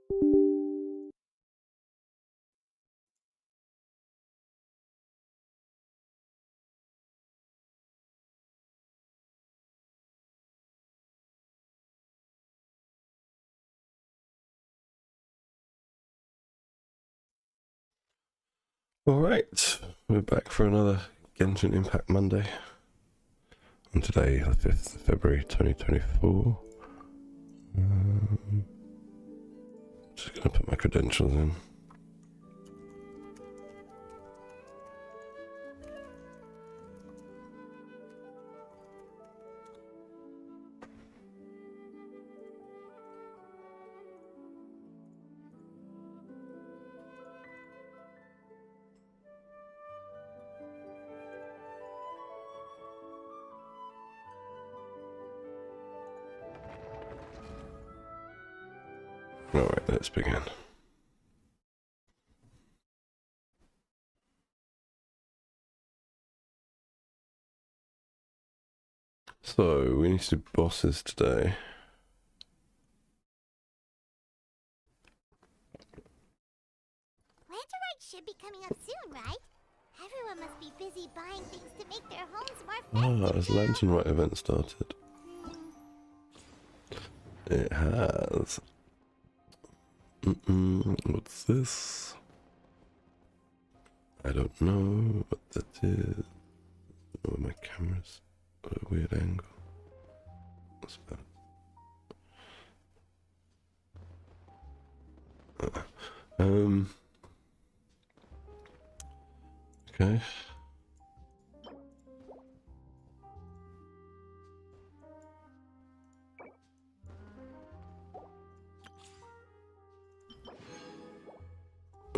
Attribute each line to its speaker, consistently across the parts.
Speaker 1: Alright, we're back for another Genshin Impact Monday. And today, the 5th of February 2024. Just gonna put my credentials in. Alright, let's begin. So, we need to do bosses today.
Speaker 2: Lanterite should be coming up soon, right? Everyone must be busy buying things to make their homes more festive.
Speaker 1: Has Lantern Rite event started? It has. What's this? I don't know what that is. Oh, my camera's at a weird angle. What's that? Okay.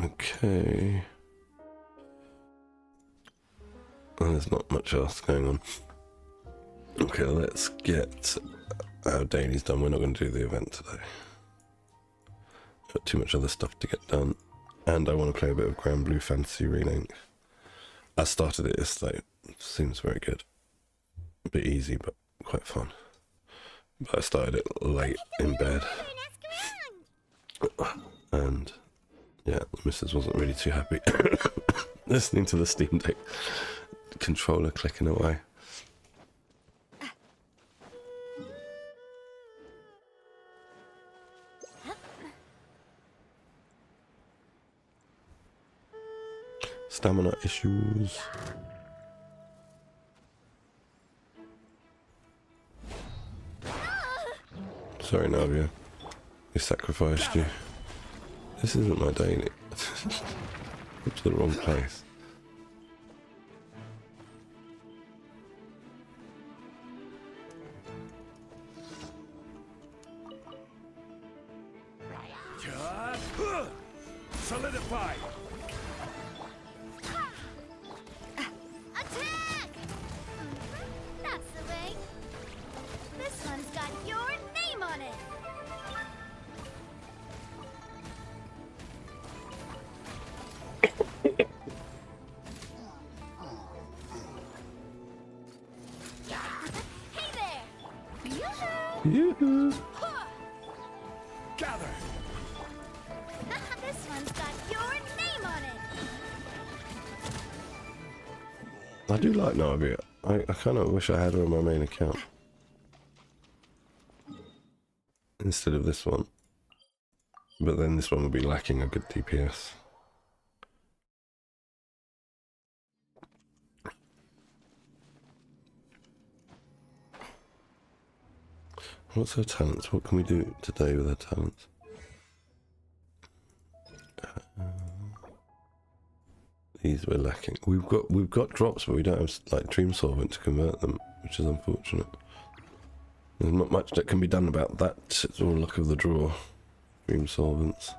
Speaker 1: Okay. Well, there's not much else going on. Okay, let's get our dailies done. We're not going to do the event today. Got too much other stuff to get done. And I want to play a bit of GranBlue Fantasy Relink. I started it yesterday. Seems very good. A bit easy, but quite fun. But I started it late in bed. And yeah, the missus wasn't really too happy listening to the Steam Deck controller clicking away. Stamina issues. Sorry, Navia. We sacrificed you. This isn't my daily. Up to the wrong place.
Speaker 3: Solidify!
Speaker 2: Attack! That's the way. This one's got your name on it. Hey there!
Speaker 1: Yoo-hoo!
Speaker 3: Gather!
Speaker 2: This one's got your name on it.
Speaker 1: I do like Navia. I kind of wish I had her on my main account instead of this one. But then this one would be lacking a good DPS. What's her talents? What can we do today with her talents? These we're lacking. We've got drops, but we don't have like Dream Solvent to convert them, which is unfortunate. There's not much that can be done about that. It's all luck of the draw. Dream Solvents.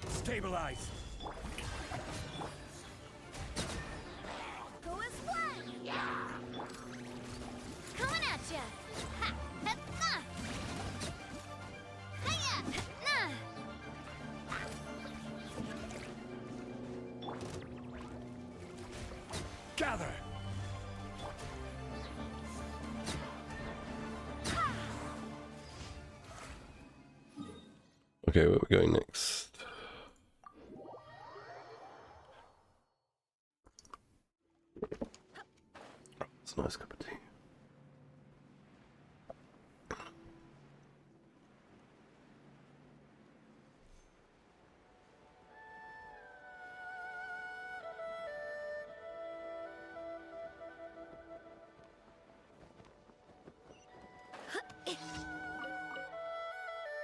Speaker 3: Stabilize!
Speaker 2: Go as one. Coming at ya. Ha! Ha! Na! Hiya! Na!
Speaker 3: Gather.
Speaker 1: Okay, where are we going next? It's a nice cup of tea.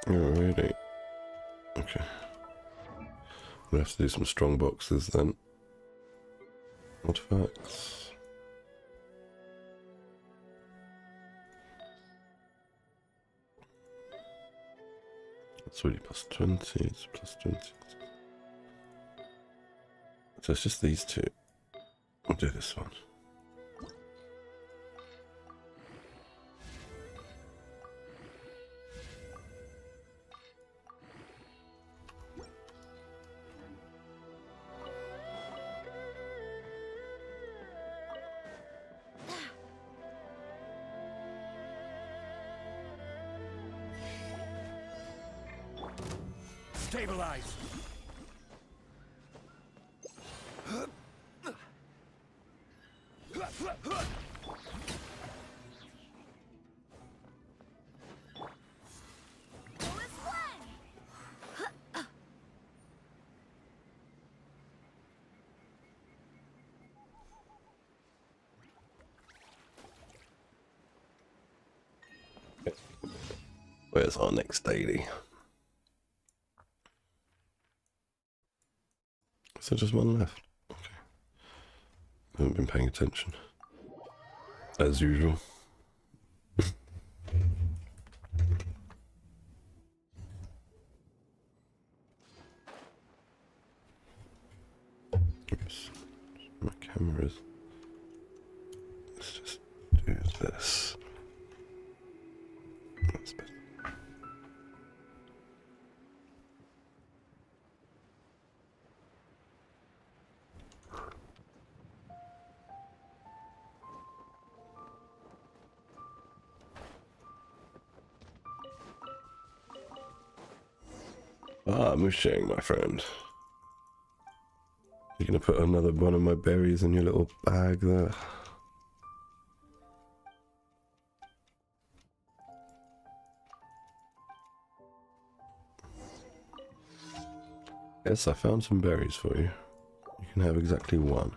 Speaker 1: Alrighty. Okay. We'll have to do some strong boxes then. Artifacts. That's already plus 20, it's plus 20. So it's just these two. I'll do this one.
Speaker 3: Stabilize.
Speaker 1: Where's our next daily? Is there just one left? Okay. Haven't been paying attention. As usual. Oops. My camera's. Let's just do this. That's better. Ah, Musheng, my friend. You're gonna put another one of my berries in your little bag there. Yes, I found some berries for you. You can have exactly one.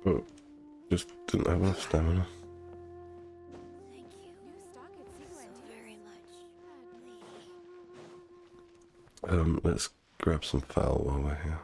Speaker 1: Oh, just didn't have enough stamina.
Speaker 2: Thank you. So very much, lady.
Speaker 1: Let's grab some fowl while we're here.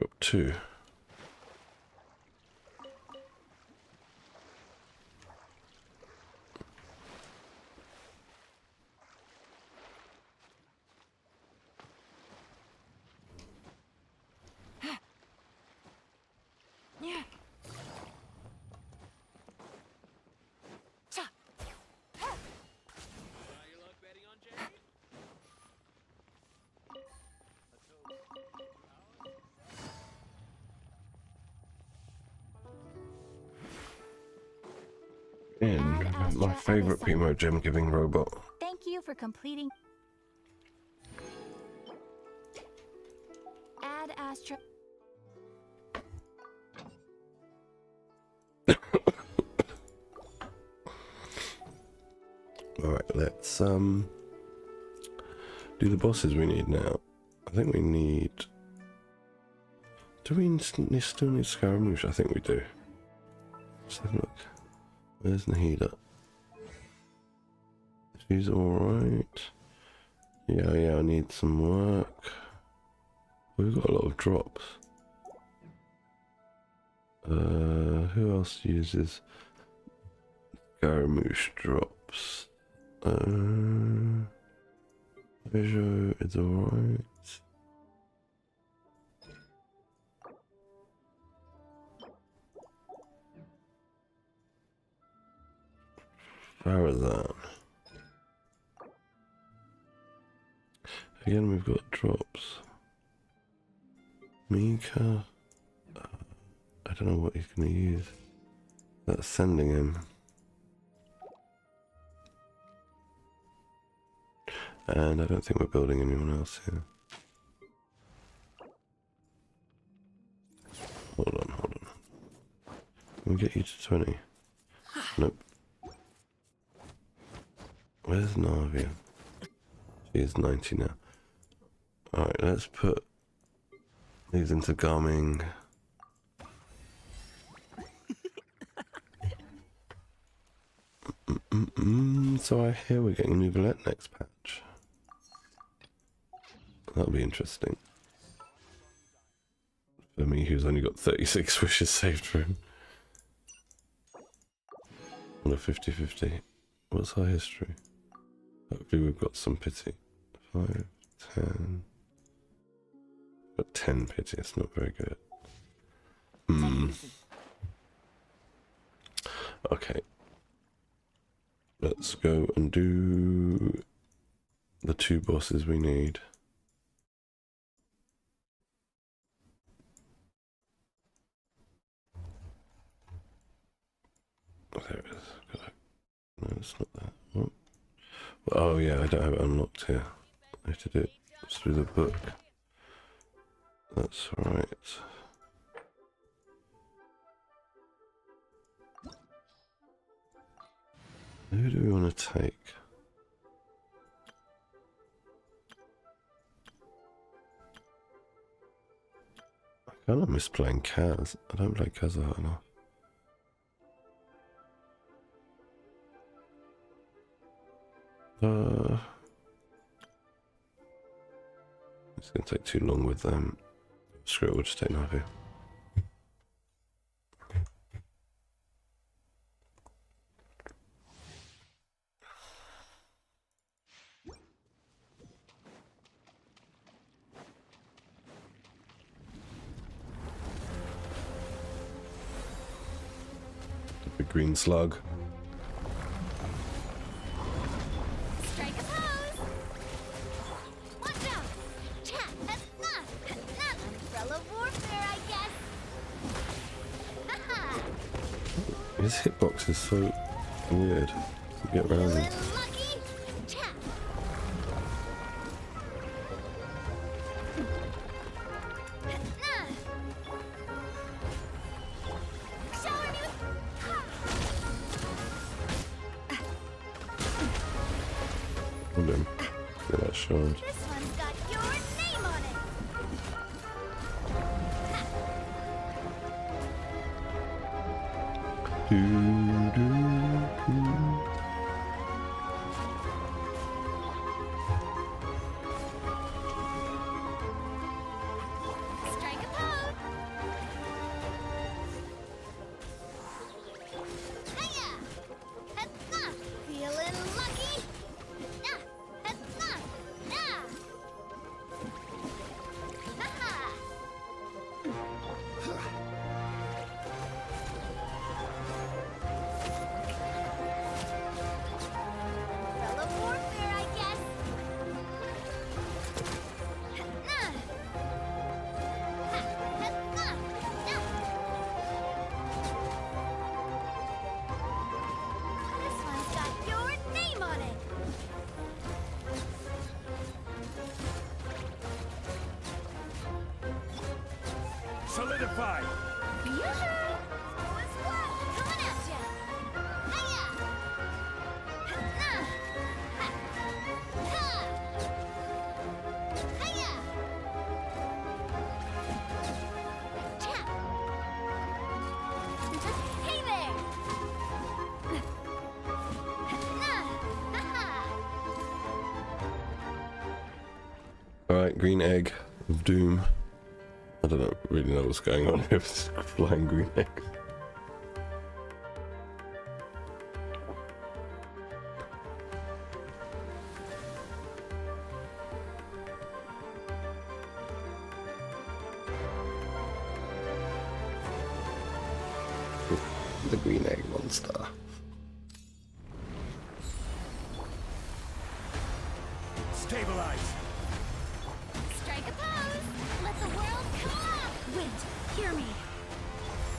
Speaker 1: Got two. And my favorite Primo gem giving robot.
Speaker 2: Thank you for completing. Add Astra.
Speaker 1: Alright, let's do the bosses we need now. I think we need... Do we still need Scaramouche? I think we do. Let's have a look. Where's Nahida? She's alright. Yeah, I need some work. We've got a lot of drops. Who else uses Scaramouche drops? Visual is alright. Farazan. Again, we've got drops. Mika. I don't know what he's going to use. That's sending him. And I don't think we're building anyone else here. Hold on. Can we get you to 20? Nope. Where's Navia? She is 90 now. Alright, let's put these into Garming. So I hear we're getting a new Villette next patch. That'll be interesting. For me, who's only got 36 wishes saved for him. On a 50-50. What's our history? Hopefully we've got some pity. 5, 10... Got 10 pity, it's not very good. Okay. Let's go and do the 2 bosses we need. There it is. No, it's not that. What? Oh yeah, I don't have it unlocked here. I have to do it through the book. That's right. Who do we want to take? I kind of miss playing Kaz. I don't play Kaz a lot enough. It's going to take too long with them. Screw it, we'll just take Navi. The big green slug.
Speaker 2: Strike a pose. Watch out. Chat. Not umbrella warfare, I guess. Haha.
Speaker 1: His hitbox is so weird. You get around him.
Speaker 2: Feeling lucky. Chat. Shower me with...
Speaker 1: Hold him. Get that shard.
Speaker 2: This one's got your name on it. Strike a pose. Hiya! Hetna! Feeling lucky? Nah! Hetna! Nah! Haha! Umbrella warfare, I guess. Hetna! Ha! Hetna! Nah! This one's got your name on it.
Speaker 3: Solidify!
Speaker 2: Fusion! Going splat! Coming at ya! Hiya! Nah!
Speaker 1: Alright, green egg of doom. I don't really know what's going on here with this flying green egg. The green egg monster.
Speaker 3: Stabilize.
Speaker 2: Strike a pose. Let the world come up. Wait, hear me.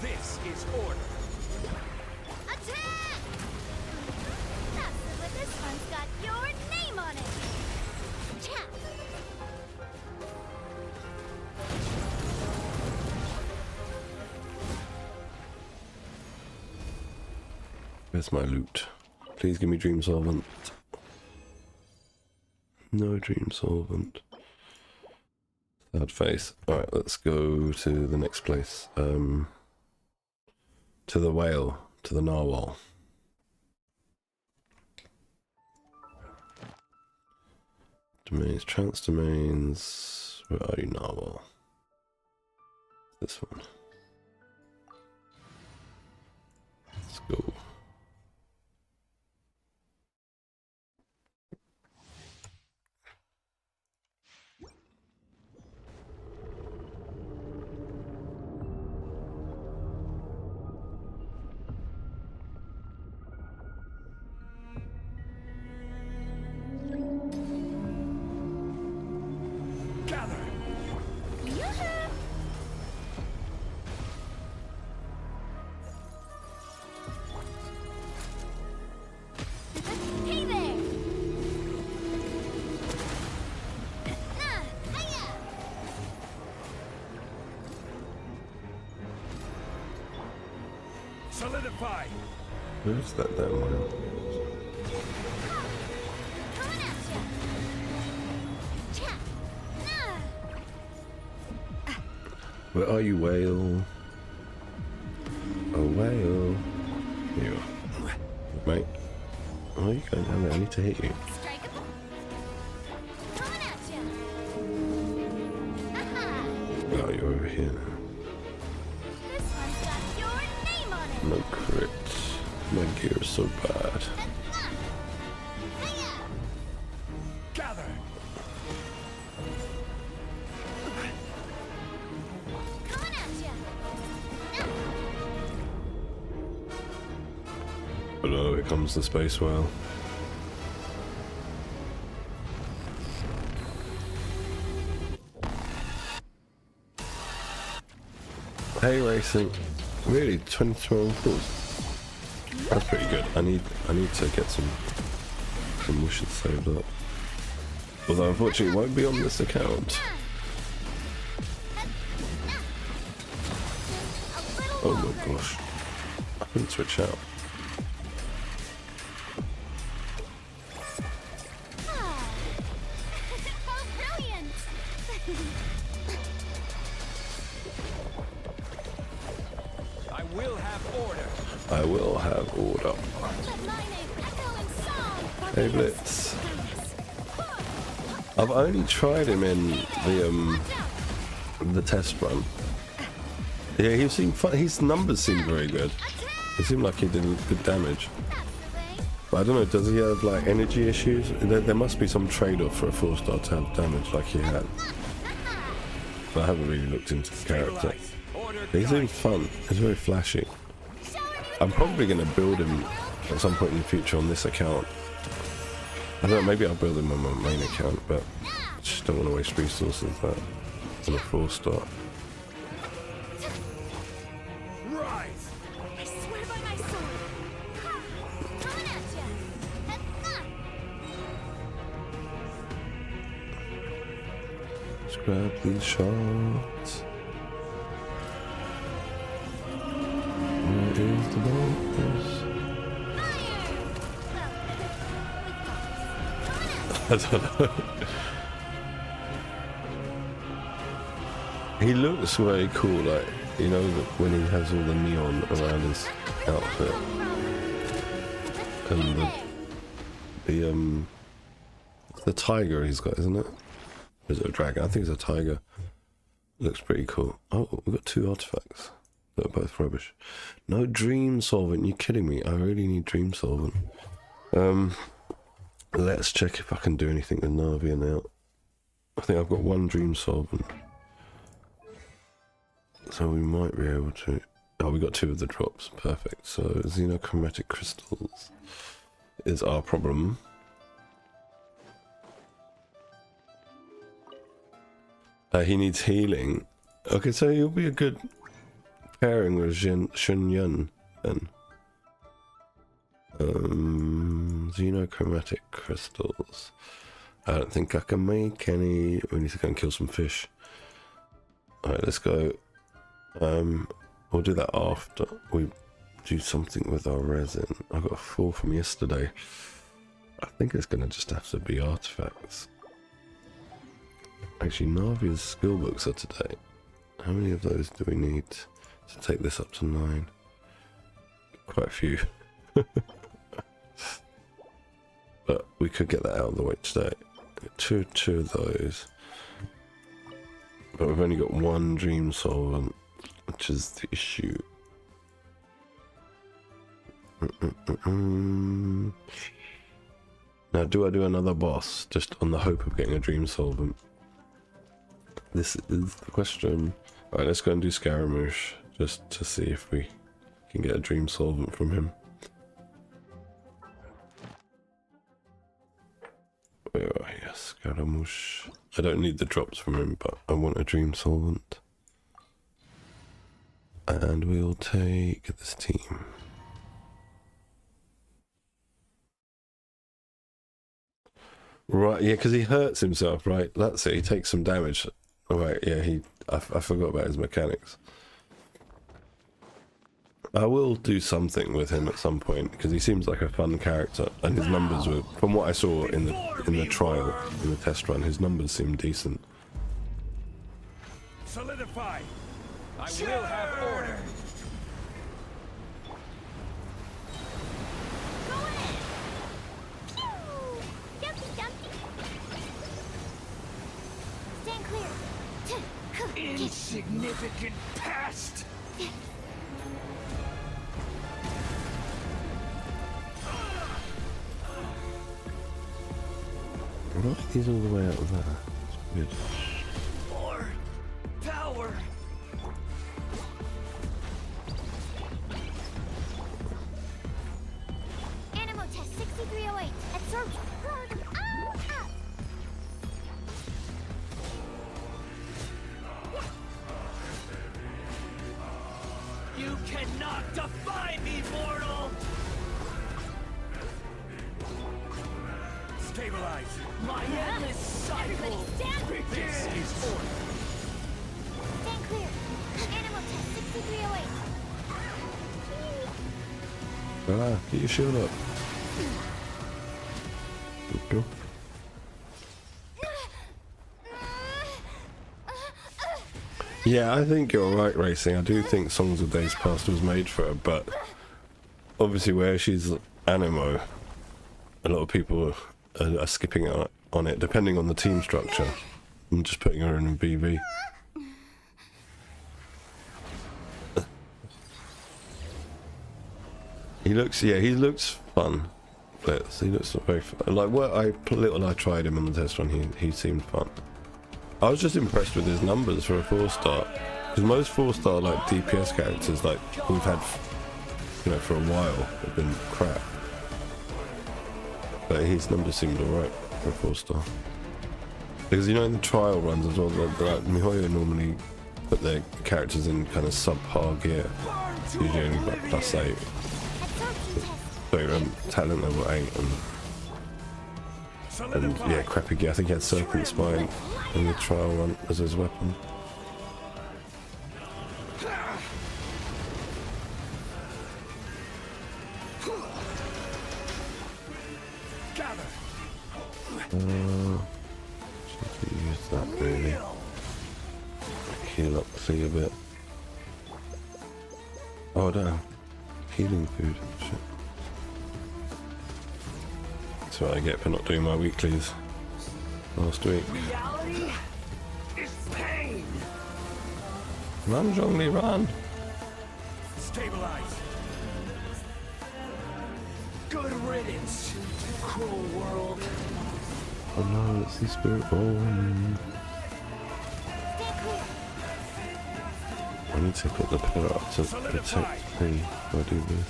Speaker 3: This is order.
Speaker 2: Attack! That's it, but this one's got your name on it. Tap.
Speaker 1: Where's my loot? Please give me dream solvent. No dream solvent. Sad face. Alright, let's go to the next place. To the whale. To the narwhal. Domains, trans domains. Where are you, narwhal? This one. Let's go.
Speaker 3: Gather.
Speaker 2: Yoo-hoo! Hey there! Hiya!
Speaker 3: Solidify.
Speaker 1: Where's that damn whale?
Speaker 2: Coming at ya! Tap!
Speaker 1: Where are you, whale? A whale. Here you are. Mate. Oh, you going down there? I need to hit you.
Speaker 2: Strike a pose. Coming at ya! Aha!
Speaker 1: Oh, you're over here now.
Speaker 2: This one's got your name on it.
Speaker 1: No crit. My gear is so bad.
Speaker 2: Hiya!
Speaker 3: Gather.
Speaker 2: Coming at ya!
Speaker 1: But oh, here comes the space whale. Hey, racing. Really, 2012 course. That's pretty good. I need to get some wishes saved up. Although unfortunately it won't be on this account. Oh my gosh. I couldn't switch out.
Speaker 2: How brilliant!
Speaker 3: I will have order.
Speaker 1: I will have order.
Speaker 2: Let my name echo in song!
Speaker 1: Hey Blitz. I've only tried him in the test run. Yeah, he seemed fun. His numbers seemed very good. It seemed like he did good damage. But I don't know, does he have like energy issues? There must be some trade-off for a 4-star to have damage like he had. But I haven't really looked into the character.
Speaker 3: Stabilize. Order.
Speaker 1: He seems fun. He's very flashy. I'm probably going to build him at some point in the future on this account. I don't know, maybe I'll build him on my main account, but I just don't want to waste resources that on a 4-star.
Speaker 3: Rise.
Speaker 2: I swear by my sword! Coming at ya!
Speaker 1: Let's grab these shots. Where is the bonus? I don't know. He looks very cool, like, you know, when he has all the neon around his outfit. And the tiger he's got, isn't it? Is it a dragon? I think it's a tiger. Looks pretty cool. Oh, we've got 2 artifacts. They're both rubbish. No dream solvent. You kidding me? I really need dream solvent. Let's check if I can do anything with Navia now. I think I've got 1 dream solvent. So we might be able to... Oh, we got 2 of the drops. Perfect. So xenochromatic crystals is our problem. He needs healing. Okay, so you'll be a good pairing with Shunyun then. Xenochromatic crystals. I don't think I can make any. We need to go and kill some fish. Alright, let's go. We'll do that after we do something with our resin. I got a 4 from yesterday. I think it's gonna just have to be artifacts. Actually, Navia's skill books are today. How many of those do we need to take this up to 9? Quite a few. But we could get that out of the way today. Two of those. But we've only got 1 dream solvent, which is the issue. Now, do I do another boss just on the hope of getting a dream solvent? This is the question. Alright, let's go and do Scaramouche just to see if we can get a dream solvent from him. Where are you, Scaramouche? I don't need the drops from him, but I want a dream solvent. And we'll take this team. Right, yeah, because he hurts himself, right? That's it, he takes some damage. Right, yeah, I forgot about his mechanics. I will do something with him at some point because he seems like a fun character, and his numbers were, from what I saw in the trial, in the test run, his numbers seemed decent.
Speaker 3: Solidify. I will have order.
Speaker 2: Go in! Pew! Dumpty dumpty! Stand clear!
Speaker 3: Insignificant pest.
Speaker 1: Right, he's all the way out there. That's good.
Speaker 3: More power.
Speaker 2: Animal test 6308. Absorption. Ah!
Speaker 3: You cannot defy me, mortal. Stabilize. My endless cycle.
Speaker 2: Everybody stand!
Speaker 3: This is order.
Speaker 2: Stand clear. Animal test 6308.
Speaker 1: Ah, get your shield up. Good go. Yeah, I think you're right, Racing. I do think Songs of Days Past was made for her, but obviously where she's Animo, a lot of people are skipping on it, depending on the team structure. I'm just putting her in a BB. He looks fun. He looks very fun. Like little I tried him on the test run, he seemed fun. I was just impressed with his numbers for a 4-star. Because most 4-star like DPS characters like we've had, you know, for a while have been crap. But his numbers seemed alright for a 4-star. Because you know in the trial runs as well, like Mihoyo normally put their characters in kind of subpar gear. Usually only like +8. So talent level 8 and yeah, crappy gear. I think he had Serpent Spine in the trial run as his weapon.
Speaker 3: Gather.
Speaker 1: Should use that really. Heal up the thing a bit. Oh damn. Healing food. Shit. That's what I get for not doing my weeklies. last week.
Speaker 3: Reality is pain.
Speaker 1: Run, Zhongli, run!
Speaker 3: Stabilize. Good riddance, cruel world.
Speaker 1: Oh no, it's the spirit ball.
Speaker 2: Stay clear.
Speaker 1: I need to put the pillar up to protect me if I do this.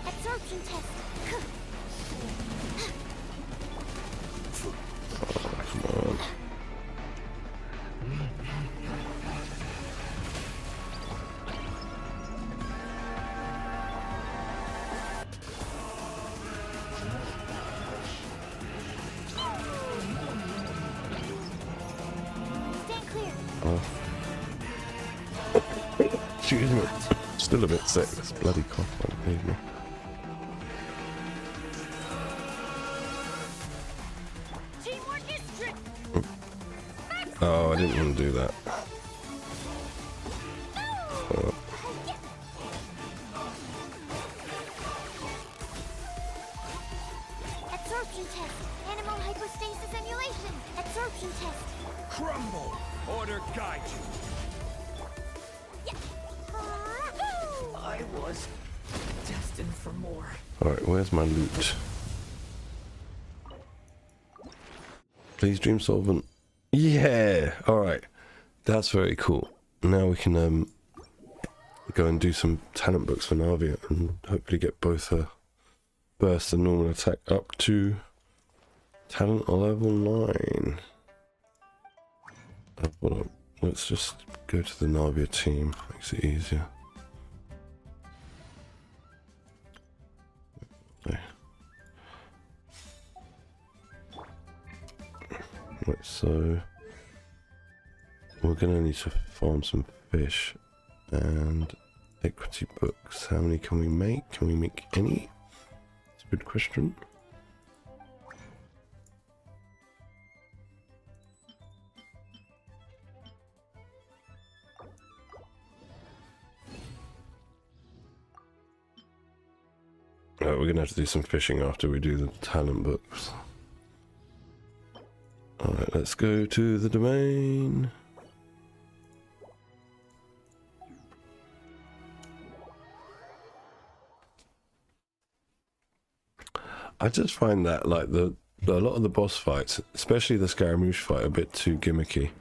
Speaker 2: Absorption test.
Speaker 1: Come on.
Speaker 2: Stay clear.
Speaker 1: Oh. Excuse me. Still a bit sick. This bloody cough won't leave me.
Speaker 2: Teamwork is strict.
Speaker 1: Oh, I didn't want to do that. Oh.
Speaker 2: Absorption test. Animal hypostasis emulation. Absorption test.
Speaker 3: Crumble. Order guide you. I was destined for more.
Speaker 1: Alright, where's my loot? Please, Dream Solvent. Yeah! Alright. That's very cool. Now we can go and do some talent books for Navia and hopefully get both her burst and normal attack up to talent level 9. Hold on. Let's just go to the Navia team. Makes it easier. Okay. Right, so we're gonna need to farm some fish and equity books. How many can we make? Can we make any? It's a good question. We're gonna have to do some fishing after we do the talent books. Alright, let's go to the domain. I just find that like a lot of the boss fights, especially the Scaramouche fight, a bit too gimmicky.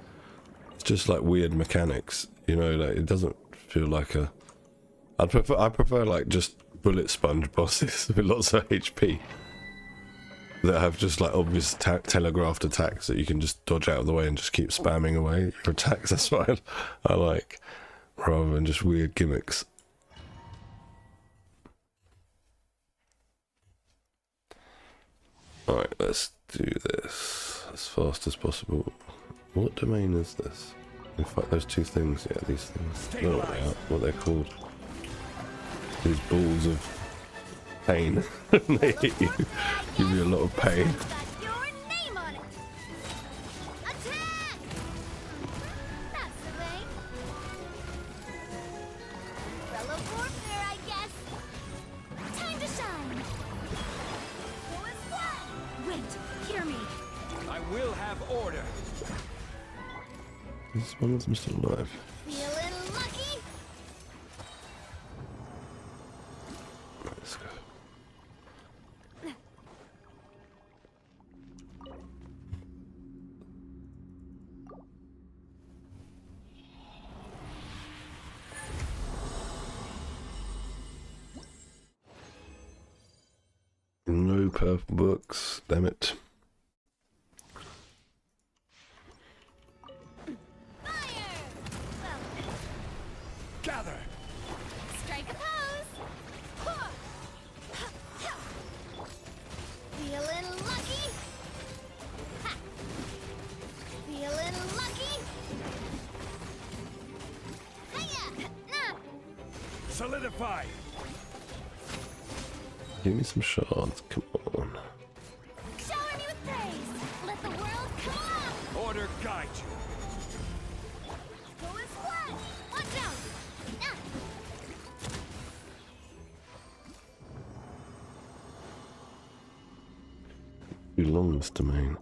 Speaker 1: It's just like weird mechanics, you know, like it doesn't feel like a I prefer like just bullet sponge bosses with lots of HP that have just like obvious telegraphed attacks that you can just dodge out of the way and just keep spamming away your attacks. That's what I like, rather than just weird gimmicks. Alright, let's do this as fast as possible. What domain is this? In fact, those two things, yeah, these things. I don't know what they're called. These balls of pain. They hit you, give you a lot of pain.
Speaker 2: Got your name on it. Attack! That's the way. Fellow warfare, I guess. Time to shine. Who is what? Wait, hear me.
Speaker 3: I will have order.
Speaker 1: Is one of them still alive?
Speaker 2: Feeling lucky?
Speaker 1: Let's go. No purple books, damn it.
Speaker 2: Fire! Well,
Speaker 3: Gather.
Speaker 2: strike a pose. Huh. Feeling lucky? Ha. Feeling lucky? Hiya! Nah.
Speaker 3: Solidify.
Speaker 1: Give me some shards, come on.
Speaker 2: Shower me with praise. Let the world come up.
Speaker 3: Order guide you.
Speaker 2: Who is what? Watch out! Ah.
Speaker 1: Too long, this domain.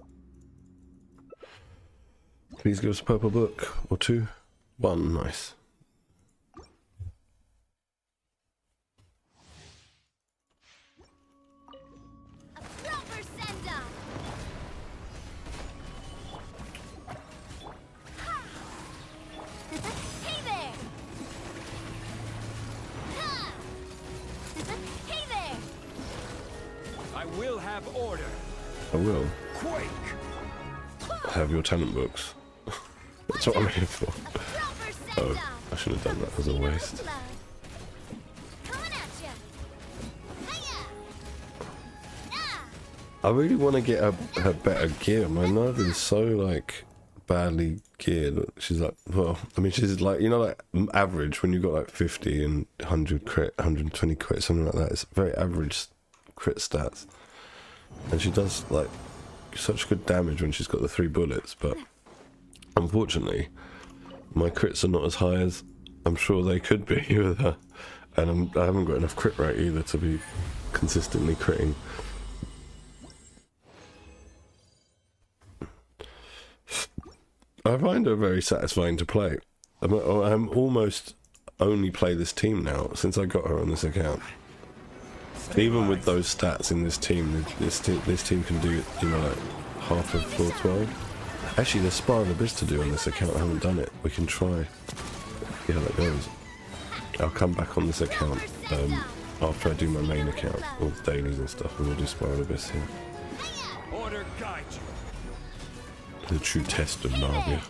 Speaker 1: Please give us a purple book or two. One, nice.
Speaker 2: A proper send-off. Ha! Hey there. Ha! Hey there.
Speaker 3: I will have order.
Speaker 1: I will
Speaker 3: Quake.
Speaker 1: have your talent books. That's what I'm here for.
Speaker 2: A proper
Speaker 1: Oh,
Speaker 2: send-off.
Speaker 1: I should have done that as a waste.
Speaker 2: Coming at ya. Hiya. Ah.
Speaker 1: I really want to get her better gear. My Nova is so like badly geared. She's like, well, I mean, she's like, you know, like average when you got like 50 and 100 crit, 120 crit, something like that. It's very average crit stats, and she does like such good damage when she's got the 3 bullets. But unfortunately, my crits are not as high as I'm sure they could be with her, and I haven't got enough crit rate either to be consistently critting. I find her very satisfying to play. I'm almost only play this team now since I got her on this account. Even with those stats in this team, this team can do, you know, like half of floor 12. Actually, there's Spire of Abyss to do on this account. I haven't done it. We can try. See how that goes. I'll come back on this account after I do my main account, all the dailies and stuff, and we'll do Spire of Abyss here.
Speaker 3: Order guide you.
Speaker 1: The true test of Navia.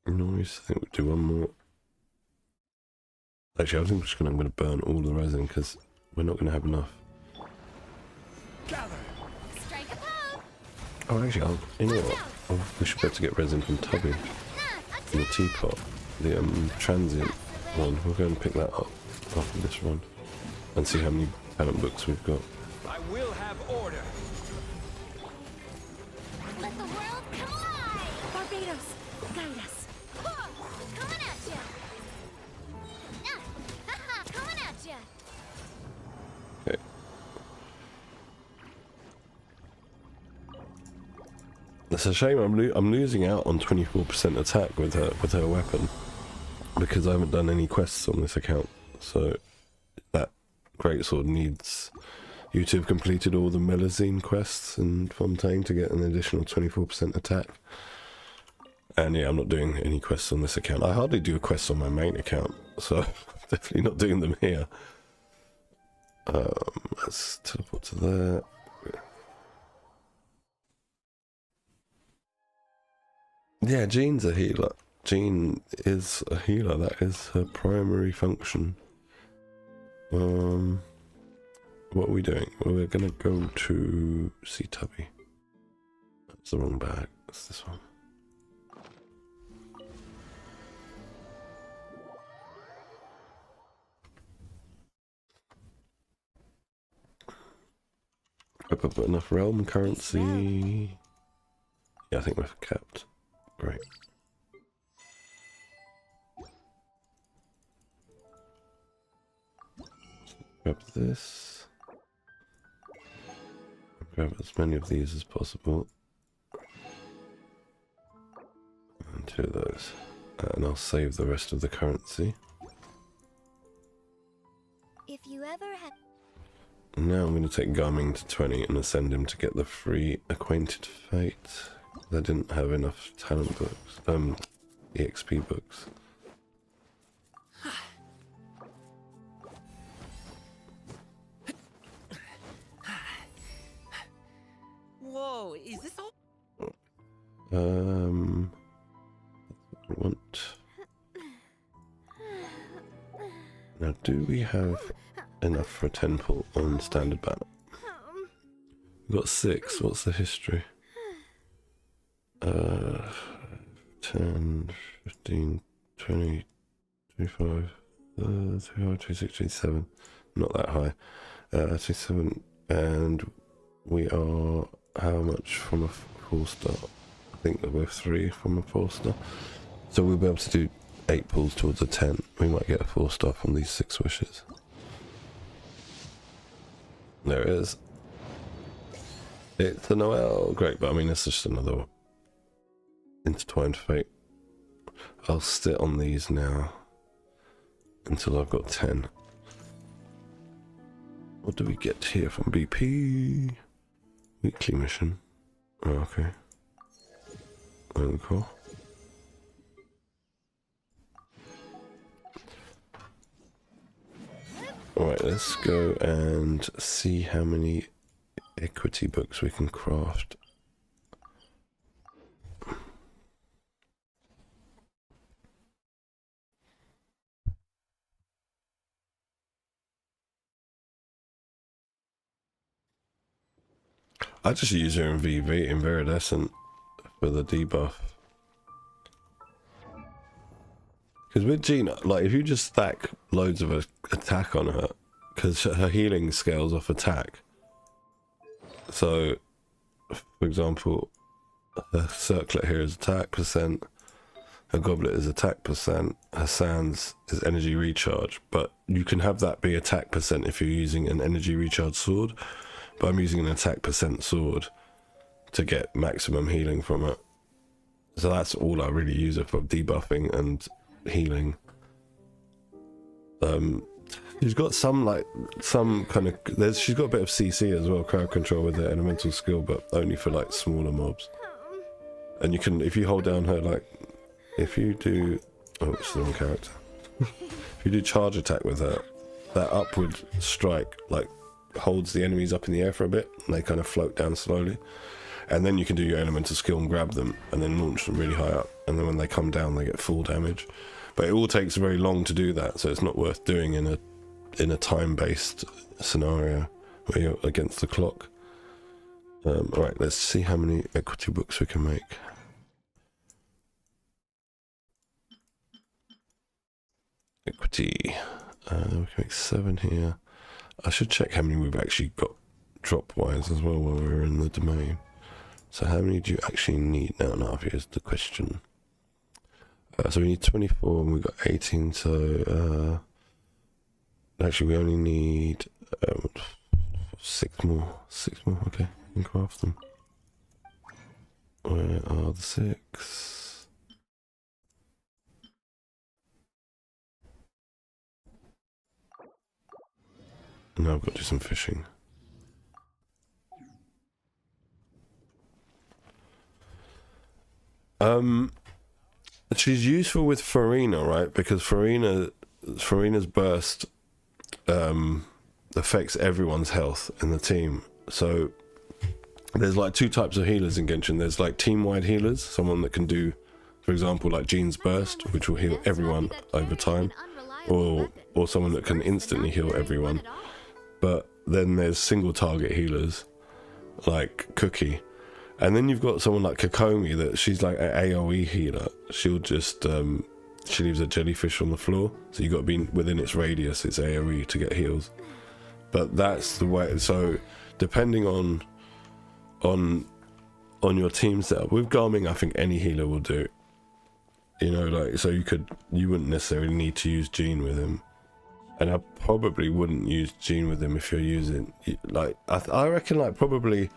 Speaker 1: Noise. I think we'll do one more. Actually, I think I'm going to burn all the resin because we're not going to have enough.
Speaker 3: Gather.
Speaker 2: Strike a pose.
Speaker 1: Oh, actually, you know what? Oh, we should be able to get resin from Tubby in the teapot. The transient one. We'll go and pick that up after this run and see how many talent books we've got.
Speaker 3: I will have order.
Speaker 2: Let the world come alive. Barbados, guide us. Coming at ya. Coming at ya.
Speaker 1: Okay. It's a shame I'm losing out on 24% attack with her weapon because I haven't done any quests on this account. So that greatsword needs you to have completed all the Melazine quests in Fontaine to get an additional 24% attack. And yeah, I'm not doing any quests on this account. I hardly do quests on my main account, so definitely not doing them here. Let's teleport to there. Yeah, Jean's a healer. Jean is a healer. That is her primary function. What are we doing? Well, we're gonna go to see Tubby. That's the wrong bag. That's this one. Hope I've got enough realm currency. Yeah, I think we've kept. Great. Grab this. Grab as many of these as possible. And 2 of those. And I'll save the rest of the currency.
Speaker 2: If you ever had
Speaker 1: Now I'm going to take Garming to 20 and ascend him to get the free Acquainted Fate. I didn't have enough talent books, EXP books.
Speaker 4: Whoa, is this all?
Speaker 1: I want. Now, do we have enough for a 10 pull on standard banner? We've got 6. What's the history? 10, 15, 20, 25, 26, 27. Not that high. 27, and we are how much from a 4-star. I think that we're 3 from a 4-star. So we'll be able to do 8 pulls towards a 10. We might get a 4-star from these 6 wishes. There it is. It's a Noel. Great, but I mean, it's just another intertwined fate. I'll sit on these now until I've got 10. What do we get here from BP? Weekly mission. Oh, okay. Really cool. Alright, let's go and see how many equity books we can craft. I just use her in VV, in Viridescent, for the debuff. Because with Gina, like, if you just stack loads of attack on her, because her healing scales off attack. So, for example, her circlet here is attack percent, her goblet is attack percent, her sands is energy recharge, but you can have that be attack percent if you're using an energy recharge sword, but I'm using an attack percent sword to get maximum healing from it. So that's all I really use it for, debuffing and healing. She's got some kind of, she's got a bit of CC as well, crowd control with her elemental skill, but only for like smaller mobs. And you can, if you hold down her, like, if you do, oh, it's the wrong character. If you do charge attack with her, that upward strike like holds the enemies up in the air for a bit, and they kind of float down slowly. And then you can do your elemental skill and grab them, and then launch them really high up. And then when they come down, they get full damage. But it all takes very long to do that, so it's not worth doing in a time-based scenario where you're against the clock. Alright, let's see how many equity books we can make. Equity. We can make 7 here. I should check how many we've actually got drop-wise as well while we're in the domain. So how many do you actually need now? Now, here's the question. So we need 24 and we've got 18, so actually we only need 6 more. 6 more, okay, we can craft them. Where are the 6? Now I've got to do some fishing. She's useful with Farina, right? Because Farina's burst affects everyone's health in the team. So there's like 2 types of healers in Genshin. There's like team-wide healers, someone that can do, for example, like Jean's burst, which will heal everyone over time, or someone that can instantly heal everyone. But then there's single target healers like Cookie. And then you've got someone like Kokomi that she's like an AoE healer. She'll just, she leaves a jellyfish on the floor. So you've got to be within its radius, its AoE, to get heals. But that's the way, so depending on your team setup. With Garming, I think any healer will do. You know, like, so you wouldn't necessarily need to use Jean with him. And I probably wouldn't use Jean with him if you're using, like, I reckon, like, probably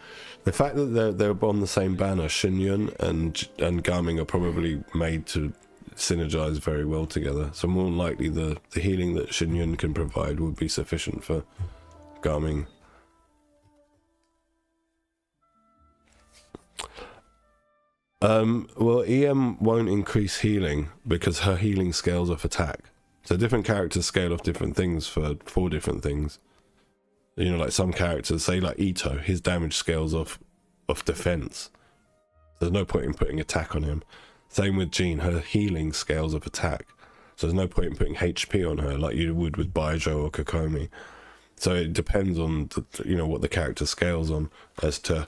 Speaker 1: the fact that they're on the same banner, Shinyun and Garming are probably made to synergize very well together. So more than likely the healing that Shinyun can provide would be sufficient for Garming. Well, EM won't increase healing because her healing scales off attack. So different characters scale off different things for different things. You know, like some characters, say like Ito, his damage scales off defense. There's no point in putting attack on him. Same with Jean, her healing scales off attack. So there's no point in putting HP on her like you would with Baijo or Kokomi. So it depends on you know, what the character scales on as to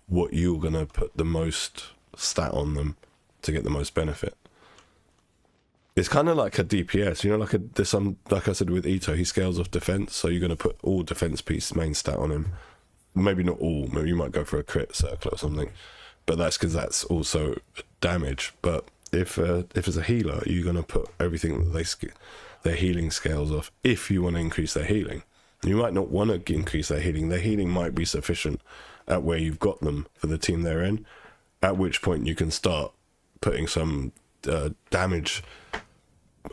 Speaker 1: what you're gonna put the most stat on them to get the most benefit. It's kind of like a DPS, you know, like I said with Ito, he scales off defense, so you're going to put all defense piece main stat on him. Maybe not all, maybe you might go for a crit circle or something. but that's because that's also damage. But if it's a healer, you're gonna put everything that their healing scales off. If you want to increase their healing, you might not want to increase their healing. Their healing might be sufficient at where you've got them for the team they're in. At which point you can start putting some damage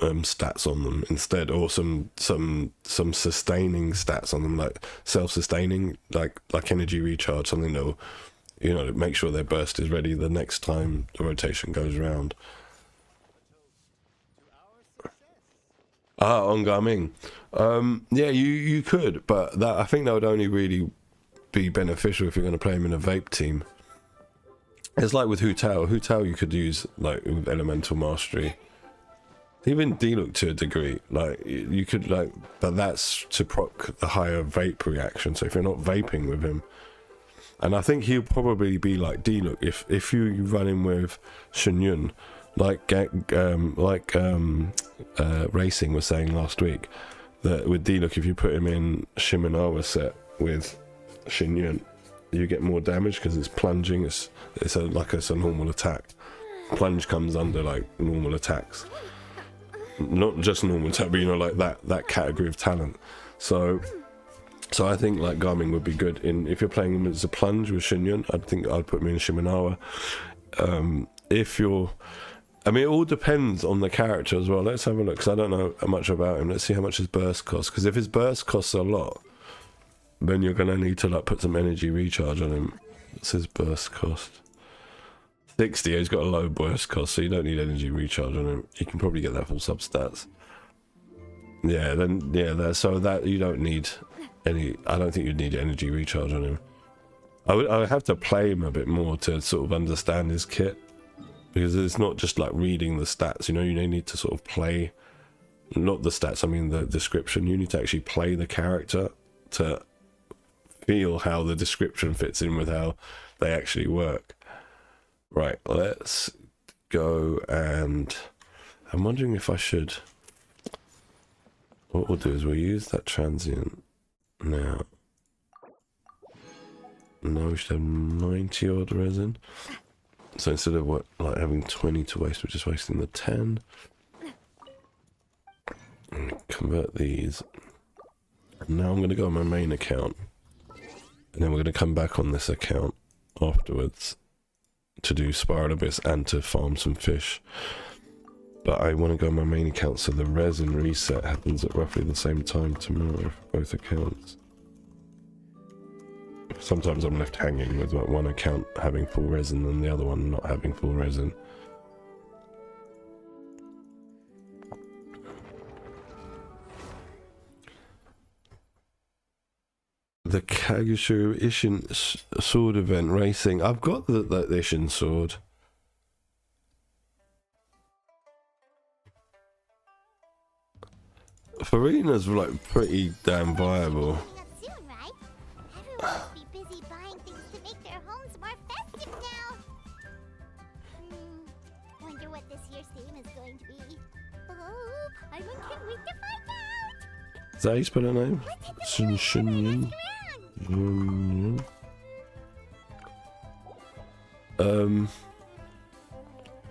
Speaker 1: stats on them instead, or some sustaining stats on them, like self-sustaining, like energy recharge, something that'll, you know, make sure their burst is ready the next time the rotation goes around. On Garming. Yeah, you could, but I think that would only really be beneficial if you're going to play him in a vape team. It's like with Hu Tao. Hu Tao you could use like with elemental mastery. Even D-Look to a degree, like you could, like, but that's to proc the higher vape reaction. So if you're not vaping with him, and I think he'll probably be like D-Look if you run him with Shenyun, like Racing was saying last week, that with D-Look if you put him in Shimenawa set with Shenyun, you get more damage because it's plunging. It's a normal attack. Plunge comes under like normal attacks. Not just normal attack, but you know, like that category of talent. So I think like Garming would be good in, if you're playing him as a plunge with Shenyun, I think I'd put him in Shimenawa. If you're, I mean, it all depends on the character as well. Let's have a look, because I don't know much about him. Let's see how much his burst costs, because if his burst costs a lot, then you're gonna need to like put some energy recharge on him. What's his burst cost? 60. He's got a low burst cost, so you don't need energy recharge on him. You can probably get that from substats. Yeah, then so that you don't need any. I don't think you'd need energy recharge on him. I would have to play him a bit more to sort of understand his kit, because it's not just like reading the stats. You know, you need to sort of play, not the stats. I mean the description. You need to actually play the character to feel how the description fits in with how they actually work. Right, let's go, and I'm wondering if I should, what we'll do is we'll use that transient now. Now we should have 90 odd resin. So instead of like having 20 to waste, we're just wasting the 10. And convert these. And now I'm going to go on my main account. And then we're going to come back on this account afterwards to do Spiral Abyss and to farm some fish. But I want to go on my main account so the resin reset happens at roughly the same time tomorrow for both accounts. Sometimes I'm left hanging with like one account having full resin and the other one not having full resin. The Kageshu Ishin sword event racing. I've got the Ishin sword. Farina's like pretty damn viable.
Speaker 2: Wonder what this year's theme is going to be. Oh, I can't wait to find out.
Speaker 1: Is that how you spell her name? Shin.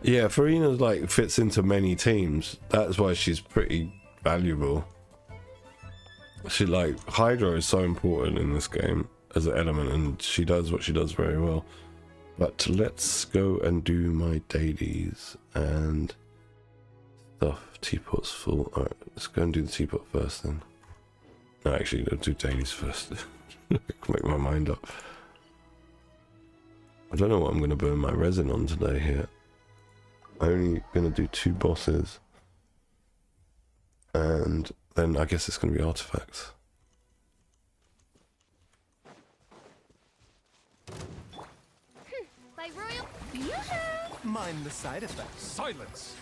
Speaker 1: Yeah, Farina's like fits into many teams. That's why she's pretty valuable. She like Hydra is so important in this game as an element, and she does what she does very well. But let's go and do my dailies and stuff. Teapot's full. Alright, let's go and do the teapot first then. No, actually, I'll do dailies first. Make my mind up. I don't know what I'm going to burn my resin on today here. I'm only going to do 2 bosses. And then I guess it's going to be artifacts.
Speaker 2: By royal.
Speaker 4: Mind the side effects.
Speaker 3: Silence!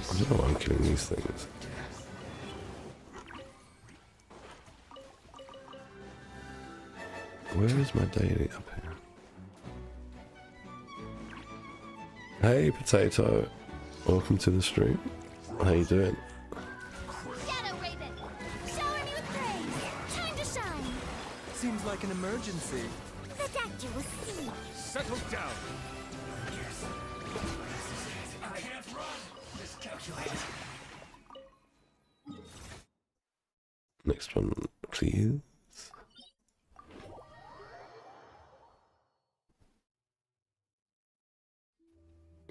Speaker 1: I don't know why I'm killing these things. Where is my daily up here? Hey Potato, welcome to the stream. How you doing?
Speaker 2: Shadow Raven, shower me with praise. Time to shine.
Speaker 4: Seems like an emergency.
Speaker 2: The doctor will see.
Speaker 3: Settle down.
Speaker 5: I can't run. Miscalculated.
Speaker 1: Next one, please.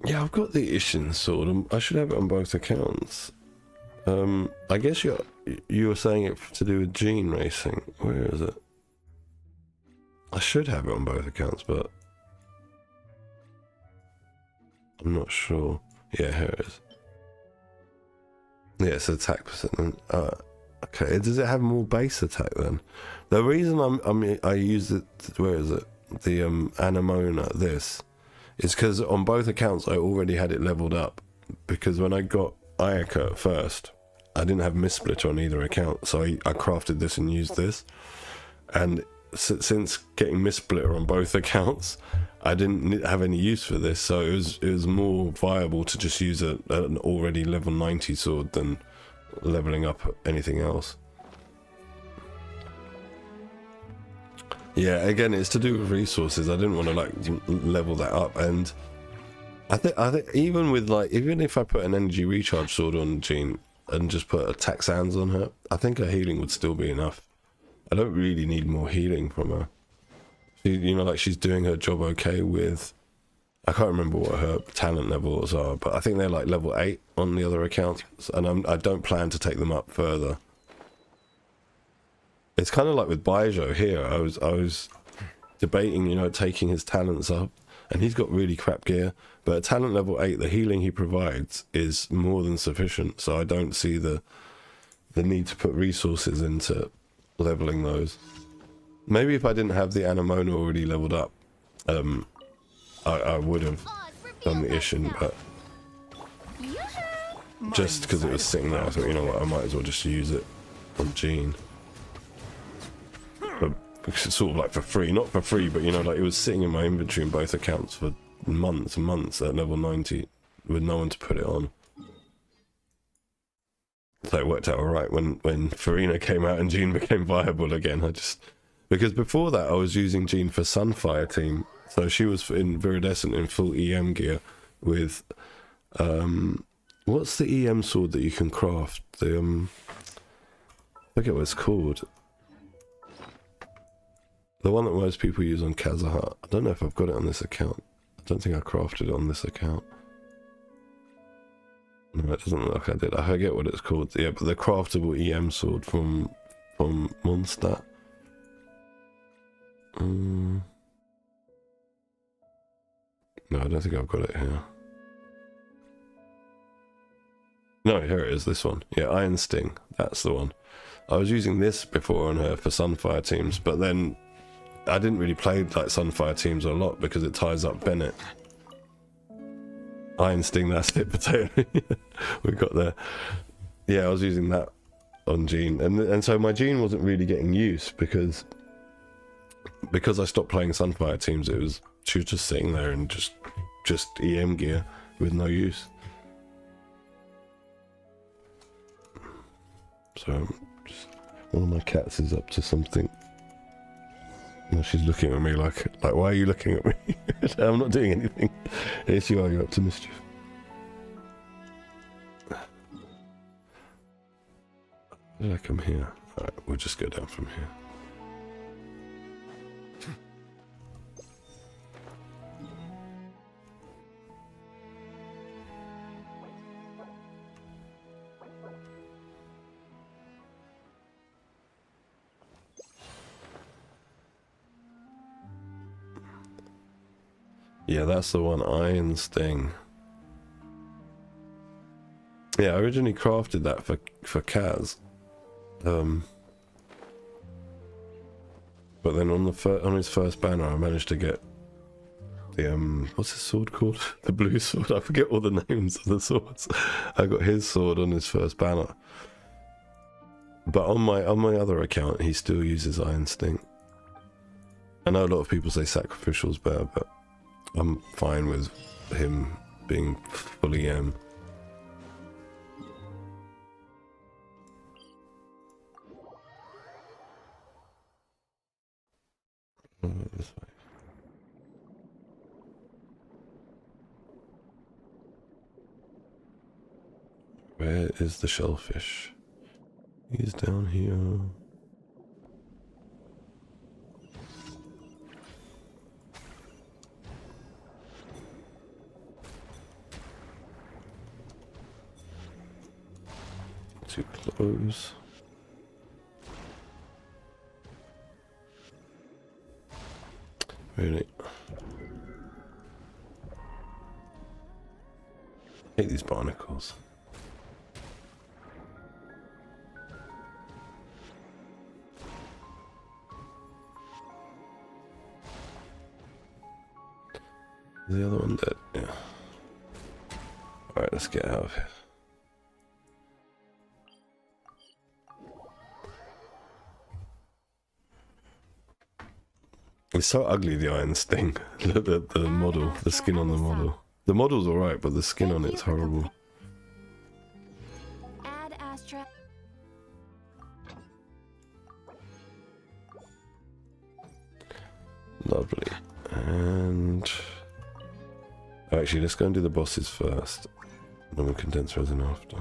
Speaker 1: Yeah, I've got the Ishin sword. I should have it on both accounts. I guess you were saying it to do with gene racing. Where is it? I should have it on both accounts, but I'm not sure. Yeah, here it is. Yeah, it's attack percent. Okay, does it have more base attack then? The reason I use it. Where is it? The Anemona. This is because on both accounts I already had it leveled up. Because when I got Ayaka at first, I didn't have Missplitter on either account, so I crafted this and used this. And since getting Missplitter on both accounts, I didn't have any use for this, so it was more viable to just use an already level 90 sword than leveling up anything else. Yeah, again, it's to do with resources. I didn't want to like level that up, and I think even with even if I put an energy recharge sword on Jean and just put attack sands on her, I think her healing would still be enough. I don't really need more healing from her. She's doing her job okay with... I can't remember what her talent levels are, but I think they're like level 8 on the other accounts, and I don't plan to take them up further. It's kind of like with Baijo here. I was debating, taking his talents up, and he's got really crap gear, but at talent level 8, the healing he provides is more than sufficient, so I don't see the need to put resources into leveling those. Maybe if I didn't have the Anemona already leveled up, I would have done the Ishin, but just because it was sitting there, I thought, you know what, I might as well just use it on Jean. But it's sort of like for free, not for free, but it was sitting in my inventory in both accounts for months and months at level 90 with no one to put it on. So it worked out alright when Farina came out and Jean became viable again. Because before that I was using Jean for Sunfire team, so she was in Viridescent in full EM gear with what's the EM sword that you can craft? The I forget what it's called. The one that most people use on Kazahat. I don't know if I've got it on this account. I don't think I crafted it on this account. No, it doesn't look like I did. I forget what it's called. Yeah, but the craftable EM sword from Mondstadt. No, I don't think I've got it here. No, here it is, this one. Yeah, Iron Sting. That's the one. I was using this before on her for Sunfire teams, but then I didn't really play like Sunfire teams a lot because it ties up Bennett. Iron Sting, that's it, potato. We got there. Yeah, I was using that on Jean, and so my Jean wasn't really getting use because I stopped playing Sunfire teams. She was just sitting there and just EM gear with no use. So one of my cats is up to something. No, she's looking at me like why are you looking at me? I'm not doing anything. Yes, you are. You're up to mischief. How did I come here? Alright, we'll just go down from here. Yeah, that's the one, Iron Sting. Yeah, I originally crafted that for Kaz. But then on his first banner I managed to get the what's his sword called? The blue sword. I forget all the names of the swords. I got his sword on his first banner. But on my other account he still uses Iron Sting. I know a lot of people say Sacrificial's better, but I'm fine with him being fully M. This way. Where is the shellfish? He's down here. Too close. Really? I hate these barnacles. Is the other one dead? Yeah. Alright, let's get out of here. It's so ugly, the iron sting. the model, the skin on the model. The model's alright, but the skin on it's horrible.
Speaker 2: Add Astra.
Speaker 1: Lovely. And actually, let's go and do the bosses first. Then we'll condense resin after.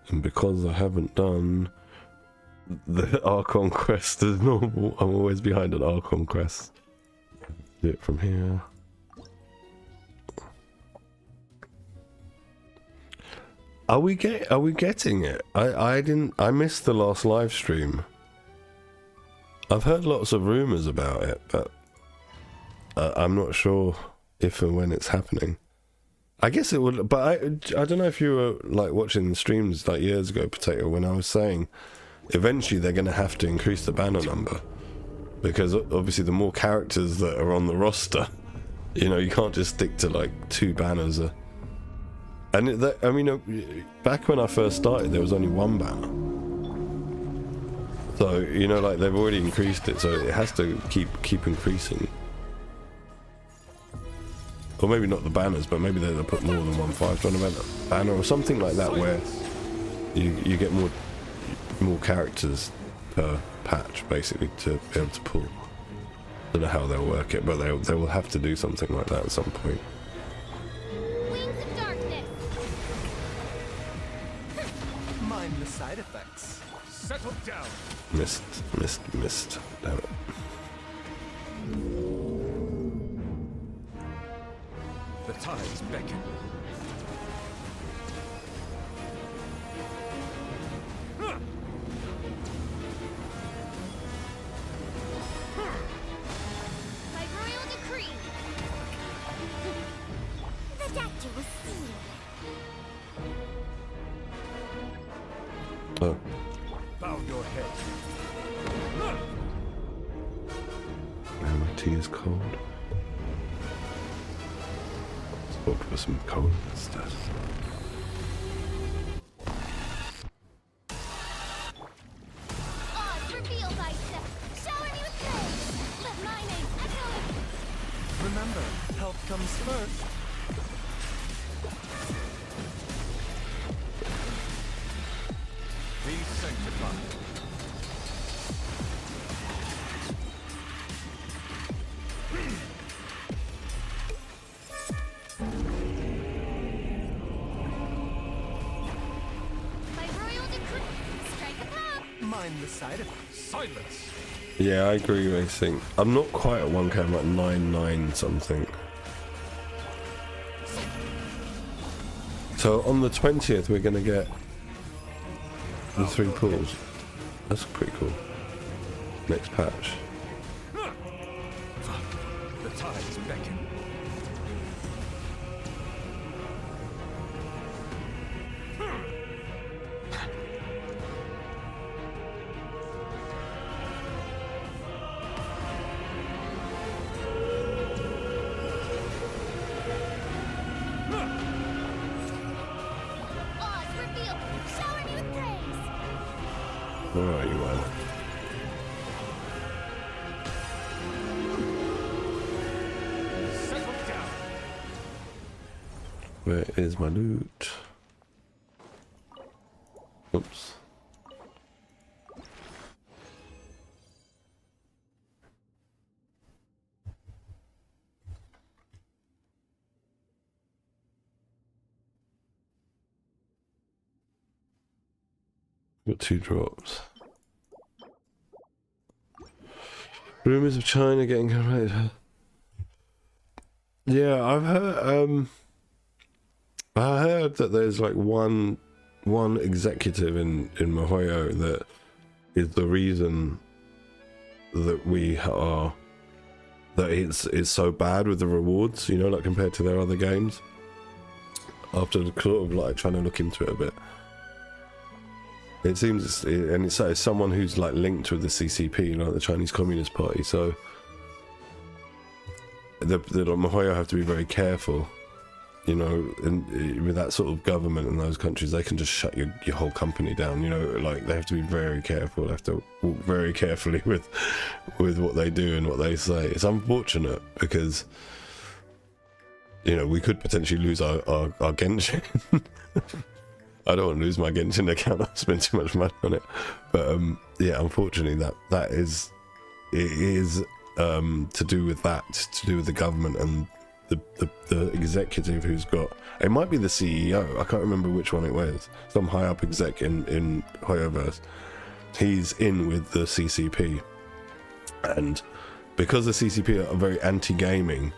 Speaker 1: And because I haven't done the Archon quest as normal, I'm always behind an Archon quest. Do it from here. Are we getting it? I missed the last live stream. I've heard lots of rumors about it, but I'm not sure if and when it's happening. I guess it would, but I don't know if you were like watching the streams like years ago, Potato, when I was saying eventually they're going to have to increase the banner number, because obviously the more characters that are on the roster, you know, you can't just stick to like 2 banners. And I mean, back when I first started, there was only 1 banner. So, you know, like they've already increased it, so it has to keep increasing. Or maybe not the banners, but maybe they'll put more than 1 5-star banner or something like that, where you get more characters per patch, basically, to be able to pull. I don't know how they'll work it, but they will have to do something like that at some point.
Speaker 2: Wings of darkness.
Speaker 4: Mind the side effects.
Speaker 3: Settle down.
Speaker 1: Missed. Damn it.
Speaker 3: The tides beckon.
Speaker 2: By royal decree. The doctor was sealed.
Speaker 1: Oh,
Speaker 3: Bow your head.
Speaker 1: now my tea is cold. Let's look for some cold instead.
Speaker 2: Oz revealed thyself. Shower me with praise. Let my name echo.
Speaker 4: Remember, health comes first.
Speaker 3: Be sanctified.
Speaker 2: By royal decree. Strike a pop.
Speaker 4: Mind the side effects.
Speaker 3: Silence.
Speaker 1: Yeah, I agree with Racing. I'm not quite at 1k, I'm at 99 something. So on the 20th we're going to get the 3 pools. That's pretty cool. Next patch.
Speaker 3: The tides beckon.
Speaker 2: Oz revealed. Shower me with praise.
Speaker 1: Where are you, Anna?
Speaker 3: Settle down.
Speaker 1: Where is my loot? Oops. Got 2 drops. Rumors of China getting correct. Yeah, I heard that there's like one executive in MiHoYo that is the reason that it's so bad with the rewards, you know, like compared to their other games. After sort of like trying to look into it a bit, it seems, and it's someone who's like linked with the CCP, you know, the Chinese Communist Party. So the MiHoYo have to be very careful, you know, and with that sort of government in those countries, they can just shut your whole company down, you know, like they have to be very careful. They have to walk very carefully with what they do and what they say. It's unfortunate because, you know, we could potentially lose our Genshin. I don't want to lose my Genshin account. I've spent too much money on it. But yeah, unfortunately, it is to do with that, to do with the government and the executive who's got, it might be the CEO, I can't remember which one it was, some high up exec in HoYoverse. He's in with the CCP, and because the CCP are very anti-gaming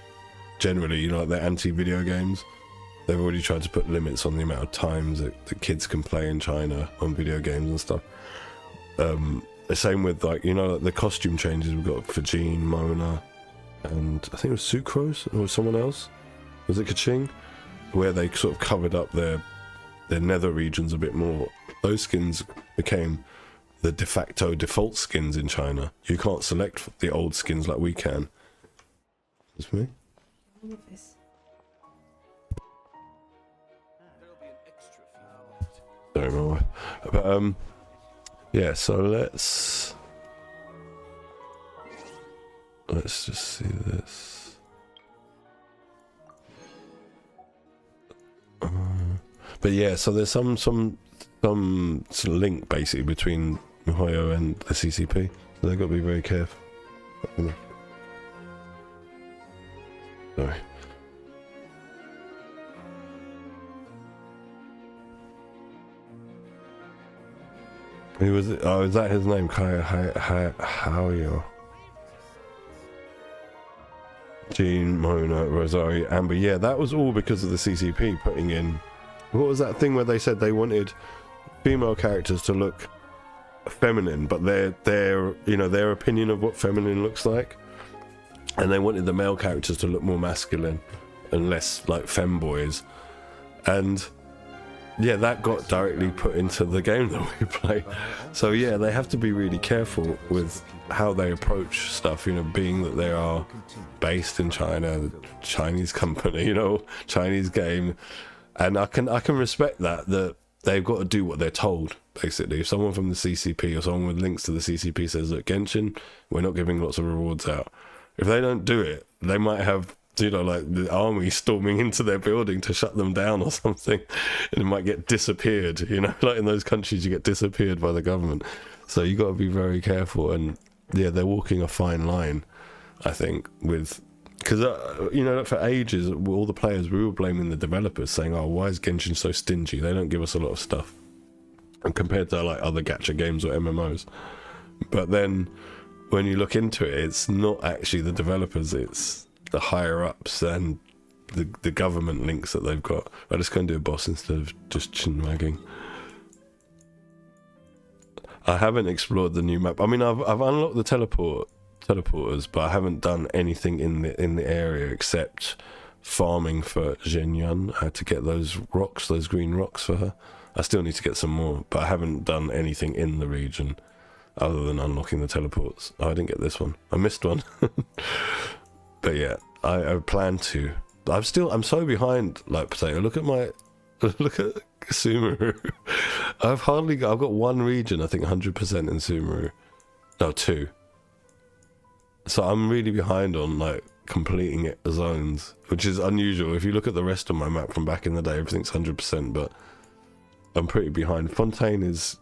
Speaker 1: generally, you know, like they're anti-video games, they've already tried to put limits on the amount of times that the kids can play in China on video games and stuff. The same with, like, you know, like the costume changes we've got for Jean, Mona, and I think it was Sucrose or someone else. Was it Kaching? Where they sort of covered up their nether regions a bit more. Those skins became the de facto default skins in China. You can't select the old skins like we can. It's me?
Speaker 6: All of this.
Speaker 1: Sorry, my wife. But yeah, so let's just see this. But yeah, so there's some sort of link basically between MiHoYo and the CCP, so they've got to be very careful. Sorry. Who was it? Oh, is that his name? Haoyo. Jean, Mona, Rosario, Amber. Yeah, that was all because of the CCP putting in. What was that thing where they said they wanted female characters to look feminine, but their you know, their opinion of what feminine looks like, and they wanted the male characters to look more masculine and less like femboys, and yeah, that got directly put into the game that we play. So yeah, they have to be really careful with how they approach stuff, you know, being that they are based in China, the Chinese company, you know, Chinese game. And I can respect that they've got to do what they're told, basically. If someone from the CCP or someone with links to the CCP says, look, Genshin, we're not giving lots of rewards out. If they don't do it, they might have, you know, like the army storming into their building to shut them down or something, and it might get disappeared, you know, like in those countries you get disappeared by the government. So you got to be very careful, and yeah, they're walking a fine line, I think, with, because you know, for ages all the players, we were blaming the developers, saying, oh, why is Genshin so stingy, they don't give us a lot of stuff, and compared to like other gacha games or MMOs. But then when you look into it, it's not actually the developers, it's the higher ups and the government links that they've got. I just can't do a boss instead of just chin wagging. I haven't explored the new map. I mean, I've unlocked the teleporters, but I haven't done anything in the area except farming for Zhenyun. I had to get those rocks, those green rocks for her. I still need to get some more, but I haven't done anything in the region other than unlocking the teleports. Oh, I didn't get this one. I missed one. But yeah, I plan to. I'm so behind, like Potato. Look at Sumeru. I've got one region, I think 100% in Sumeru. No, 2. So I'm really behind on like completing zones, which is unusual. If you look at the rest of my map from back in the day, everything's 100%, but I'm pretty behind. Fontaine is,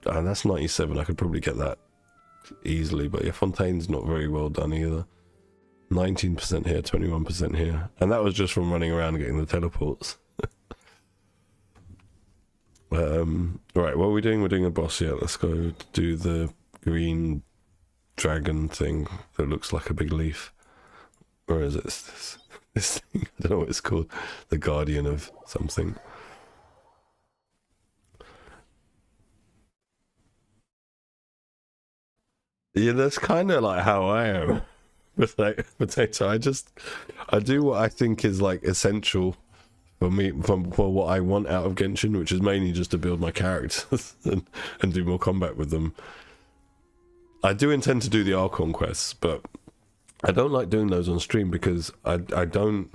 Speaker 1: that's 97. I could probably get that easily, but yeah, Fontaine's not very well done either. 19% here, 21% here, and that was just from running around and getting the teleports. Right, what are we doing? We're doing a boss yet. Let's go do the green dragon thing that looks like a big leaf. Or is it this thing? I don't know what it's called. The guardian of something. Yeah, that's kind of like how I am. Potato. I do what I think is like essential for me, for what I want out of Genshin, which is mainly just to build my characters and do more combat with them. I do intend to do the Archon quests, but I don't like doing those on stream because I don't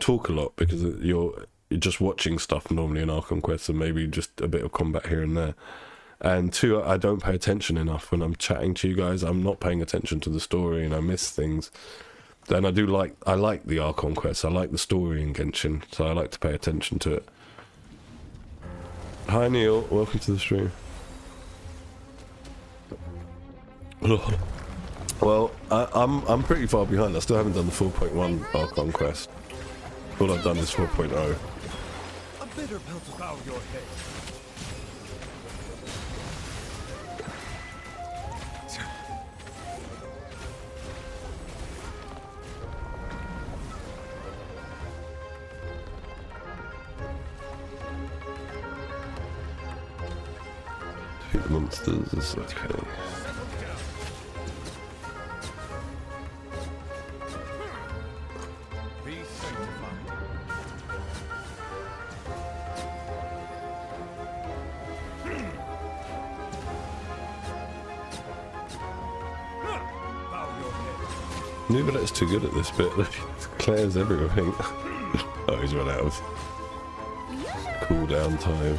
Speaker 1: talk a lot because you're just watching stuff normally in Archon quests and maybe just a bit of combat here and there. And two, I don't pay attention enough when I'm chatting to you guys. I'm not paying attention to the story and I miss things. Then I like the Archon quests. I like the story in Genshin, so I like to pay attention to it. Hi Neil, welcome to the stream. Well, I'm pretty far behind. I still haven't done the 4.1 Archon quest. All I've done is 4.0.
Speaker 4: A bitter pill to bow your head.
Speaker 1: Defeat the monsters is okay.
Speaker 3: Be sanctified. Bow your head.
Speaker 1: Nubilet's too good at this bit. Claire's everything. Oh, he's run out of cooldown time.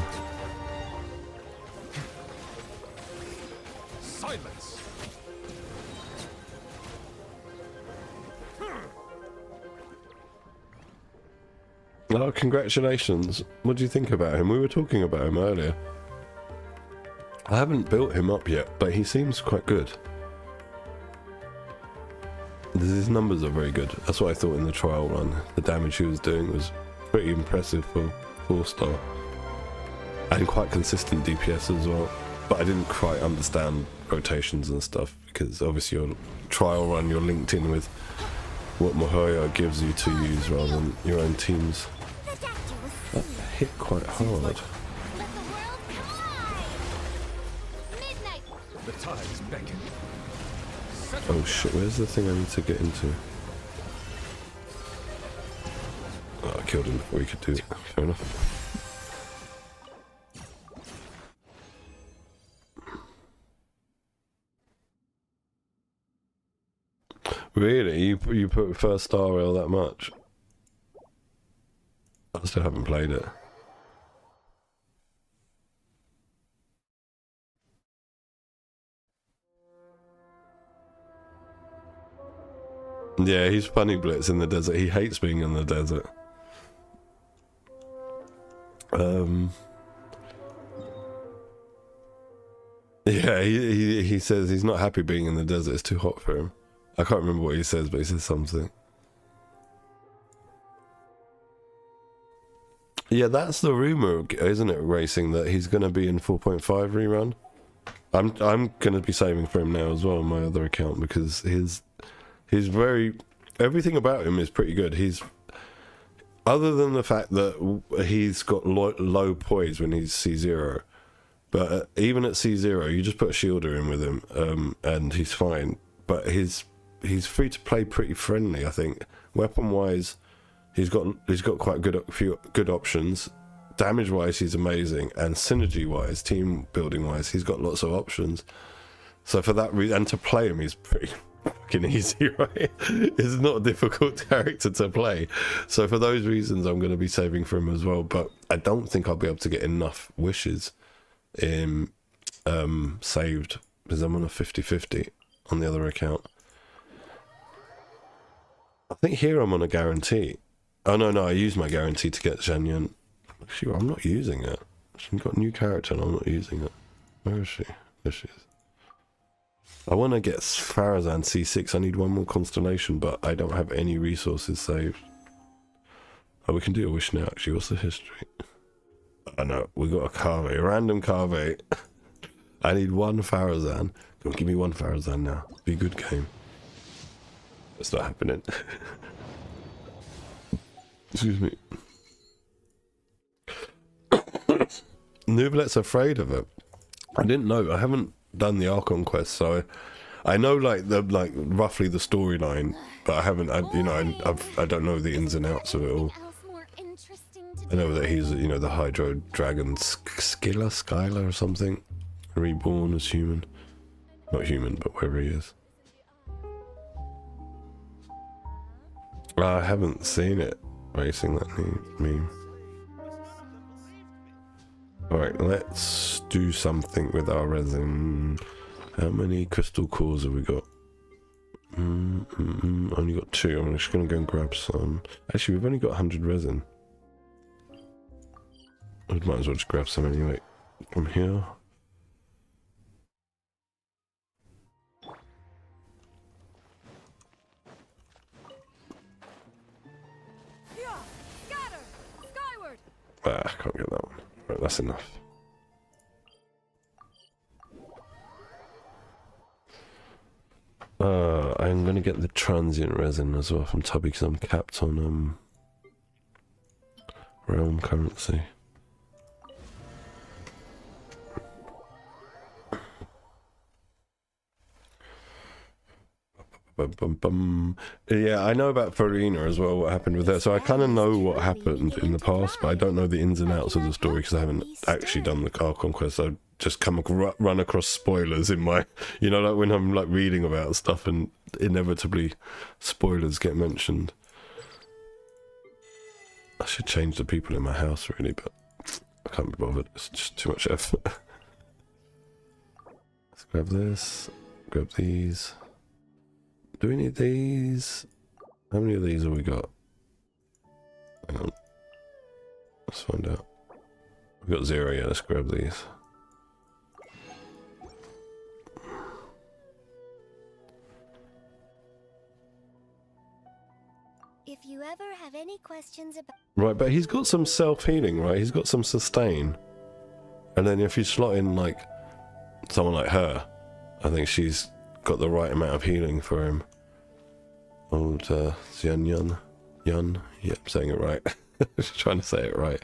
Speaker 3: Silence.
Speaker 1: Oh, congratulations. What do you think about him? We were talking about him earlier. I haven't built him up yet, but he seems quite good. His numbers are very good. That's what I thought in the trial run. The damage he was doing was pretty impressive for 4-star. And quite consistent DPS as well. But I didn't quite understand rotations and stuff, because obviously your trial run, you're linked in with what Mohoyo gives you to use rather than your own teams. That hit quite hard.
Speaker 2: Let the world collide! Midnight!
Speaker 3: The tides beckon.
Speaker 1: Oh shit, where's the thing I need to get into? Oh, I killed him before he could do it. Fair enough. Really? You put first star rail that much? I still haven't played it. Yeah, he's funny Blitz in the desert. He hates being in the desert. Yeah, he says he's not happy being in the desert. It's too hot for him. I can't remember what he says, but he says something. Yeah, that's the rumor, isn't it, Racing, that he's going to be in 4.5 rerun? I'm going to be saving for him now as well on my other account, because he's very... Everything about him is pretty good. He's... Other than the fact that he's got low poise when he's C0, but even at C0, you just put a shielder in with him, and he's fine. But he's free to play, pretty friendly, I think. Weapon wise, he's got quite good options. Damage wise, he's amazing, and synergy wise, team building wise, he's got lots of options. So for that reason, and to play him, he's pretty fucking easy, right? It's not a difficult character to play. So for those reasons, I'm going to be saving for him as well. But I don't think I'll be able to get enough wishes in saved, because I'm on a 50-50 on the other account. I think here I'm on a guarantee. Oh no, I used my guarantee to get Zhanyan. Actually, I'm not using it. She's got a new character and I'm not using it. Where is she? There she is. I want to get Farazan C6. I need one more constellation, but I don't have any resources saved. Oh, we can do a wish now, actually. What's the history? I know, we got a Carve, random Carve. I need one Farazan. Come on, give me one Farazan now. Be a good game. It's not happening. Excuse me. Nooblet's afraid of it. I didn't know. I haven't done the Archon quest, so I know like roughly the storyline, but I haven't. I don't know the ins and outs of it all.
Speaker 2: Else more interesting to
Speaker 1: I know that he's the Hydro Dragon Skylar or something, reborn as human, not human, but wherever he is. I haven't seen it racing that meme. Alright, let's do something with our resin. How many crystal cores have we got? Only got 2. I'm just going to go and grab some. Actually, we've only got 100 resin. I might as well just grab some anyway. From here. Ah, I can't get that one. Right, that's enough. I'm gonna get the transient resin as well from Tubby because I'm capped on realm currency. Yeah, I know about Farina as well, what happened with her. So I kind of know what happened in the past, but I don't know the ins and outs of the story because I haven't actually done the car conquest. I just run across spoilers in my, like when I'm like reading about stuff and inevitably spoilers get mentioned. I should change the people in my house really, but I can't be bothered. It's just too much effort. Let's grab this, grab these. Do we need these? How many of these have we got? Hang on. Let's find out. We've got 0, yeah, let's grab these.
Speaker 2: If you ever have any questions about...
Speaker 1: Right, but he's got some self-healing, right? He's got some sustain. And then if you slot in, like, someone like her, I think she's got the right amount of healing for him. Old Xian Yun. Yep, saying it right. Just trying to say it right.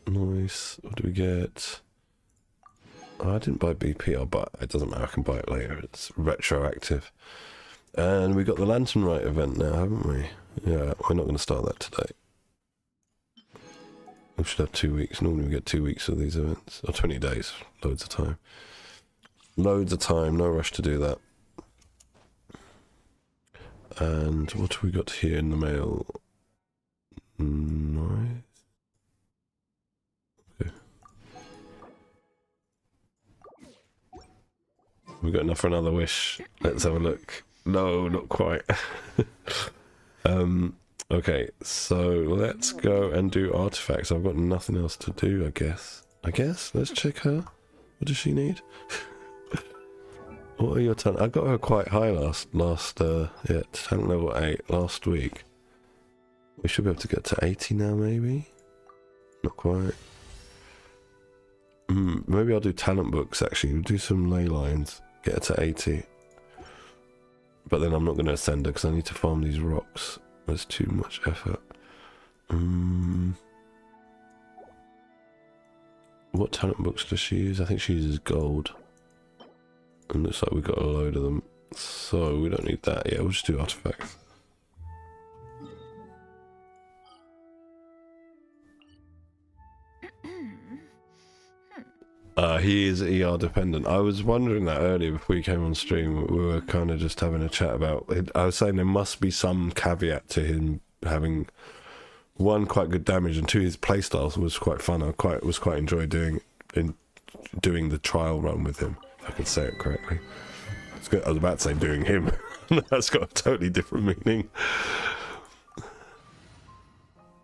Speaker 1: Nice. What do we get? Oh, I didn't buy BP. I'll buy it. It doesn't matter. I can buy it later. It's retroactive. And we got the Lantern Rite event now, haven't we? Yeah, we're not going to start that today. We should have 2 weeks. Normally we get 2 weeks of these events. Or 20 days. Loads of time. Loads of time. No rush to do that. And what have we got here in the mail? Nice. Okay. We got enough for another wish. Let's have a look. No, not quite. Okay, so let's go and do artifacts. I've got nothing else to do, I guess. Let's check her. What does she need? What are your talent? I got her quite high last talent level 8 last week. We should be able to get to 80 now, maybe? Not quite. Maybe I'll do talent books, actually. We'll do some ley lines. Get her to 80. But then I'm not going to ascend her because I need to farm these rocks. There's too much effort. What talent books does she use? I think she uses gold. And looks like we've got a load of them. So we don't need that. Yeah, we'll just do artifacts. He is ER dependent. I was wondering that earlier before you came on stream. We were kind of just having a chat about it. I was saying there must be some caveat to him having, 1, quite good damage, and 2, his playstyle was quite fun. I was quite enjoying doing the trial run with him. If I could say it correctly. I was about to say doing him. That's got a totally different meaning.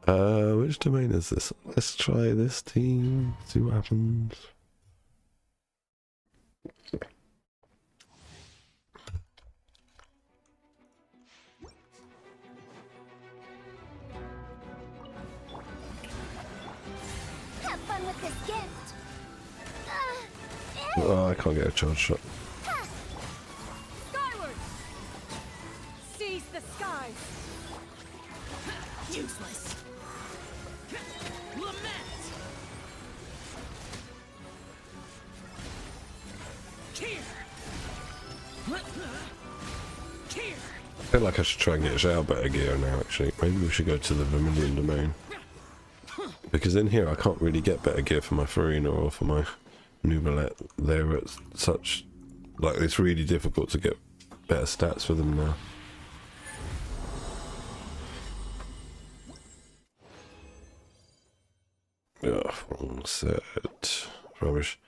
Speaker 1: Which domain is this? Let's try this team. See what happens.
Speaker 2: fun with this gift.
Speaker 1: Oh, I can't get a charge shot.
Speaker 6: Skyward! Seize the skies!
Speaker 5: Useless. Lament. Here. Here.
Speaker 1: I feel like I should try and get Zhao better gear now, actually. Maybe we should go to the Vermilion Domain. Because in here I can't really get better gear for my Farina or for my Nuvalet. They're at such... like, it's really difficult to get better stats for them now. Ugh, wrong set. Rubbish.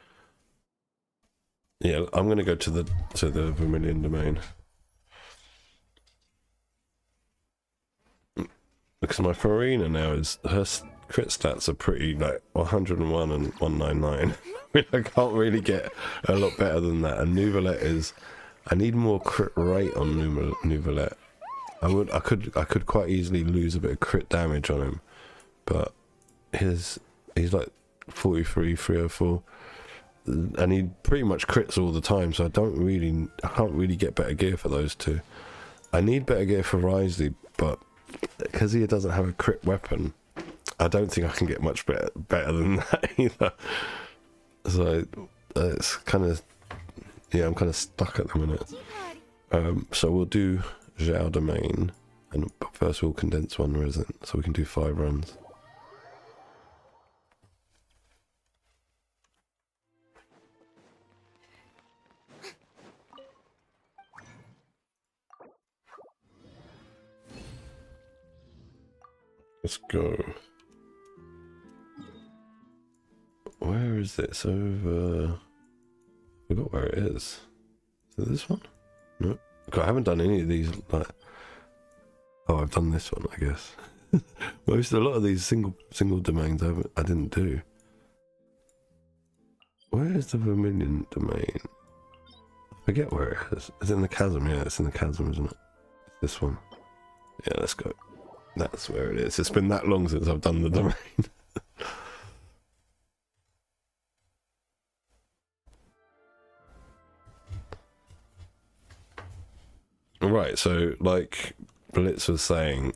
Speaker 1: Yeah, I'm gonna go to the Vermilion Domain. Because my Farina now is, her crit stats are pretty, like, 101 and 199. I mean, I can't really get a lot better than that. And Nuvalet is, I need more crit rate on Nuvalet. I could quite easily lose a bit of crit damage on him, but he's like 43, 304, and he pretty much crits all the time. So I can't really get better gear for those two. I need better gear for Risley, but because he doesn't have a crit weapon, I don't think I can get much better than that either. So it's kind of, yeah, I'm kind of stuck at the minute. So we'll do Zhao Domain, and first we'll condense one resin so we can do 5 runs. Let's go. Where is this? Over... I forgot where it is. Is it this one? No. God, I haven't done any of these, like... Oh, I've done this one, I guess. A lot of these single domains I didn't do. Where is the Vermilion Domain? I forget where it is. Is it in the chasm? Yeah, it's in the chasm, isn't it? It's this one. Yeah, let's go. That's where it is. It's been that long since I've done the domain. Right, so like Blitz was saying,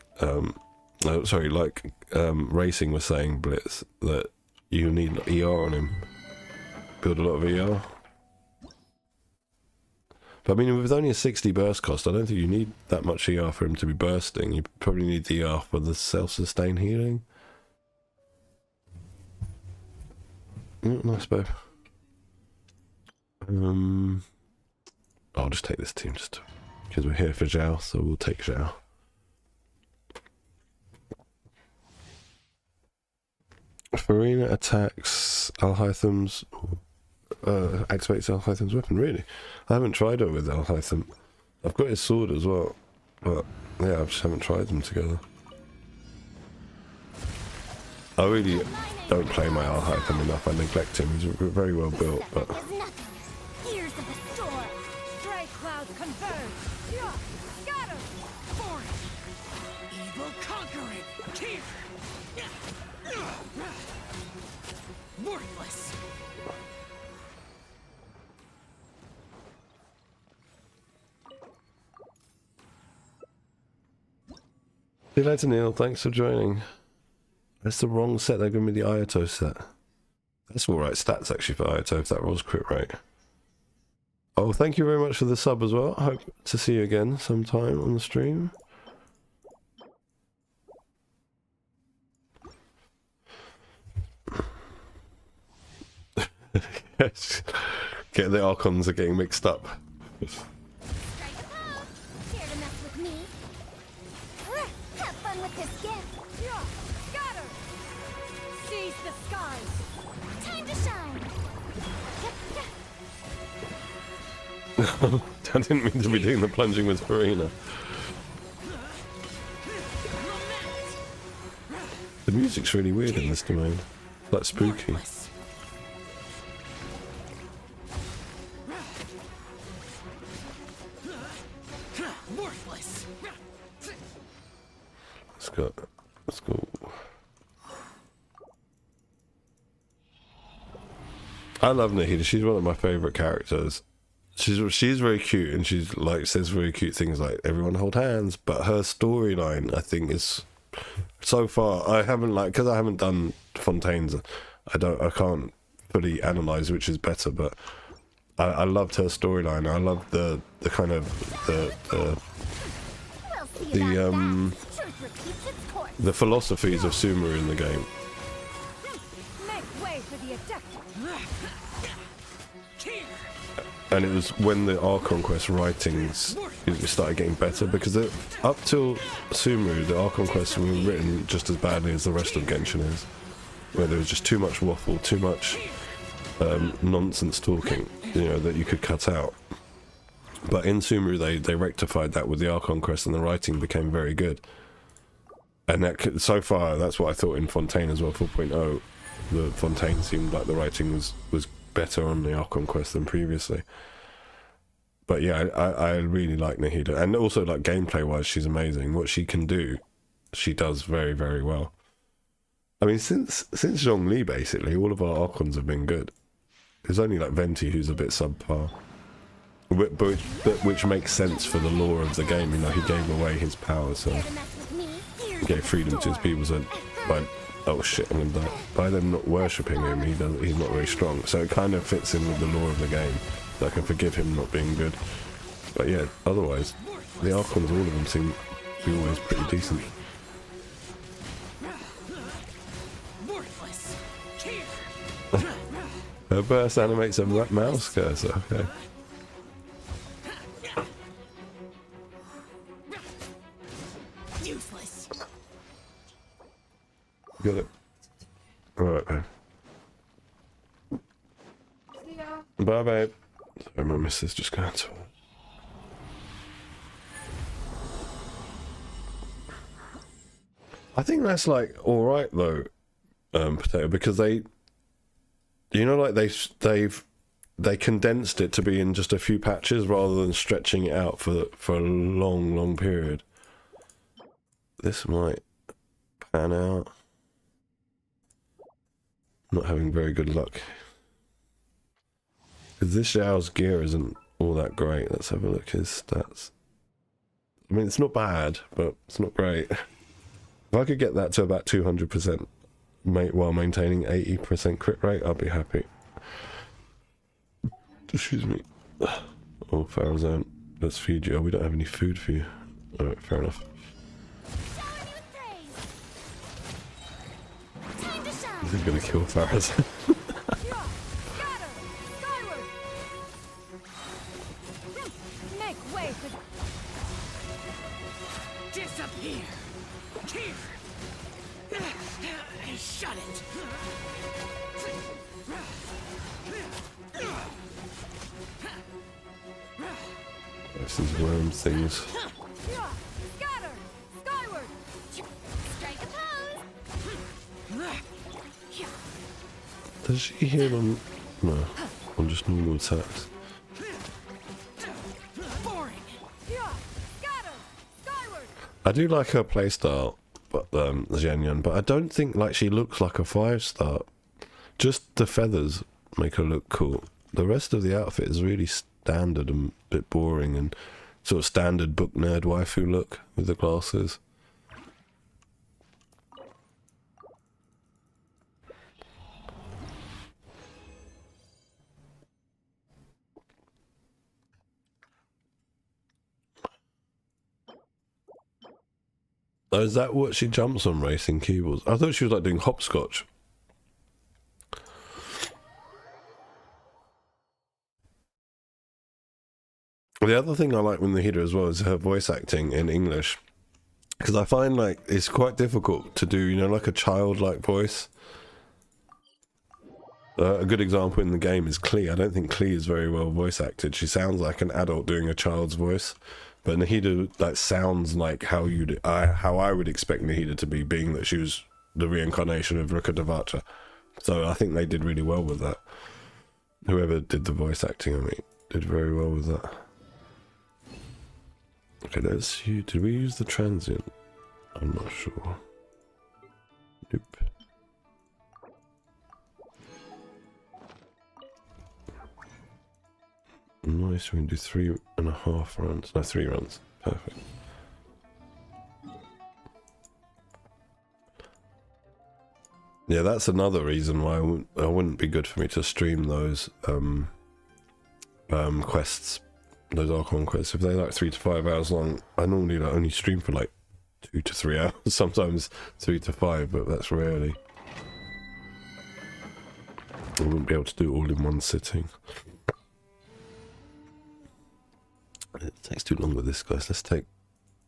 Speaker 1: Racing was saying, Blitz, that you need ER on him. Build a lot of ER. But I mean, with only a 60 burst cost, I don't think you need that much ER for him to be bursting. You probably need the ER for the self-sustain healing. Nice bow. I'll just take this team just because we're here for Zhao, so we'll take Zhao. Farina attacks Alhaitham's... activates Alhaitham's weapon, really? I haven't tried it with Alhaitham. I've got his sword as well, but yeah, I just haven't tried them together. I really don't play my Alhaitham enough. I neglect him. He's very well built, but...
Speaker 2: Years of the storm.
Speaker 6: Stray clouds converge! Scatter!
Speaker 5: Forth. Evil conquering. Here. Worthless.
Speaker 1: See you later, Neil. Thanks for joining. That's the wrong set. They're giving me the Ayato set. That's alright stats actually for Ayato if that rolls crit rate. Oh, thank you very much for the sub as well. Hope to see you again sometime on the stream. Yes. The Archons are getting mixed up.
Speaker 2: Strike a pose. Here to mess with me. Have fun with this gift.
Speaker 6: Scatter! Seize the skies!
Speaker 2: Time to shine.
Speaker 1: I didn't mean to be doing the plunging with Farina. The music's really weird in this domain. It's like spooky.
Speaker 5: Worthless.
Speaker 1: Let's go. I love Nahida. She's one of my favorite characters. She's very cute, and she's like says very cute things like everyone hold hands. But her storyline, I think, is so far I haven't like because I haven't done Fontaine's. I can't fully analyze which is better, but I loved her storyline. I loved the kind of
Speaker 2: We'll see
Speaker 1: the
Speaker 2: about that. Truth repeats its course.
Speaker 1: the philosophies of Sumeru in the game.
Speaker 6: Make way for the adept.
Speaker 5: Here.
Speaker 1: And it was when the Archon Quest writings started getting better, because up till Sumeru, the Archon Quests were written just as badly as the rest of Genshin is, where there was just too much waffle, too much nonsense talking, you know, that you could cut out. But in Sumeru, they rectified that with the Archon Quest, and the writing became very good. And that so far, that's what I thought in Fontaine as well. 4.0, the Fontaine seemed like the writing was better on the Archon Quest than previously. But yeah, I really like Nahida, and also like gameplay wise, she's amazing. What she can do, she does very, very well. I mean, since Zhongli, basically all of our Archons have been good. There's only like Venti who's a bit subpar, but which makes sense for the lore of the game. You know, he gave away his power, so
Speaker 2: Here to mess with me. Here's
Speaker 1: he gave freedom to his people. So by oh shit, I'm gonna die. By them not worshipping him, he's not very strong. So it kind of fits in with the lore of the game. So I can forgive him not being good. But yeah, otherwise, the Archons, all of them seem to be always pretty decent.
Speaker 5: Worthless. Here.
Speaker 1: Her burst animates a mouse cursor. Okay.
Speaker 5: Useless.
Speaker 1: Got it. Alright, babe. Bye, babe. Sorry, my missus just got to it. I think that's like alright though, Potato, because they, you know, like they condensed it to be in just a few patches rather than stretching it out for a long period. This might pan out. Not having very good luck. Because this Xiao's gear isn't all that great. Let's have a look at his stats. I mean, it's not bad, but it's not great. If I could get that to about 200% while maintaining 80% crit rate, I'd be happy. Excuse me. Oh, Farazan, let's feed you. Oh, we don't have any food for you. Alright, fair enough.
Speaker 2: showering you with praise. Time to shine.
Speaker 1: This is gonna kill Farazan.
Speaker 6: Scatter! Skyward! Make way for
Speaker 5: Disappear. Here. Shut it.
Speaker 1: This is worm things.
Speaker 6: Scatter! Skyward!
Speaker 2: Strike a pose.
Speaker 1: Does she heal on... No, on just normal attacks.
Speaker 5: Boring.
Speaker 6: Scatter! Skyward!
Speaker 1: I do like her playstyle, but Xianyun, but I don't think like she looks like a 5-star. Just the feathers make her look cool. The rest of the outfit is really standard and a bit boring, and sort of standard book nerd waifu look with the glasses. Oh, is that what she jumps on, racing keyboards? I thought she was like doing hopscotch. The other thing I like with Nahida as well is her voice acting in English. Because I find like it's quite difficult to do, you know, like a childlike voice. A good example in the game is Klee. I don't think Klee is very well voice acted. She sounds like an adult doing a child's voice. But Nahida like sounds like how I would expect Nahida to be, being that she was the reincarnation of Ruka Devacha. So I think they did really well with that. Whoever did the voice acting, I mean, did very well with that. Okay, let's see. Did we use the transient? I'm not sure. Nope. Nice, we can do 3.5 runs. No, 3 runs. Perfect. Yeah, that's another reason why it wouldn't be good for me to stream those quests, those Archon quests. If they're like 3 to 5 hours long, I normally like only stream for like 2 to 3 hours, sometimes 3 to 5, but that's rarely. I wouldn't be able to do it all in one sitting. It takes too long with this, guys. Let's take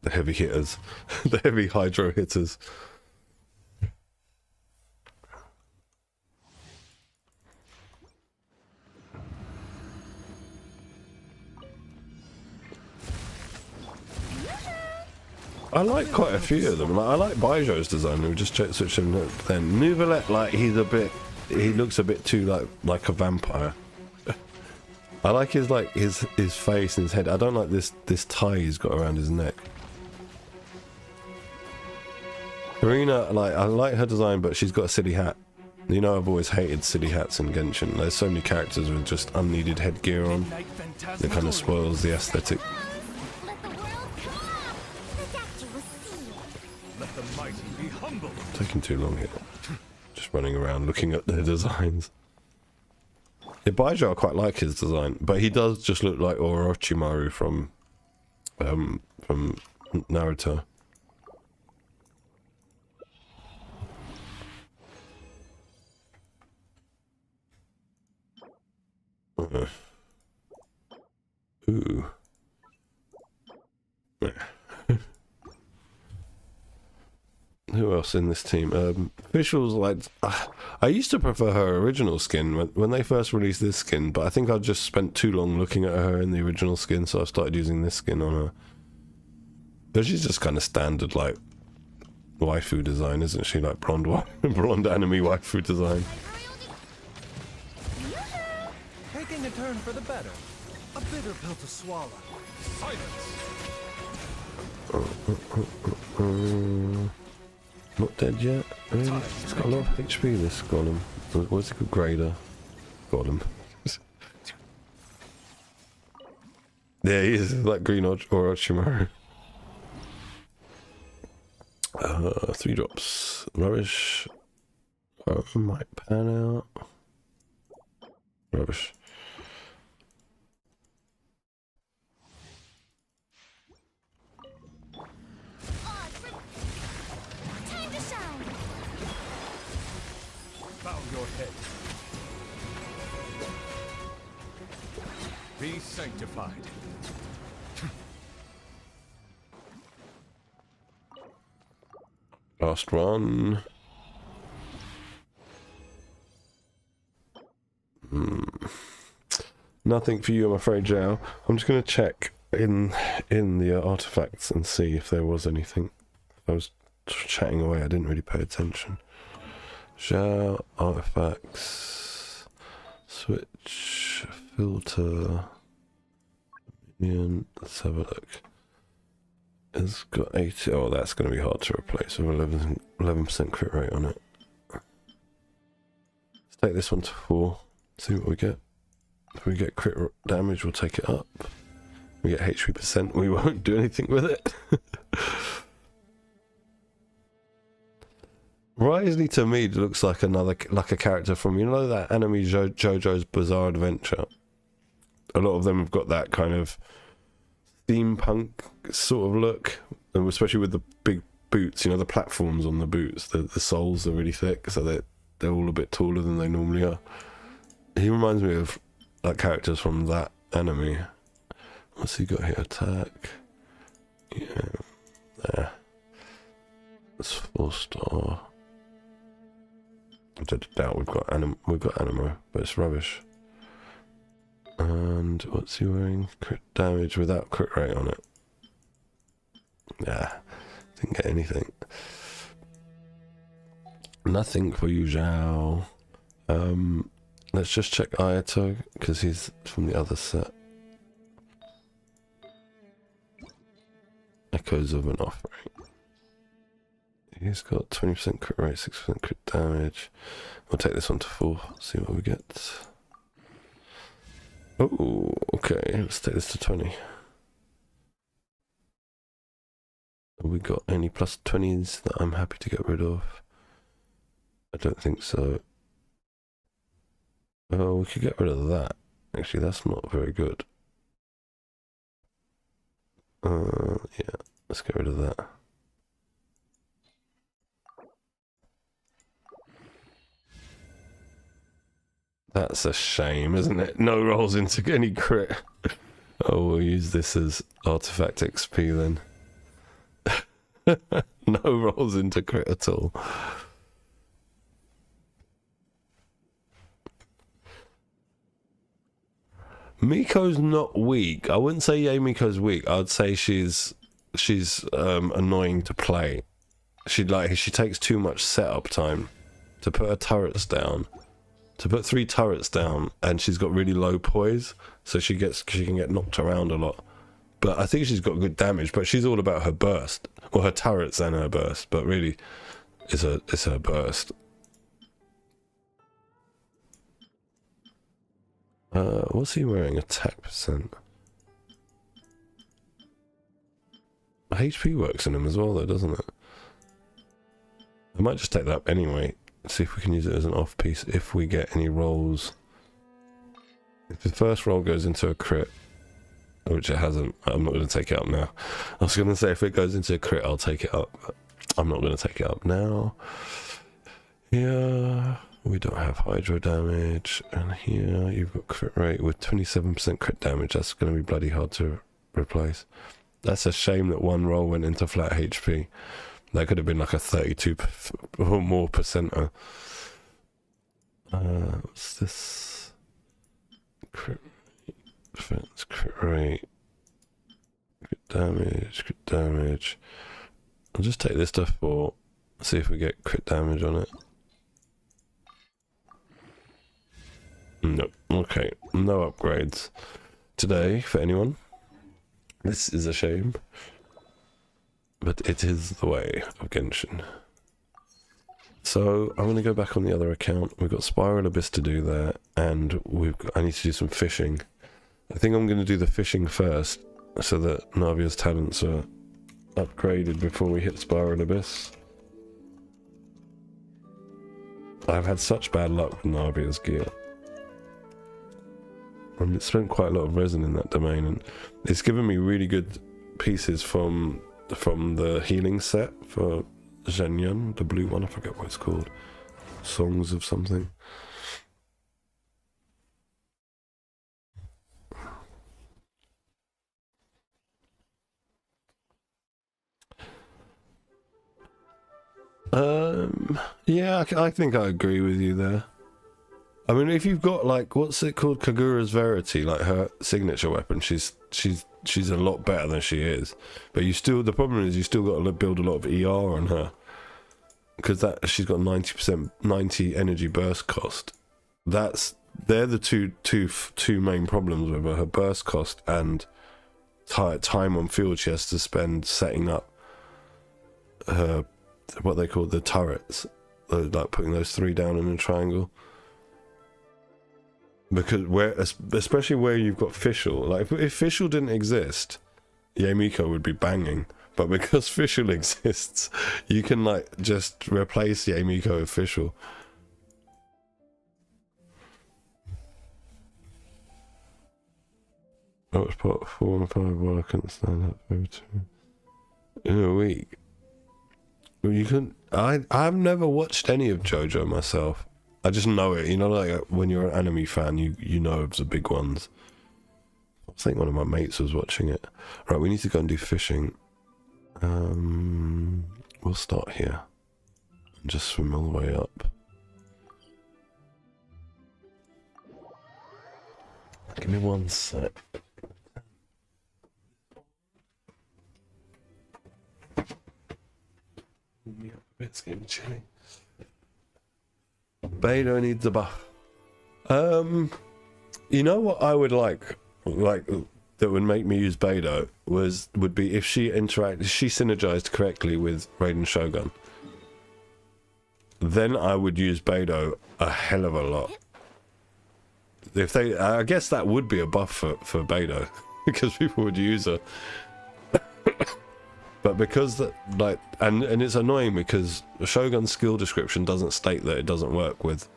Speaker 1: the heavy hitters, the heavy hydro hitters. I like quite a few of them. Like, I like Baijo's design. We just switched him then. Nouvelet, like he looks a bit too like a vampire. I like his face and his head. I don't like this tie he's got around his neck. Irina, like I like her design, but she's got a silly hat. You know, I've always hated silly hats in Genshin. There's so many characters with just unneeded headgear on. It kind of spoils the aesthetic.
Speaker 2: Let the world come up. The doctor will see.
Speaker 3: Let the mighty be humble.
Speaker 1: Taking too long here. Just running around looking at the designs. Yeah, Baijo, I quite like his design, but he does just look like Orochimaru from Naruto. Ooh. Who else in this team? Visuals, like I used to prefer her original skin when they first released this skin, but I think I just spent too long looking at her in the original skin, so I started using this skin on her. But she's just kind of standard, like waifu design, isn't she? Like blonde anime waifu design.
Speaker 4: Taking a turn for the better. A bitter pill to swallow.
Speaker 3: Silence.
Speaker 1: Not dead yet, really? It's got a lot of HP, this golem. What's it called? Grader. Golem. Yeah, he is like green Orochimaru. 3 drops. Rubbish. Might pan out. Rubbish.
Speaker 2: Time to shine.
Speaker 3: Bow your head. Be sanctified.
Speaker 1: Last one. Nothing for you, I'm afraid, Zhao. I'm just going to check in the artifacts and see if there was anything. I was chatting away, I didn't really pay attention. Zhao, artifacts, switch, filter, minion, let's have a look. It's got 80, oh that's going to be hard to replace with 11% crit rate on it. Let's take this one to 4, see what we get. If we get crit damage, we'll take it up. If we get HP percent, we won't do anything with it. Risley to me looks like a character from, you know, that anime JoJo's Bizarre Adventure. A lot of them have got that kind of steampunk sort of look, and especially with the big boots, you know, the platforms on the boots, the soles are really thick, so they're all a bit taller than they normally are. He reminds me of like characters from that anime. What's he got here? Attack. Yeah. There. That's 4-star. I doubt we've got Animo, but it's rubbish. And what's he wearing? Crit damage without crit rate on it. Yeah, didn't get anything. Nothing for you, Zhao. Let's just check Ayato, because he's from the other set. Echoes of an Offering. He's got 20% crit rate, 6% crit damage. We'll take this one to 4, see what we get. Oh, okay. Let's take this to 20. Have we got any plus 20s that I'm happy to get rid of? I don't think so. Oh, we could get rid of that. Actually, that's not very good. Yeah, let's get rid of that. That's a shame, isn't it? No rolls into any crit. Oh, we'll use this as artifact XP then. No rolls into crit at all. Miko's not weak. I wouldn't say Miko's weak. I'd say she's annoying to play. She takes too much setup time to put her turrets down. To put 3 turrets down, and she's got really low poise, so she can get knocked around a lot. But I think she's got good damage. But she's all about her burst, or her turrets and her burst. But really, it's her burst. What's he wearing? Attack percent. HP works in him as well, though, doesn't it? I might just take that up anyway. See if we can use it as an off piece if we get any rolls. If the first roll goes into a crit, which it hasn't, I'm not going to take it up now. I was going to say if it goes into a crit, I'll take it up, but I'm not going to take it up now. Yeah, we don't have hydro damage, and here you've got crit rate with 27% crit damage. That's going to be bloody hard to replace. That's a shame that one roll went into flat HP. That could have been like a 32 or more percenter. What's this? Crit rate, defense, crit rate, crit damage. I'll just take this to 4. See if we get crit damage on it. Nope. Okay, no upgrades today for anyone. This is a shame. But it is the way of Genshin. So I'm going to go back on the other account. We've got Spiral Abyss to do there, and I need to do some fishing. I think I'm going to do the fishing first, so that Navia's talents are upgraded before we hit Spiral Abyss. I've had such bad luck with Navia's gear. I've spent quite a lot of resin in that domain, and it's given me really good pieces from the healing set for Genshin, the blue one. I forget what it's called. Songs of something. Yeah, I think I agree with you there. I mean, if you've got, like, what's it called, Kagura's Verity, like her signature weapon, she's a lot better than she is. But the problem is you still got to build a lot of ER on her, because she's got 90 energy burst cost. They're the two main problems with her burst cost and time on field she has to spend setting up her, what they call the turrets, like putting those 3 down in a triangle. Because especially where you've got Fischl, like if Fischl didn't exist, Miko would be banging. But because Fischl exists, you can like just replace Miko with Fischl. I was part 4 and 5 while I couldn't stand up over 2 in a week. Well, you couldn't. I've never watched any of JoJo myself. I just know it, you know, like when you're an anime fan, you know of the big ones. I think one of my mates was watching it. Right, we need to go and do fishing. We'll start here and just swim all the way up. Give me 1 sec. It's getting chilly. Beidou needs a buff. You know what I would like that would make me use Beidou would be if she synergized correctly with Raiden Shogun. Then I would use Beidou a hell of a lot. if they, I guess that would be a buff for Beidou because people would use her. But because that, like, and it's annoying because Shogun's skill description doesn't state that it doesn't work with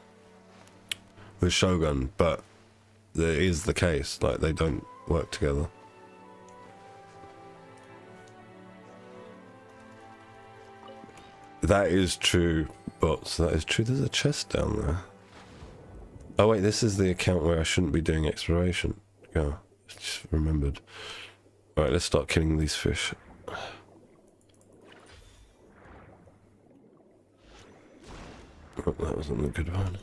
Speaker 1: Shogun, but it is the case. Like, they don't work together. That is true, bots. That is true. There's a chest down there. Oh wait, this is the account where I shouldn't be doing exploration. Yeah, just remembered. Alright, let's start killing these fish. Oh, that wasn't a good one.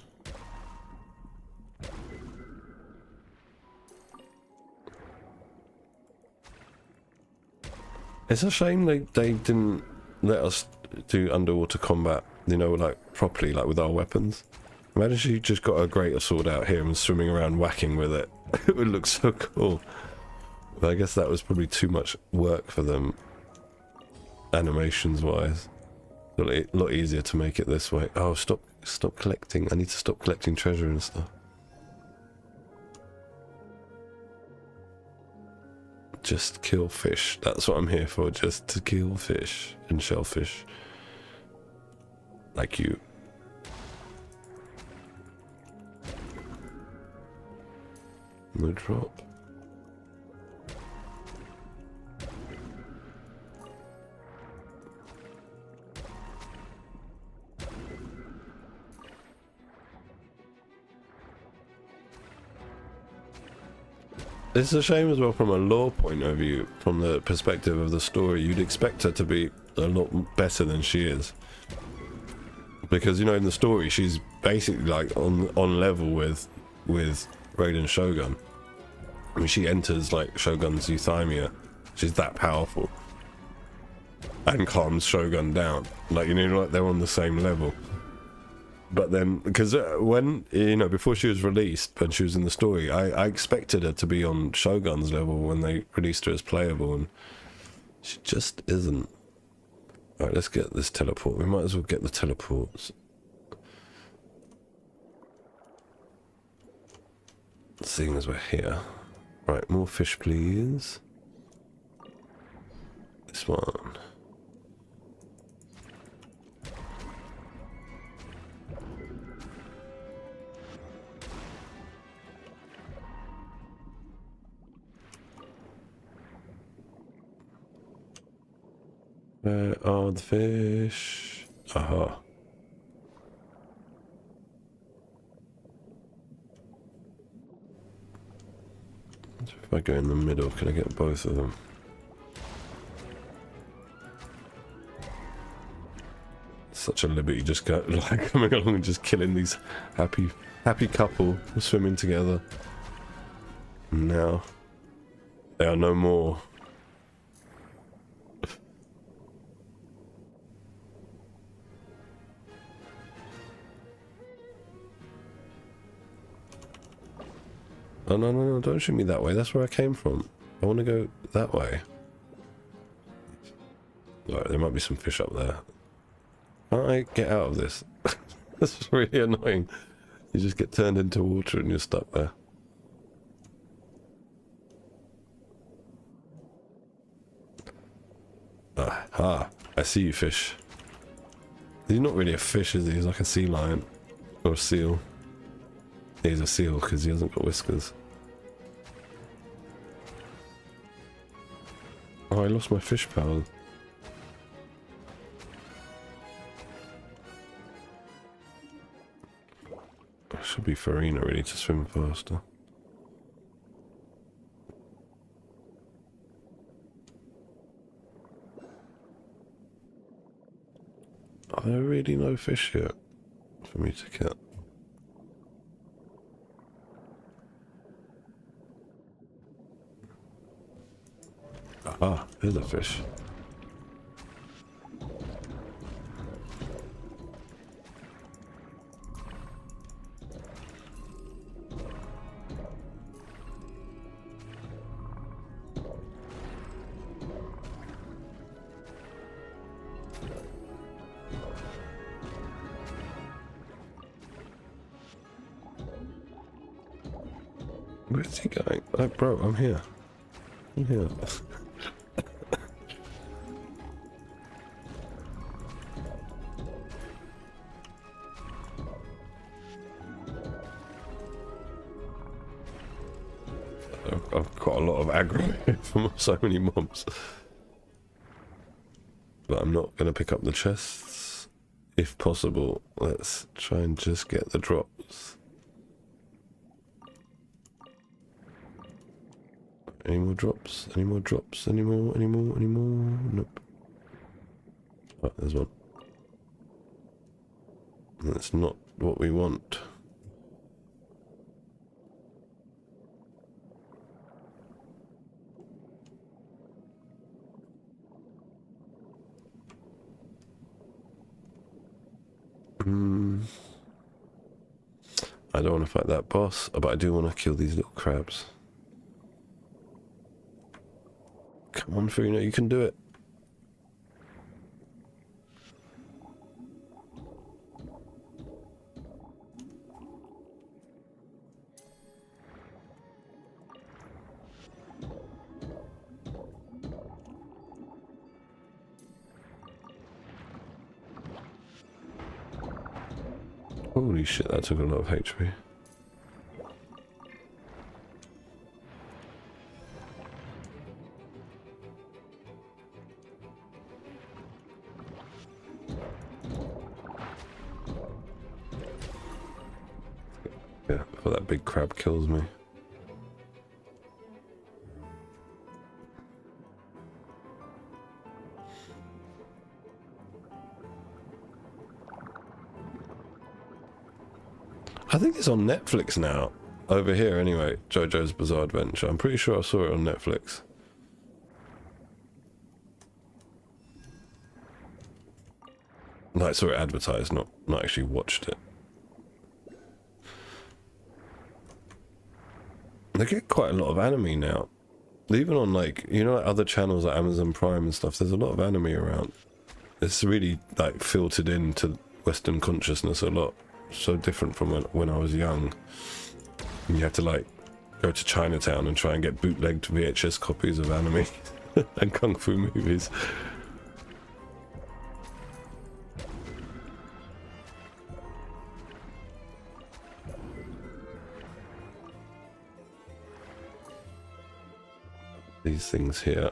Speaker 1: It's a shame they didn't let us do underwater combat, you know, like properly, like with our weapons. Imagine she just got a greater sword out here and was swimming around whacking with it. It would look so cool. But I guess that was probably too much work for them, animations wise. A lot easier to make it this way. Oh, stop collecting. I need to stop collecting treasure and stuff. Just kill fish. That's what I'm here for. Just to kill fish and shellfish. Like you. No drop. It's a shame as well from a lore point of view, from the perspective of the story. You'd expect her to be a lot better than she is. Because, you know, in the story, she's basically like on level with Raiden Shogun. I mean, she enters like Shogun's Euthymia. She's that powerful. And calms Shogun down. Like, you know, like they're on the same level. But then, because when, you know, before she was released, when she was in the story, I expected her to be on Shogun's level when they released her as playable, and she just isn't. Alright, let's get this teleport. We might as well get the teleports. Seeing as we're here. Right, more fish, please. This one. Where are the fish? Aha. If I go in the middle, can I get both of them? Such a liberty, just go, like coming along and just killing these happy couple swimming together. And now they are no more. Oh, no, don't shoot me that way. That's where I came from. I want to go that way. Alright, there might be some fish up there. Can't I get out of this? That's really annoying. You just get turned into water and you're stuck there. Aha, I see you, fish. He's not really a fish, is he? He's like a sea lion. Or a seal. He's a seal because he hasn't got whiskers. Oh, I lost my fish power. I should be Farina really to swim faster. Are there really no fish here for me to get? Ah, there's a fish. Where's he going? Oh, bro, I'm here. I'm here. I've got a lot of aggro from so many mobs. But I'm not going to pick up the chests. If possible, let's try and just get the drops. Any more drops? Any more drops? Any more? Any more? Any more? Nope. Oh, there's one. That's not what we want. I don't want to fight that boss, but I do want to kill these little crabs. Come on, Furina, you can do it. Holy shit, that took a lot of HP. Yeah, before that big crab kills me. I think it's on Netflix now. Over here anyway, JoJo's Bizarre Adventure. I'm pretty sure I saw it on Netflix. No, I saw it advertised, not actually watched it. They get quite a lot of anime now. Even on like, you know, like other channels like Amazon Prime and stuff, there's a lot of anime around. It's really like filtered into Western consciousness a lot. So different from when I was young. You had to like go to Chinatown and try and get bootlegged VHS copies of anime and kung fu movies. These things here.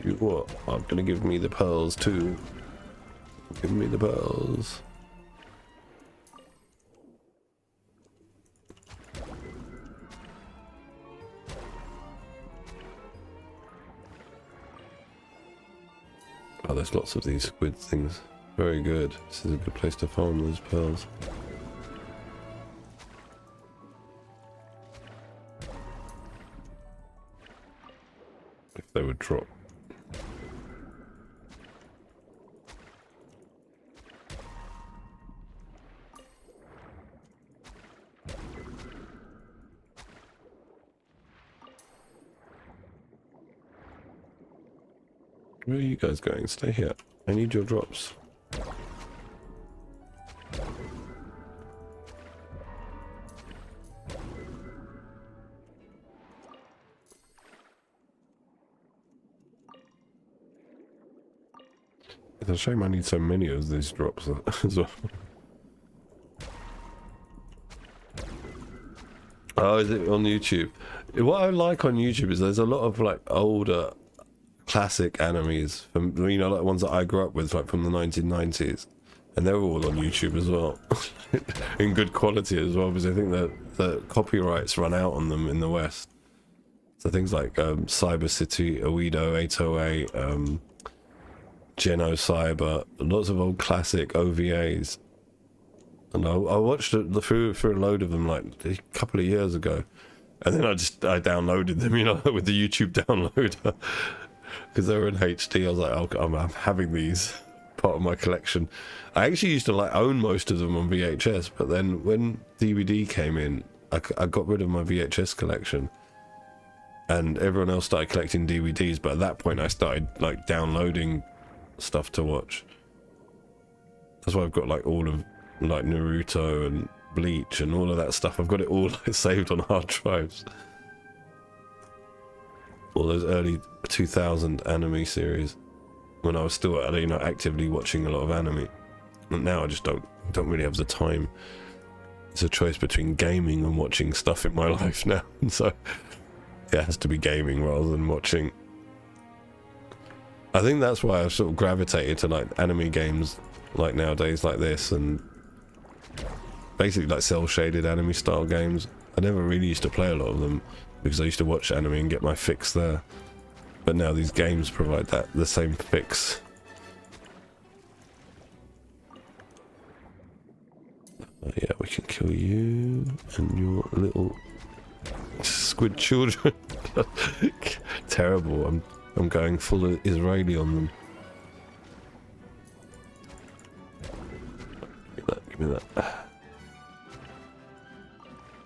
Speaker 1: You what? I'm gonna give me the pearls too. Give me the pearls. Oh, there's lots of these squid things. Very good. This is a good place to farm those pearls. If they would drop. Where are you guys going? Stay here. I need your drops. It's a shame I need so many of these drops as well. Oh, is it on YouTube? What I like on YouTube is there's a lot of like older classic animes from, you know, like ones that I grew up with, like from the 1990s, and they're all on YouTube as well. In good quality as well, because I think that the copyrights run out on them in the West. So things like Cyber City, Oedo 808, Geno Cyber, lots of old classic OVAs. And I watched it through a load of them like a couple of years ago, and then I downloaded them, you know, with the YouTube downloader. Because they were in HD, I was like, oh, I'm having these part of my collection. I actually used to like own most of them on VHS, but then when DVD came in, I got rid of my VHS collection, and everyone else started collecting DVDs. But at that point, I started like downloading stuff to watch. That's why I've got like all of like Naruto and Bleach and all of that stuff. I've got it all like, saved on hard drives. All those early 2000 anime series when I was still, you know, actively watching a lot of anime. And now I just don't really have the time. It's a choice between gaming and watching stuff in my life now, and so it has to be gaming rather than watching. I think that's why I've sort of gravitated to like anime games like nowadays like this, and basically like cel-shaded anime style games. I never really used to play a lot of them because I used to watch anime and get my fix there, but now these games provide the same fix. Yeah, we can kill you and your little squid children. Terrible. I'm going full Israeli on them. Give me that.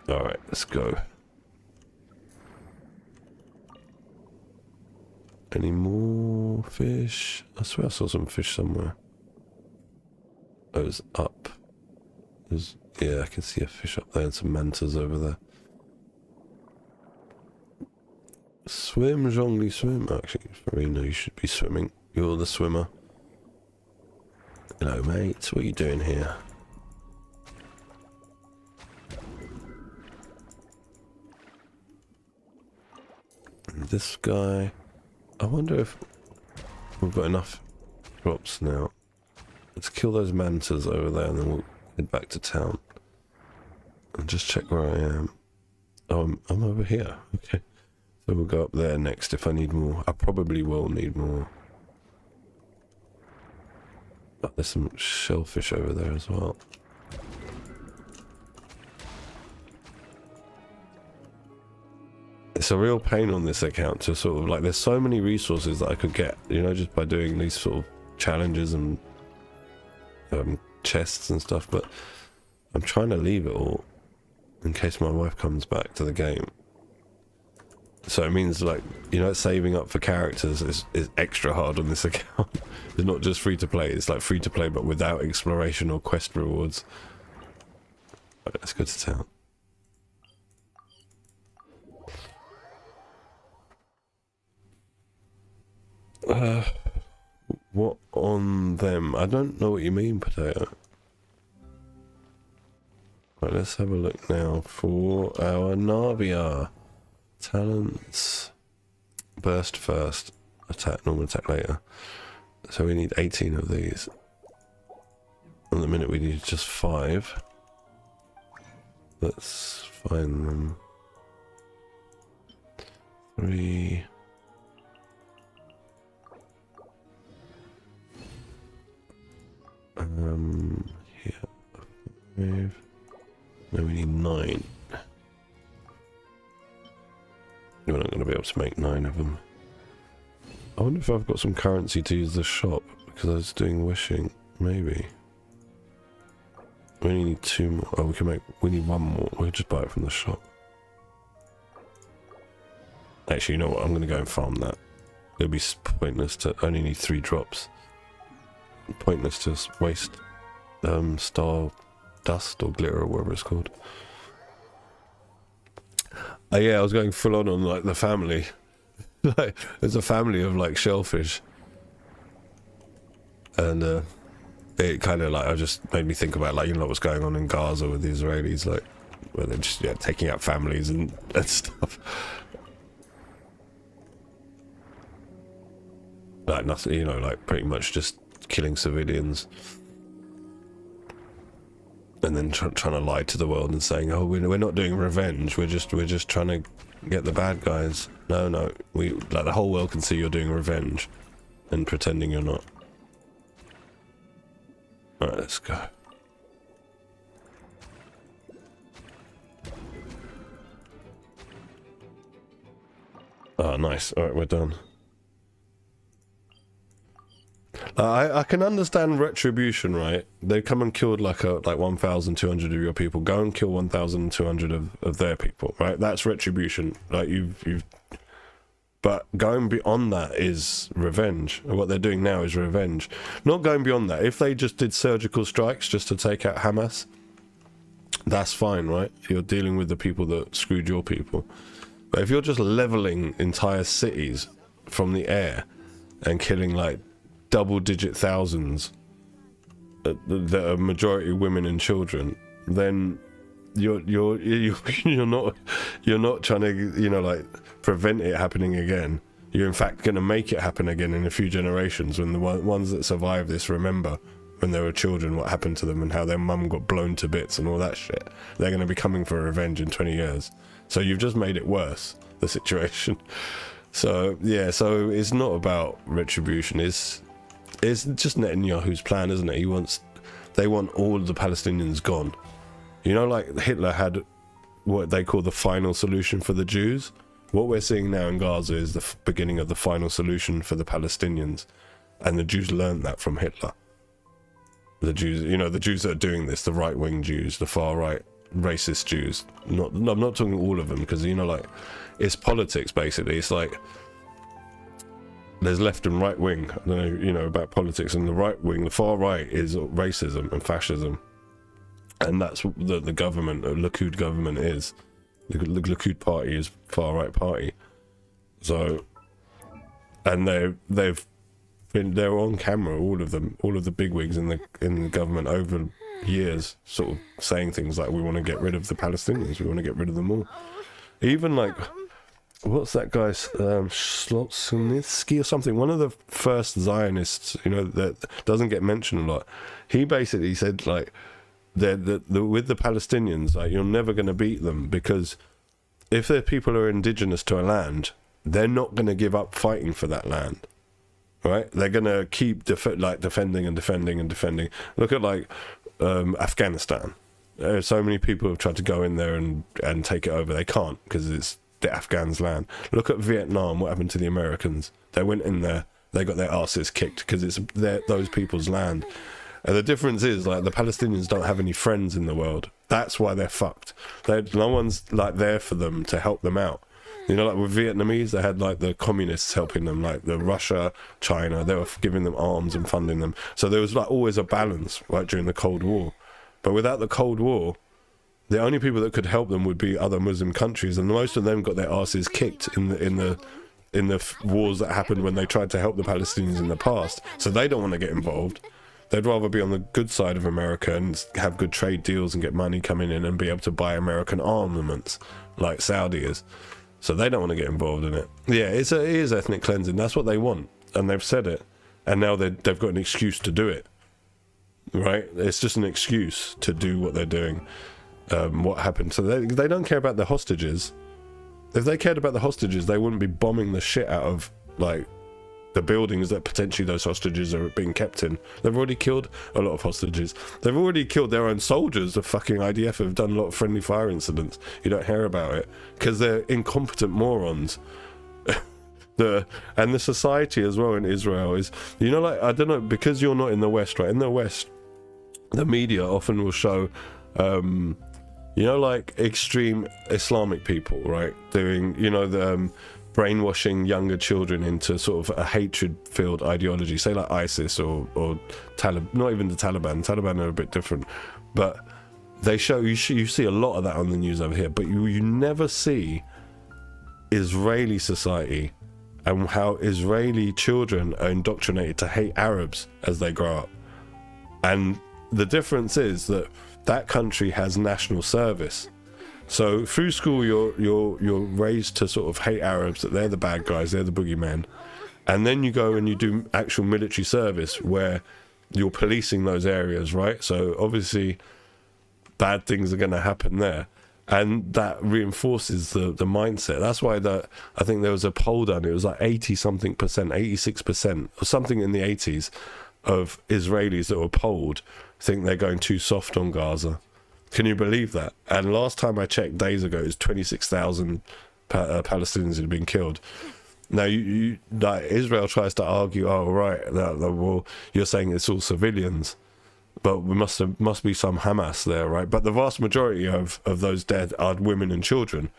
Speaker 1: Alright, let's go. Any more fish? I swear I saw some fish somewhere. Oh, it's up. Yeah, I can see a fish up there and some mantas over there. Swim, Zhongli, swim. Actually, Farina, you should be swimming. You're the swimmer. Hello, mate. What are you doing here? And this guy. I wonder if we've got enough drops now. Let's kill those mantas over there and then we'll head back to town. And just check where I am. Oh, I'm over here. Okay. So we'll go up there next if I need more. I probably will need more. Oh, there's some shellfish over there as well. It's a real pain on this account to sort of like, there's so many resources that I could get, you know, just by doing these sort of challenges and chests and stuff, but I'm trying to leave it all in case my wife comes back to the game. So it means, like, you know, saving up for characters is extra hard on this account. It's not just free to play, it's like free to play but without exploration or quest rewards. Right, let's go to town. What on them? I don't know what you mean, Potato. Right, let's have a look now for our Navia. Talents. Burst first. Attack, normal attack later. So we need 18 of these. At the minute we need just 5. Let's find them. 3. Here. 5. No, we need 9. We're not going to be able to make 9 of them. I wonder if I've got some currency to use the shop because I was doing wishing. Maybe. We only need 2 more. Oh, we need 1 more. We'll just buy it from the shop. Actually, you know what? I'm going to go and farm that. It'll be pointless to only need 3 drops. Pointless to waste star dust or glitter or whatever it's called. Yeah, I was going full on like the family. Like, there's a family of like shellfish, and it kind of like, I just made me think about, like, you know what's going on in Gaza with the Israelis, like where they're just taking out families and stuff. Like nothing, you know, like pretty much just killing civilians. And then trying to lie to the world and saying, "Oh, we're not doing revenge. We're just trying to get the bad guys." No, we, like, the whole world can see you're doing revenge, and pretending you're not. All right, let's go. Oh, nice. All right, we're done. I can understand retribution, right? They come and killed like 1,200 of your people. Go and kill 1,200 of their people, right? That's retribution. Like you've. But going beyond that is revenge. And what they're doing now is revenge. Not going beyond that. If they just did surgical strikes just to take out Hamas, that's fine, right? You're dealing with the people that screwed your people. But if you're just leveling entire cities from the air and killing like double-digit thousands that are majority women and children, then you're not trying to, you know, like prevent it happening again. You're in fact going to make it happen again in a few generations, when the ones that survive this remember when they were children what happened to them and how their mum got blown to bits and all that shit. They're going to be coming for revenge in 20 years. So you've just made it worse, the situation. So yeah, so it's not about retribution. It's just Netanyahu's plan, isn't it? They want all of the Palestinians gone. You know, like Hitler had what they call the final solution for the Jews. What we're seeing now in Gaza is the beginning of the final solution for the Palestinians. And the Jews learned that from Hitler. The Jews, you know, the Jews that are doing this, the right-wing Jews, the far-right racist Jews. I'm not talking all of them, because, you know, like, it's politics, basically. It's like, there's left and right wing. I don't know, you know, about politics. And the right wing, the far right, is racism and fascism. And that's what the government, the Likud government is. The Likud party is far-right party. So, and they're on camera, all of them, all of the bigwigs in the government over years, sort of saying things like, we want to get rid of the Palestinians, we want to get rid of them all. Even like, what's that guy's Slotsky or something, one of the first Zionists, you know, that doesn't get mentioned a lot. He basically said, like, with the Palestinians, like, you're never going to beat them, because if their people are indigenous to a land, they're not going to give up fighting for that land. Right, they're gonna keep defending and defending and defending. Look at like Afghanistan. There are so many people who have tried to go in there and take it over. They can't, because it's the Afghans' land. Look at Vietnam. What happened to the Americans? They went in there. They got their asses kicked because it's those people's land. And the difference is, like, the Palestinians don't have any friends in the world. That's why they're fucked. No one's like there for them to help them out. You know, like with Vietnamese, they had like the communists helping them, like the Russia, China, they were giving them arms and funding them. So there was like always a balance, right, during the Cold War. But without the Cold War, the only people that could help them would be other Muslim countries, and most of them got their asses kicked in the wars that happened when they tried to help the Palestinians in the past. So they don't want to get involved. They'd rather be on the good side of America and have good trade deals and get money coming in and be able to buy American armaments like Saudi is. So they don't want to get involved in it. Yeah, it is ethnic cleansing. That's what they want, and they've said it. And now they've got an excuse to do it. Right? It's just an excuse to do what they're doing. What happened? So they don't care about the hostages. If they cared about the hostages, they wouldn't be bombing the shit out of like the buildings that potentially those hostages are being kept in. They've already killed a lot of hostages. They've already killed their own soldiers. The fucking IDF have done a lot of friendly fire incidents. You don't hear about it because they're incompetent morons. And the society as well in Israel is, you know, like, I don't know, because you're not in the West, right? In the West, the media often will show, you know, like extreme Islamic people, right? Doing, you know, the brainwashing younger children into sort of a hatred-filled ideology, say like ISIS or Taliban, not even the Taliban. Taliban are a bit different, but they show, you see a lot of that on the news over here, but you never see Israeli society and how Israeli children are indoctrinated to hate Arabs as they grow up. And the difference is that country has national service. So through school, you're raised to sort of hate Arabs, that they're the bad guys, they're the boogeymen. And then you go and you do actual military service where you're policing those areas, right? So obviously bad things are going to happen there. And that reinforces the mindset. That's why I think there was a poll done, it was like 80-something%, 86%, or something in the 80s of Israelis that were polled think they're going too soft on Gaza. Can you believe that? And last time I checked, days ago, it was 26,000 Palestinians had been killed. Now, like, Israel tries to argue, oh, right, well, you're saying it's all civilians, but we must be some Hamas there, right? But the vast majority of those dead are women and children.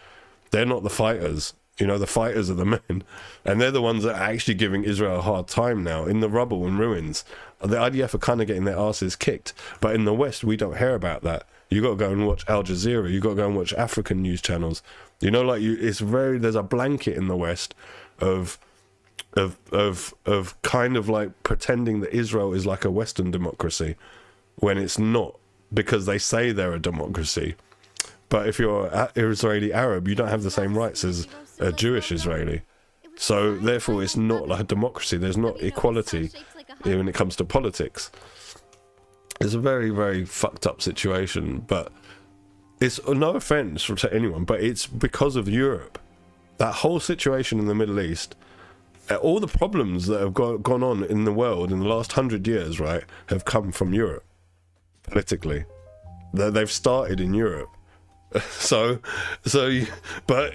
Speaker 1: They're not the fighters. You know, the fighters are the men. And they're the ones that are actually giving Israel a hard time now, in the rubble and ruins. The IDF are kind of getting their asses kicked. But in the West, we don't hear about that. You got to go and watch Al Jazeera. You got to go and watch African news channels. You know, like there's a blanket in the West of kind of like pretending that Israel is like a Western democracy when it's not, because they say they're a democracy. But if you're an Israeli Arab, you don't have the same rights as a Jewish Israeli. So therefore, it's not like a democracy. There's not equality when it comes to politics. It's a very, very fucked up situation. But it's no offense to anyone, but it's because of Europe. That whole situation in the Middle East, all the problems that have gone on in the world in the last 100 years, right, have come from Europe politically. They've started in Europe. But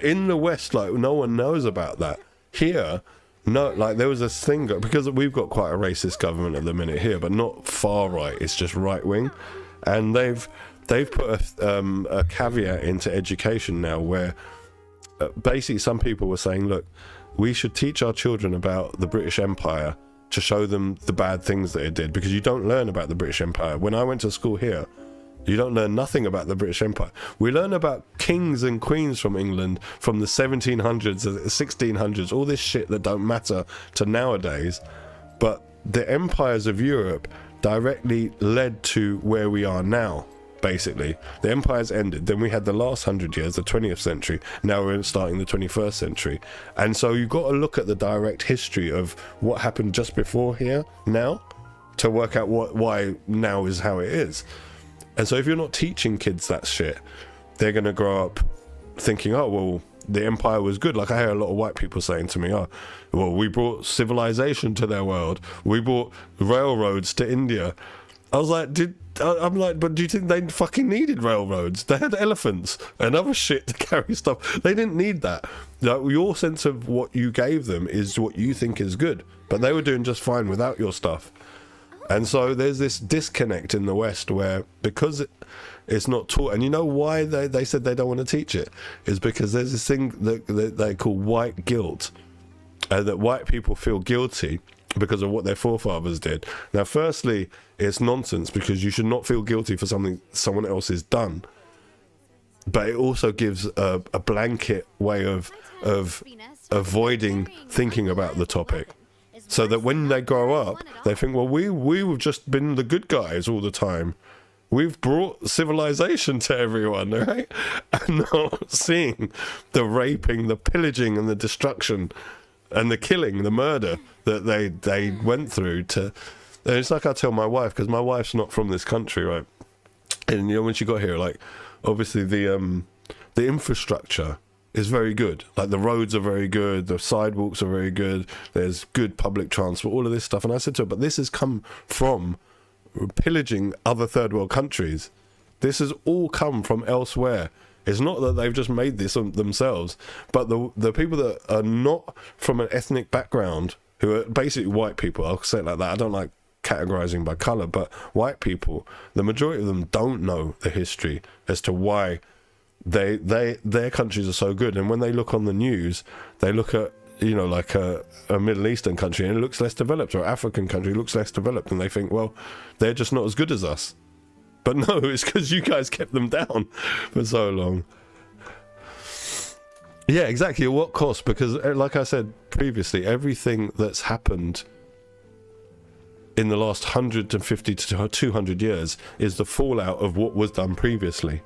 Speaker 1: in the West, like, no one knows about that. Here, no, like, there was this thing, because we've got quite a racist government at the minute here, but not far right, it's just right wing, and they've put a caveat into education now where basically some people were saying, look, we should teach our children about the British Empire to show them the bad things that it did, because you don't learn about the British Empire. When I went to school here, you don't learn nothing about the British Empire. We learn about kings and queens from England from the 1700s, the 1600s, all this shit that don't matter to nowadays. But the empires of Europe directly led to where we are now, basically. The empires ended. Then we had the last 100 years, the 20th century. Now we're starting the 21st century. And so you've got to look at the direct history of what happened just before here, now, to work out why now is how it is. And so if you're not teaching kids that shit, they're going to grow up thinking, oh, well, the empire was good. Like, I hear a lot of white people saying to me, oh, well, we brought civilization to their world. We brought railroads to India. I was like, but do you think they fucking needed railroads? They had elephants and other shit to carry stuff. They didn't need that. Like, your sense of what you gave them is what you think is good. But they were doing just fine without your stuff. And so there's this disconnect in the West where, because it's not taught, and you know why they said they don't want to teach it, is because there's this thing that they call white guilt, that white people feel guilty because of what their forefathers did. Now, firstly, it's nonsense, because you should not feel guilty for something someone else has done. But it also gives a blanket way of avoiding thinking about the topic. So that when they grow up, they think, well, we've just been the good guys all the time. We've brought civilization to everyone, right? And not seeing the raping, the pillaging, and the destruction, and the killing, the murder that they went through. And it's like I tell my wife, because my wife's not from this country, right? And, you know, when she got here, like, obviously the infrastructure is very good. Like, the roads are very good, the sidewalks are very good, there's good public transport, all of this stuff. And I said to her, but this has come from pillaging other third world countries. This has all come from elsewhere. It's not that they've just made this themselves, but the people that are not from an ethnic background, who are basically white people, I'll say it like that, I don't like categorizing by color, but white people, the majority of them don't know the history as to why their countries are so good. And when they look on the news, they look at, you know, like a Middle Eastern country and it looks less developed, or African country looks less developed, and they think, well, they're just not as good as us. But no, it's because you guys kept them down for so long. Yeah, exactly. At what cost? Because, like I said previously, everything that's happened in the last 150 to 200 years is the fallout of what was done previously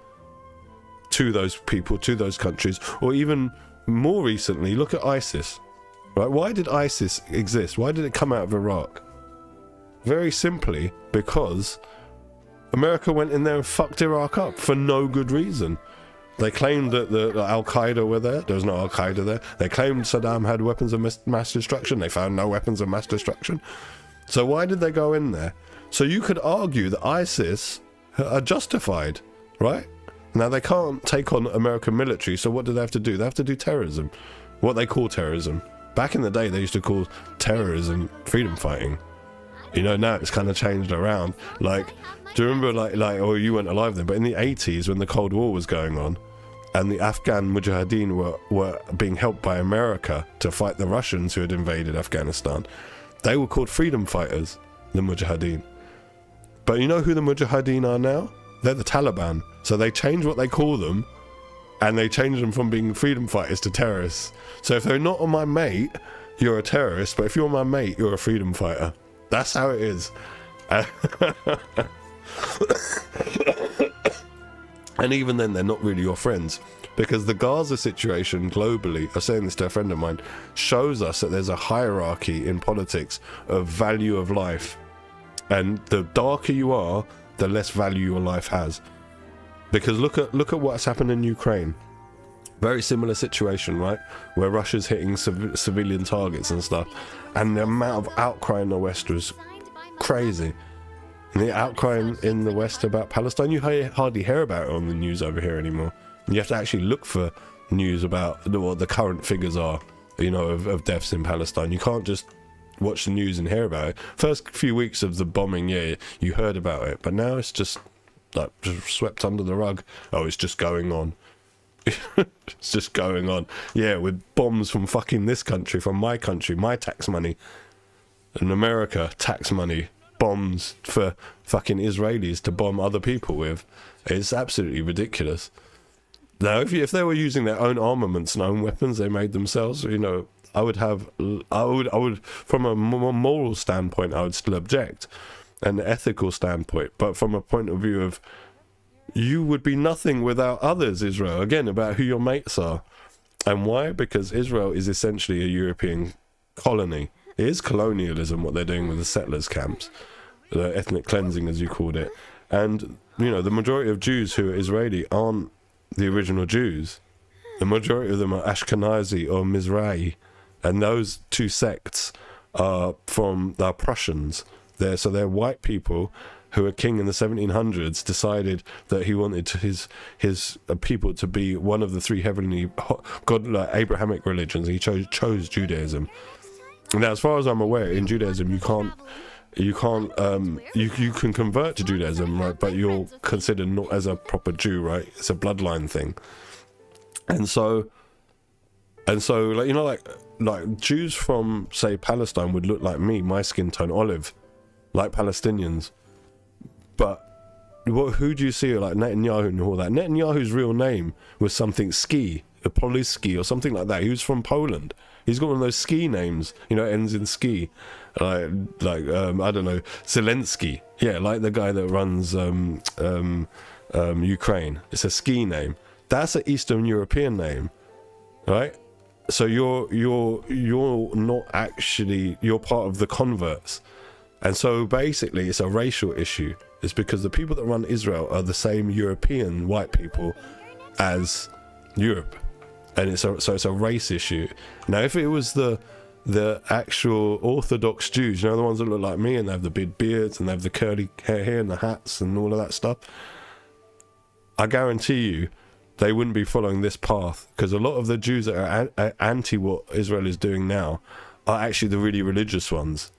Speaker 1: to those people, to those countries. Or even more recently, look at ISIS, right? Why did ISIS exist? Why did it come out of Iraq? Very simply because America went in there and fucked Iraq up for no good reason. They claimed that the Al-Qaeda were there. There was no Al-Qaeda there. They claimed Saddam had weapons of mass destruction. They found no weapons of mass destruction. So why did they go in there? So you could argue that ISIS are justified, right? Now, they can't take on American military, so what do they have to do? They have to do terrorism, what they call terrorism. Back in the day, they used to call terrorism freedom fighting. You know, now it's kind of changed around. Like, do you remember, like, or you weren't alive then, but in the 80s when the Cold War was going on, and the Afghan Mujahideen were being helped by America to fight the Russians who had invaded Afghanistan, they were called freedom fighters, the Mujahideen. But you know who the Mujahideen are now? they're the Taliban. So they change what they call them, and they change them from being freedom fighters to terrorists. So if they're not on my mate, you're a terrorist, but if you're my mate, you're a freedom fighter. That's how it is. And even then, they're not really your friends, because the Gaza situation globally, I was saying this to a friend of mine, shows us that there's a hierarchy in politics of value of life, and the darker you are, the less value your life has. Because look at what's happened in Ukraine. Very similar situation, right? Where Russia's hitting civilian targets and stuff, and the amount of outcry in the West was crazy. And the outcry in the West about Palestine, you hardly hear about it on the news over here anymore. You have to actually look for news about what the current figures are, you know, of deaths in Palestine. You can't just watch the news and hear about it. First few weeks of the bombing, yeah, you heard about it, but now it's just like just swept under the rug. Oh, it's just going on. It's just going on. Yeah, with bombs from fucking this country, from my country, my tax money. In America, tax money, bombs for fucking Israelis to bomb other people with. It's absolutely ridiculous. Now, if they were using their own armaments and own weapons they made themselves, you know, I would from a moral standpoint, I would still object, an ethical standpoint, but from a point of view of, you would be nothing without others, Israel. Again, about who your mates are. And why? Because Israel is essentially a European colony. It is colonialism, what they're doing with the settlers camps, the ethnic cleansing, as you called it. And, you know, the majority of Jews who are Israeli aren't the original Jews. The majority of them are Ashkenazi or Mizrahi. And those two sects are Prussians. They're white people who a king in the 1700s decided that he wanted his people to be one of the three heavenly Abrahamic religions. He chose Judaism. Now, as far as I'm aware, in Judaism, you can convert to Judaism, right? But you're considered not as a proper Jew, right? It's a bloodline thing. And so, like, you know, like Jews from, say, Palestine would look like me, my skin tone olive, like Palestinians. But who do you see like Netanyahu and all that? Netanyahu's real name was something Ski, a Poliski or something like that. He was from Poland. He's got one of those ski names, you know, ends in ski, like I don't know, Zelensky. Yeah, like the guy that runs Ukraine. It's a ski name. That's an Eastern European name, right? So you're not actually, you're part of the converts. And so basically it's a racial issue. It's because the people that run Israel are the same European white people as Europe. And it's a race issue. Now, if it was the actual Orthodox Jews, you know, the ones that look like me and they have the big beards and they have the curly hair here and the hats and all of that stuff, I guarantee you they wouldn't be following this path, because a lot of the Jews that are anti what Israel is doing now are actually the really religious ones.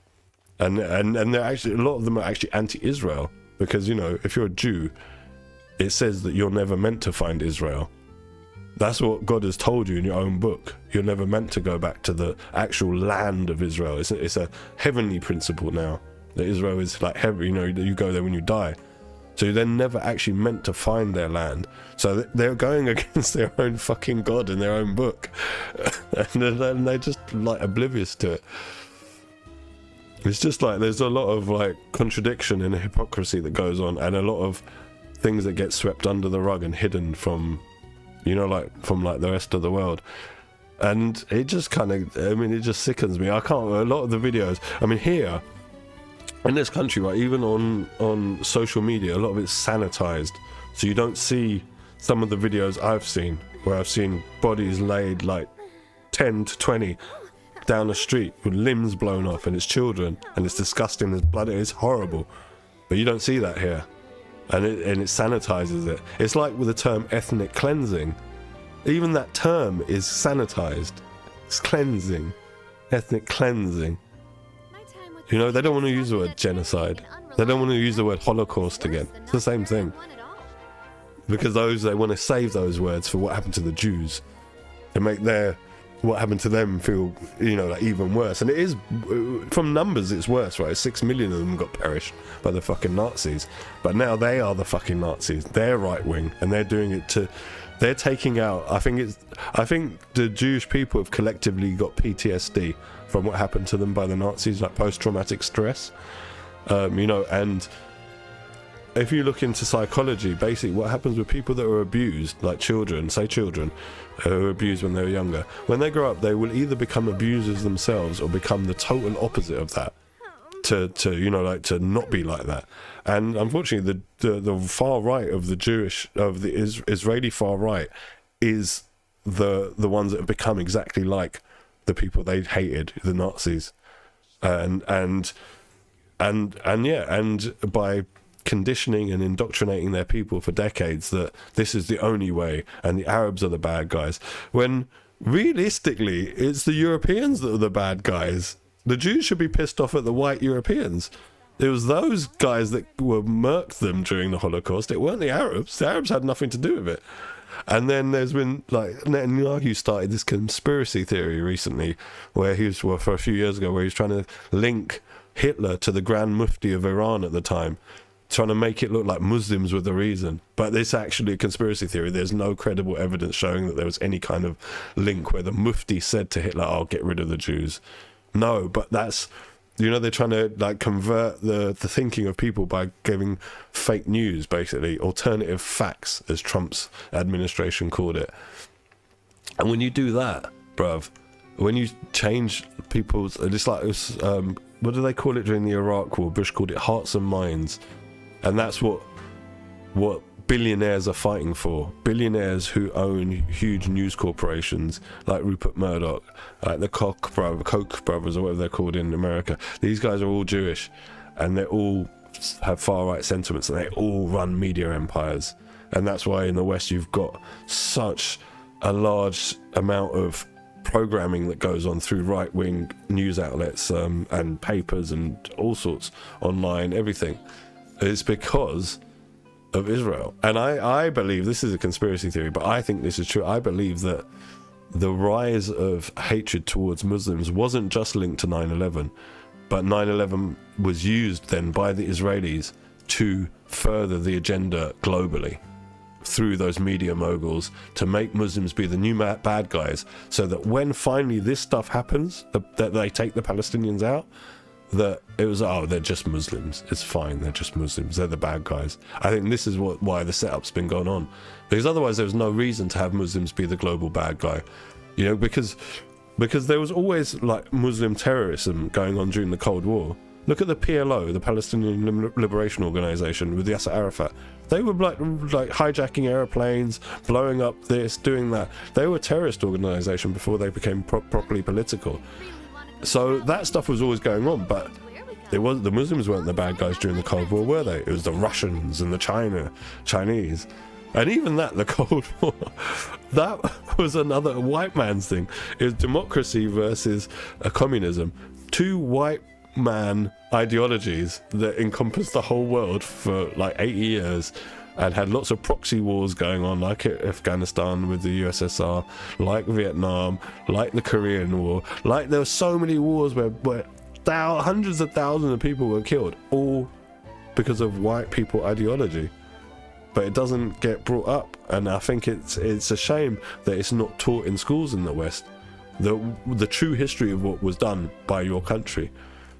Speaker 1: And they're actually, a lot of them are actually anti-Israel, because, you know, if you're a Jew, it says that you're never meant to find Israel. That's what God has told you in your own book. You're never meant to go back to the actual land of Israel. It's a heavenly principle now, that Israel is like heaven, you know, you go there when you die. So they're never actually meant to find their land. So they're going against their own fucking God in their own book. And they're just like oblivious to it. It's just like there's a lot of like contradiction and hypocrisy that goes on, and a lot of things that get swept under the rug and hidden from, you know, like from like the rest of the world. And it just kind of, I mean, it just sickens me. I can't, a lot of the videos, I mean, here in this country, right, even on social media, a lot of it's sanitized, so you don't see some of the videos I've seen where I've seen bodies laid like 10 to 20 down the street with limbs blown off, and it's children, and it's disgusting, there's blood, it's horrible. But you don't see that here, and it sanitizes it. It's like with the term ethnic cleansing. Even that term is sanitized. It's cleansing, ethnic cleansing. You know, they don't want to use the word genocide. They don't want to use the word Holocaust again. It's the same thing. Because they want to save those words for what happened to the Jews. They make their what happened to them feel, you know, like even worse. And it is, from numbers, it's worse, right? 6 million of them got perished by the fucking Nazis. But now they are the fucking Nazis. They're right wing, and they're doing it to, they're taking out, I think the Jewish people have collectively got PTSD from what happened to them by the Nazis, like post-traumatic stress. You know, and if you look into psychology, basically what happens with people that are abused, like children who are abused when they were younger, when they grow up, they will either become abusers themselves or become the total opposite of that, to you know, like, to not be like that. And unfortunately, the far right of the Israeli far right is the ones that have become exactly like the people they hated, the Nazis, and by conditioning and indoctrinating their people for decades that this is the only way and the Arabs are the bad guys, when realistically it's the Europeans that are the bad guys. The Jews should be pissed off at the white Europeans. It was those guys that were murked them during the Holocaust. It weren't the Arabs. The Arabs had nothing to do with it. And then there's been, like, Netanyahu started this conspiracy theory recently where he was, well, for a few years ago, where he was trying to link Hitler to the Grand Mufti of Iran at the time, trying to make it look like Muslims were the reason. But it's actually a conspiracy theory. There's no credible evidence showing that there was any kind of link where the Mufti said to Hitler, "I'll get rid of the Jews." No, but that's, you know, they're trying to, like, convert the thinking of people by giving fake news, basically, alternative facts, as Trump's administration called it. And when you do that, bruv, when you change people's, it's like, what do they call it during the Iraq War? Bush called it hearts and minds. And that's what billionaires are fighting for. Billionaires who own huge news corporations like Rupert Murdoch, like the Koch brothers, or whatever they're called in America. These guys are all Jewish, and they all have far-right sentiments, and they all run media empires. And that's why in the West you've got such a large amount of programming that goes on through right-wing news outlets and papers and all sorts, online, everything. It's because of Israel. And I believe, this is a conspiracy theory, but I think this is true. I believe that the rise of hatred towards Muslims wasn't just linked to 9/11, but 9/11 was used then by the Israelis to further the agenda globally through those media moguls to make Muslims be the new bad guys, so that when finally this stuff happens, that they take the Palestinians out, that it was, oh, they're just Muslims, it's fine, they're just Muslims, they're the bad guys. I think this is why the setup's been going on, because otherwise there's no reason to have Muslims be the global bad guy, you know, because there was always, like, Muslim terrorism going on during the Cold War. Look at the PLO, the Palestinian Liberation Organization, with Yasser Arafat. They were like hijacking airplanes, blowing up this, doing that. They were a terrorist organization before they became properly political. So that stuff was always going on, but the Muslims weren't the bad guys during the Cold War, were they? It was the Russians and the Chinese. And even that, the Cold War, that was another white man's thing. It was democracy versus communism. Two white man ideologies that encompassed the whole world for like 80 years and had lots of proxy wars going on, like Afghanistan with the USSR, like Vietnam, like the Korean War, like there were so many wars where hundreds of thousands of people were killed, all because of white people ideology. But it doesn't get brought up, and I think it's a shame that it's not taught in schools in the West, the true history of what was done by your country.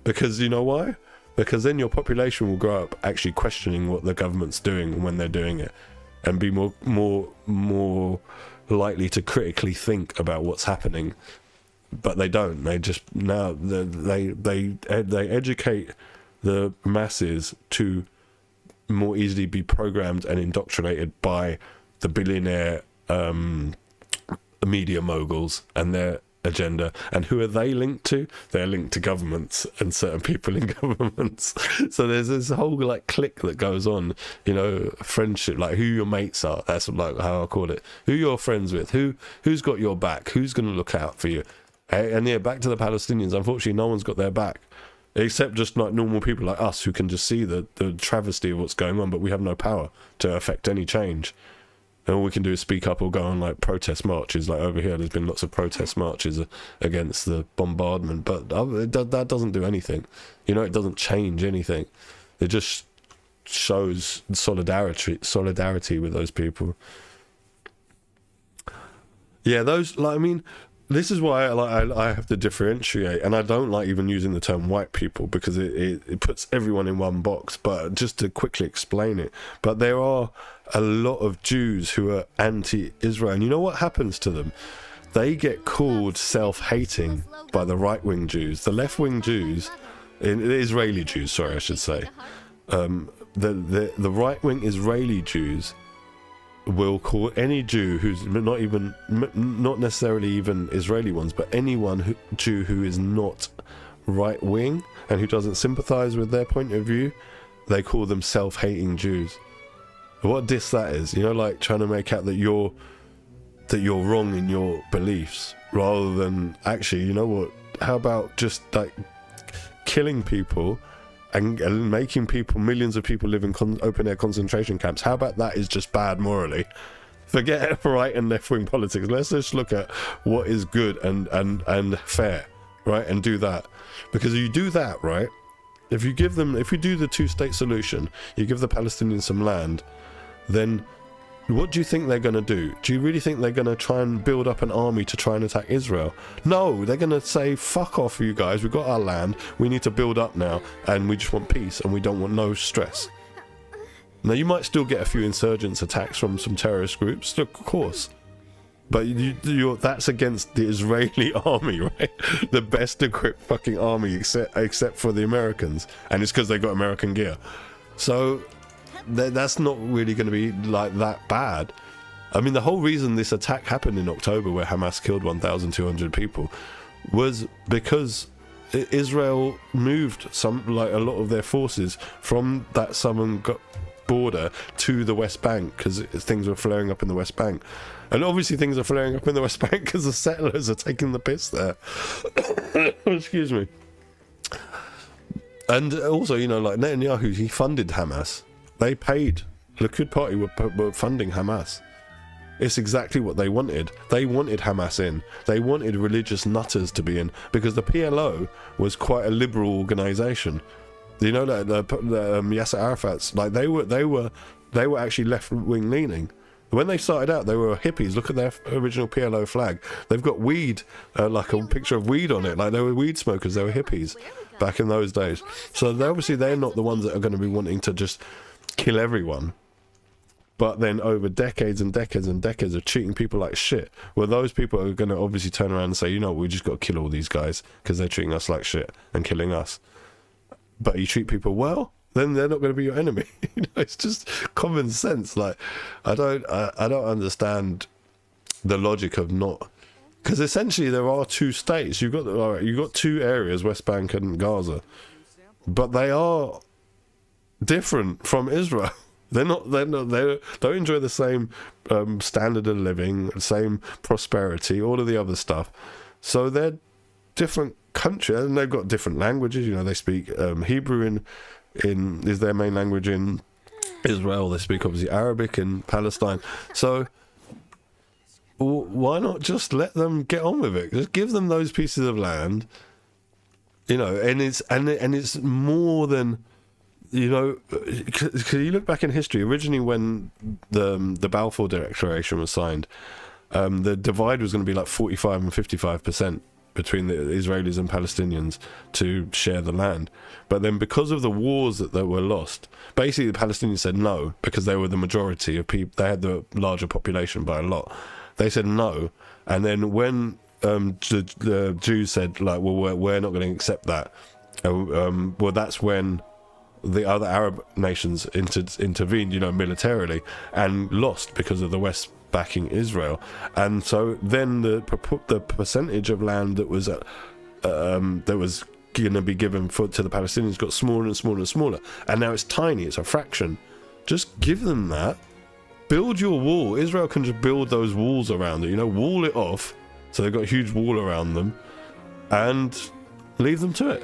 Speaker 1: Because you know why? Because then your population will grow up actually questioning what the government's doing when they're doing it, and be more likely to critically think about what's happening. But they don't. They just now they educate the masses to more easily be programmed and indoctrinated by the billionaire media moguls and their agenda. And who are they linked to? They're linked to governments and certain people in governments. So there's this whole like clique that goes on, you know, friendship, like who your mates are. That's like how I call it. Who you're friends with, who's got your back, who's going to look out for you. And yeah, back to the Palestinians. Unfortunately, no one's got their back, except just like normal people like us who can just see the travesty of what's going on, but we have no power to affect any change. And all we can do is speak up or go on like protest marches. Like over here, there's been lots of protest marches against the bombardment, but that doesn't do anything. You know, it doesn't change anything. It just shows solidarity with those people. Yeah, those, like, I mean, this is why I have to differentiate, and I don't like even using the term white people because it puts everyone in one box. But just to quickly explain it, but there are a lot of Jews who are anti-Israel, and you know what happens to them? They get called self-hating by the right-wing Jews. The left-wing Jews, Israeli Jews, sorry, I should say, the right-wing Israeli Jews will call any Jew who's not necessarily even Israeli ones, but anyone Jew who is not right wing and who doesn't sympathize with their point of view, they call them self-hating Jews. What a diss that is, you know, like trying to make out that you're wrong in your beliefs, rather than actually, you know what, how about just like killing people and making people, millions of people live in open-air concentration camps. How about that is just bad morally? Forget right and left-wing politics. Let's just look at what is good and fair, right? And do that. Because if you do that, right, if you do the two-state solution, you give the Palestinians some land, then what do you think they're going to do? Do you really think they're going to try and build up an army to try and attack Israel? No, they're going to say, fuck off you guys, we've got our land, we need to build up now, and we just want peace, and we don't want no stress. Now, you might still get a few insurgents attacks from some terrorist groups, of course. But that's against the Israeli army, right? The best equipped fucking army except for the Americans. And it's because they got American gear. So that's not really going to be like that bad. I mean, the whole reason this attack happened in October, where Hamas killed 1,200 people, was because Israel moved a lot of their forces from that southern border to the West Bank because things were flaring up in the West Bank. And obviously things are flaring up in the West Bank because the settlers are taking the piss there. Excuse me. And also, you know, like Netanyahu, he funded Hamas. They paid. The Likud party were funding Hamas. It's exactly what they wanted. They wanted Hamas in. They wanted religious nutters to be in, because the PLO was quite a liberal organization. You know, the Yasser Arafat's, like they were actually left-wing leaning. When they started out, they were hippies. Look at their original PLO flag. They've got weed, like a picture of weed on it. Like they were weed smokers. They were hippies back in those days. So they're not the ones that are going to be wanting to just kill everyone. But then over decades and decades and decades of treating people like shit, well, those people are going to obviously turn around and say, you know, we just got to kill all these guys because they're treating us like shit and killing us. But you treat people well, then they're not going to be your enemy. You know, it's just common sense. Like, I don't understand the logic of not, because essentially there are two states. You've got two areas, West Bank and Gaza, but they are different from Israel. They don't enjoy the same standard of living, same prosperity, all of the other stuff. So they're different countries, and they've got different languages. You know, they speak Hebrew is their main language in Israel. They speak obviously Arabic in Palestine. So why not just let them get on with it? Just give them those pieces of land. You know, and it's more than. You know, because you look back in history, originally when the Balfour Declaration was signed, the divide was going to be like 45 and 55% between the Israelis and Palestinians to share the land. But then because of the wars that were lost, basically the Palestinians said no, because they were the majority of people. They had the larger population by a lot. They said no. And then when the Jews said, like, well, we're not going to accept that, well, that's when the other Arab nations intervened, you know, militarily, and lost because of the West backing Israel. And so then the percentage of land that was going to be given to the Palestinians got smaller and smaller and smaller, and now it's tiny. It's a fraction. Just give them that. Build your wall. Israel can just build those walls around it. You know, wall it off, so they've got a huge wall around them, and leave them to it.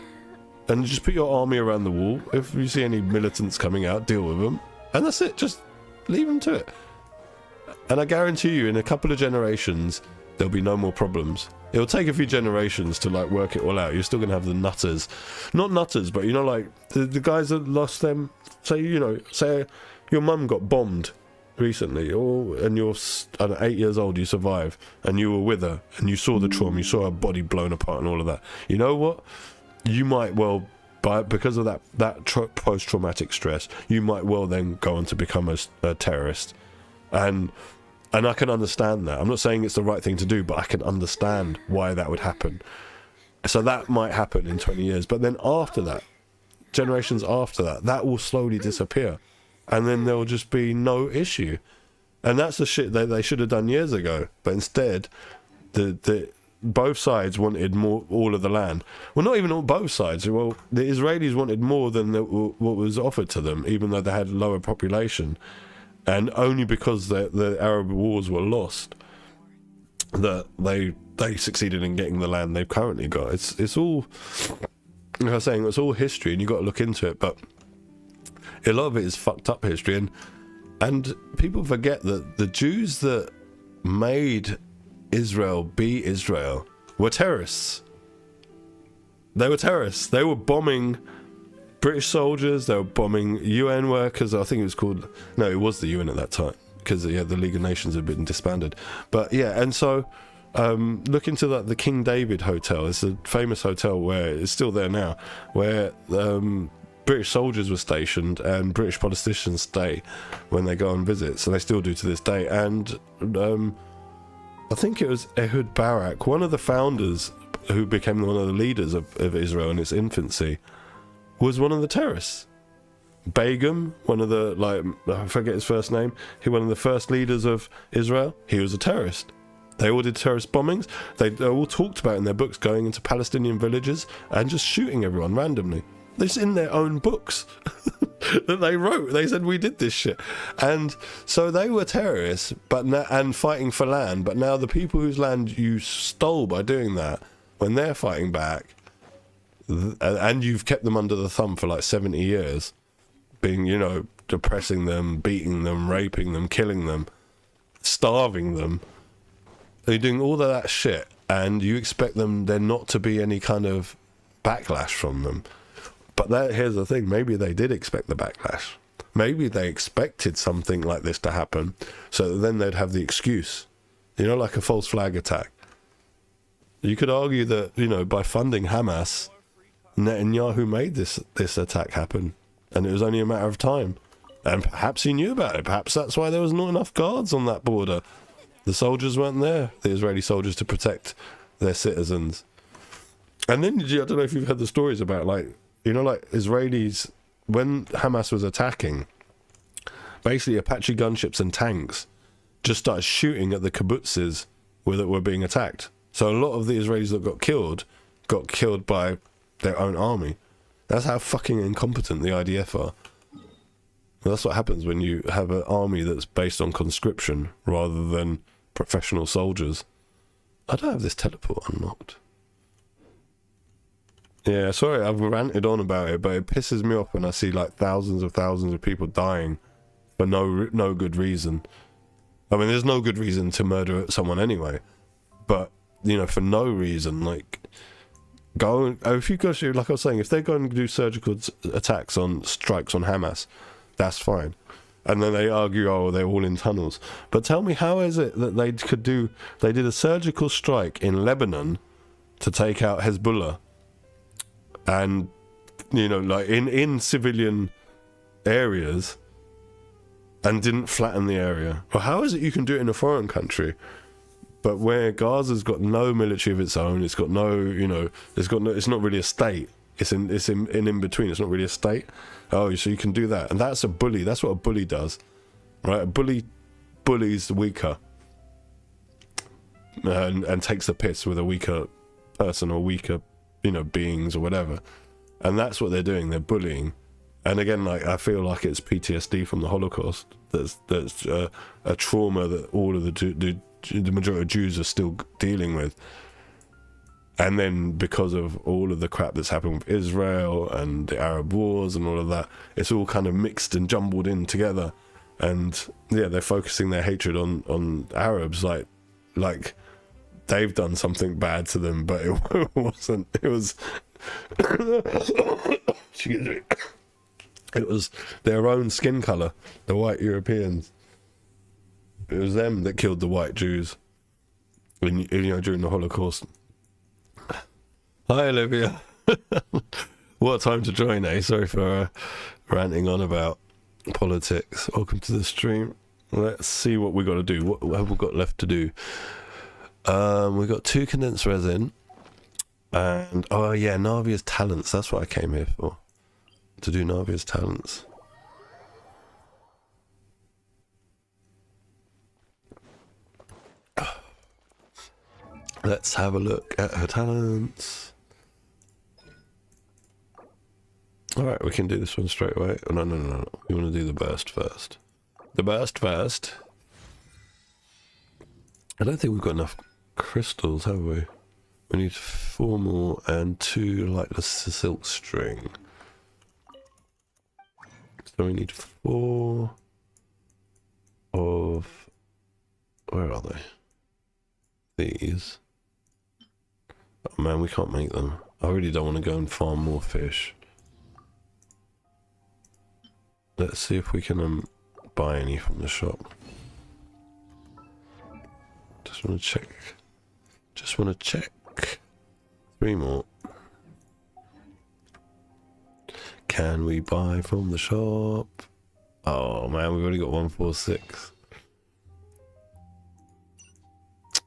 Speaker 1: And just put your army around the wall. If you see any militants coming out, deal with them. And that's it. Just leave them to it. And I guarantee you, in a couple of generations, there'll be no more problems. It'll take a few generations to like work it all out. You're still gonna have the nutters, not nutters, but you know, like the guys that lost them. Say your mum got bombed recently, and you're 8 years old, you survive, and you were with her, and you saw the trauma, you saw her body blown apart and all of that. You know what? You might well, because of that post-traumatic stress, you might well then go on to become a terrorist. And I can understand that. I'm not saying it's the right thing to do, but I can understand why that would happen. So that might happen in 20 years. But then after that, generations after that, that will slowly disappear. And then there will just be no issue. And that's the shit that they should have done years ago. But instead, both sides wanted more, all of the land. Well, not even both sides. Well, the Israelis wanted more than what was offered to them, even though they had lower population. And only because the Arab wars were lost, that they succeeded in getting the land they've currently got. It's all, like I was saying, it's all history, and you've got to look into it. But a lot of it is fucked up history, and people forget that the Jews that made Israel be Israel were terrorists. They were terrorists. They were bombing British soldiers, they were bombing UN workers. I think it was called, no, it was the UN at that time, because the League of Nations had been disbanded. But yeah, and so look into the King David Hotel. It's a famous hotel where it's still there now, where British soldiers were stationed and British politicians stay when they go on visits, and they still do to this day. And I think it was Ehud Barak, one of the founders who became one of the leaders of Israel in its infancy, was one of the terrorists. Begum, one of the, like, I forget his first name, he one of the first leaders of Israel, he was a terrorist. They all did terrorist bombings. They all talked about in their books going into Palestinian villages and just shooting everyone randomly. It's in their own books that they wrote. They said, we did this shit. And so they were terrorists, and fighting for land, but now the people whose land you stole by doing that, when they're fighting back, and you've kept them under the thumb for like 70 years, being, depressing them, beating them, raping them, killing them, starving them. You're doing all of that shit, and you expect there not to be any kind of backlash from them. But here's the thing, maybe they did expect the backlash. Maybe they expected something like this to happen, so that then they'd have the excuse. Like a false flag attack. You could argue that, by funding Hamas, Netanyahu made this attack happen, and it was only a matter of time. And perhaps he knew about it. Perhaps that's why there was not enough guards on that border. The soldiers weren't there, the Israeli soldiers, to protect their citizens. And then, I don't know if you've heard the stories about, Israelis, when Hamas was attacking, basically Apache gunships and tanks just started shooting at the kibbutzes that were being attacked. So a lot of the Israelis that got killed by their own army. That's how fucking incompetent the IDF are. And that's what happens when you have an army that's based on conscription rather than professional soldiers. I don't have this teleport unlocked. Yeah, sorry, I've ranted on about it, but it pisses me off when I see like thousands of people dying for no good reason. I mean, there's no good reason to murder someone anyway, but for no reason, like, if you go to, like I was saying, if they're going to do surgical strikes on Hamas, that's fine. And then they argue, they're all in tunnels. But tell me, how is it that they did a surgical strike in Lebanon to take out Hezbollah, and, like in civilian areas, and didn't flatten the area? Well, how is it you can do it in a foreign country? But where Gaza's got no military of its own, it's got no, it's not really a state. It's in between. It's not really a state. Oh, so you can do that, and that's a bully. That's what a bully does, right? A bully bullies the weaker, and takes the piss with a weaker person or weaker, beings or whatever. And that's what they're doing. They're bullying. And again, like, I feel like it's PTSD from the Holocaust. That's a trauma that all of the majority of Jews are still dealing with. And then because of all of the crap that's happened with Israel and the Arab wars and all of that, it's all kind of mixed and jumbled in together. and yeah, they're focusing their hatred on Arabs, like they've done something bad to them, but it wasn't. It was excuse me. It was their own skin color, the white Europeans. It was them that killed the white Jews, you know, during the Holocaust. Hi, Olivia. What a time to join, eh? Sorry for ranting on about politics. Welcome to the stream. Let's see what we got to do. What have we got left to do? We've got 2 condensed resin, and oh yeah, Navia's talents. That's what I came here for, to do Navia's talents. Let's have a look at her talents. Alright, we can do this one straight away. Oh, no. We want to do the burst first. The burst first. I don't think we've got enough crystals, have we? We need 4 more and 2 lightless silk string. So we need 4 of... Where are they? These. Oh man, we can't make them. I really don't want to go and farm more fish. Let's see if we can buy any from the shop. Just want to check. Just want to check. 3 more. Can we buy from the shop? Oh man, we've only got 146.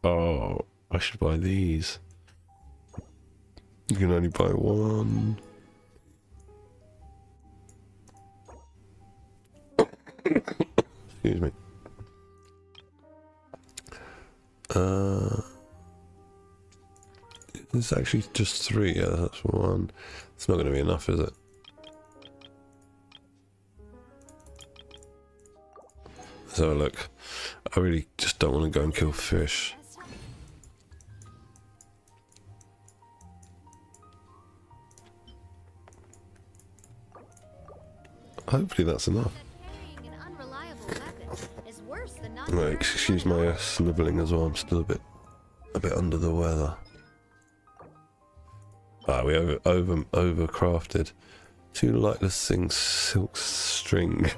Speaker 1: Oh, I should buy these. You can only buy 1. Excuse me. It's actually just 3. Yeah, that's 1. It's not going to be enough, is it? Let's have a look. I really just don't want to go and kill fish. Hopefully that's enough.
Speaker 2: Carrying an unreliable weapon is worse than not.
Speaker 1: Right, excuse my snivelling as well. I'm still a bit under the weather. Ah, we overcrafted 2 lightless things, silk string.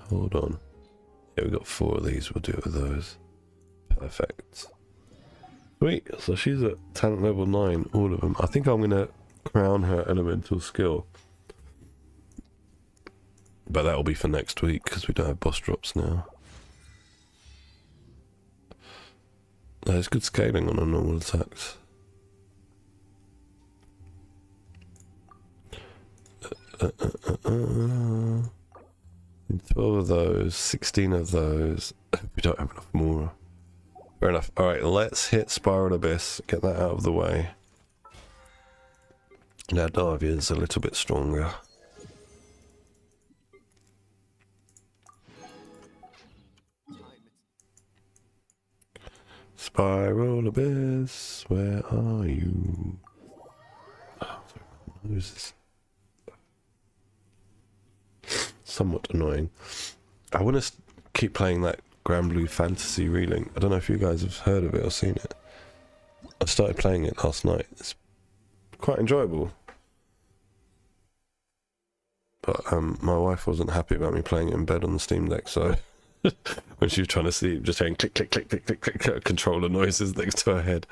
Speaker 1: Hold on. Yeah, we got 4 of these. We'll do it with those. Perfect. Sweet. So she's at talent level 9. All of them. I think I'm gonna crown her elemental skill, but that'll be for next week because we don't have boss drops now. There's good scaling on her normal attacks. 12 of those, 16 of those. We don't have enough more. Fair enough. Alright, let's hit Spiral Abyss, get that out of the way. Now Davia's a little bit stronger. Spiral Abyss, where are you? Oh, who's this? Somewhat annoying. I want to keep playing that GranBlue Fantasy Relink. I don't know if you guys have heard of it or seen it. I started playing it last night. It's quite enjoyable. But my wife wasn't happy about me playing it in bed on the Steam Deck, so when she was trying to sleep, just saying click, click, click, click, click, click, controller noises next to her head.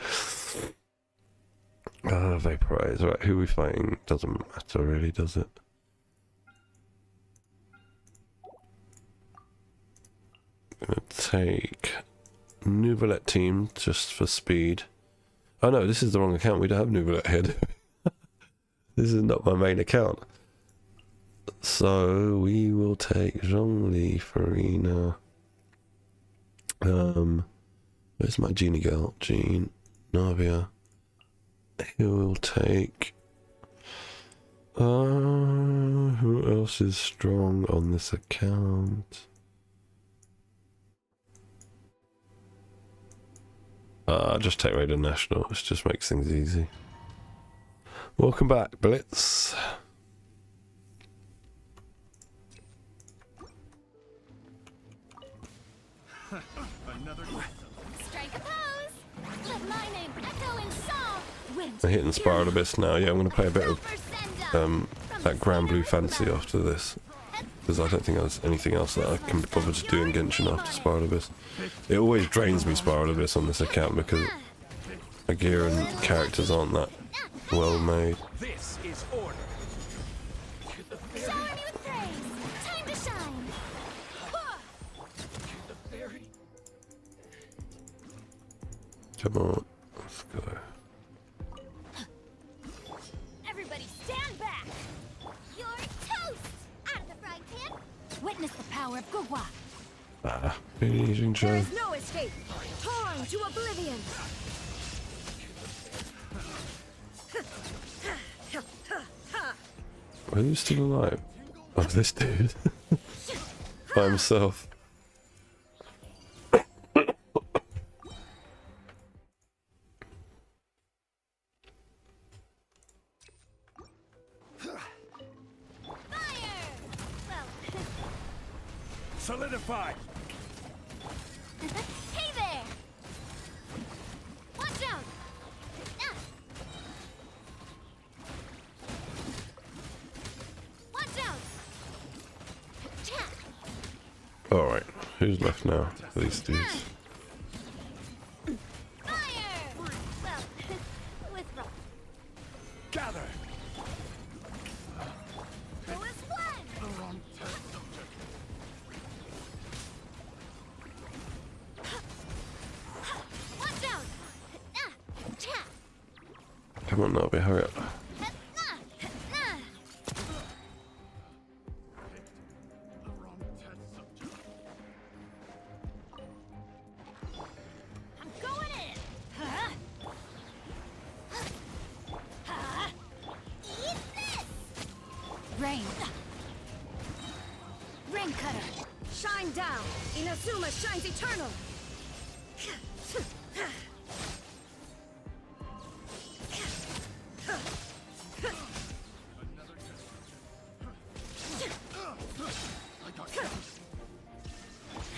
Speaker 1: Vaporize. Right, who are we fighting? Doesn't matter really, does it? Gonna take Nouvelette team just for speed. Oh no, this is the wrong account. We don't have Nouvelette head. This is not my main account. So we will take Zhongli, Farina. Where's my genie girl? Jean, Navia. Who will take? Who else is strong on this account? Just take Raider National. It just makes things easy. Welcome back, Blitz.
Speaker 2: Strike a pose. Let my name echo in song. Wind,
Speaker 1: I'm hitting Spiral Abyss now. Yeah, I'm going to play a bit of that GranBlue Fantasy after this, because I don't think there's anything else that I can be bothered to do in Genshin after Spiral Abyss. It always drains me, Spiral Abyss, on this account, because my gear and characters aren't that well made.
Speaker 3: This is order.
Speaker 2: shower me with praise. Time to shine.
Speaker 1: Come on, let's go.
Speaker 2: Everybody stand back. You're toast. Out of the frying pan. Witness the power of Gugwa.
Speaker 1: Ah, using
Speaker 6: There
Speaker 1: Joe.
Speaker 6: is no escape. Torn to oblivion.
Speaker 1: Who's still alive? Oh, this dude. By himself.
Speaker 2: Fire. Well,
Speaker 3: Solidify.
Speaker 2: hey there. Watch out. Ah. Watch out. Cha.
Speaker 1: Alright, who's left now? These dudes.
Speaker 2: Fire. Well, with rock.
Speaker 3: Gather.
Speaker 2: Who is one? Watch out. Ah. Cha.
Speaker 1: Come on, Navi, hurry up.
Speaker 2: Nah. Nah. I'm going in. Huh? Huh? Eat this.
Speaker 6: Rain.
Speaker 2: Rain cutter.
Speaker 6: Shine down. Inazuma shines eternal.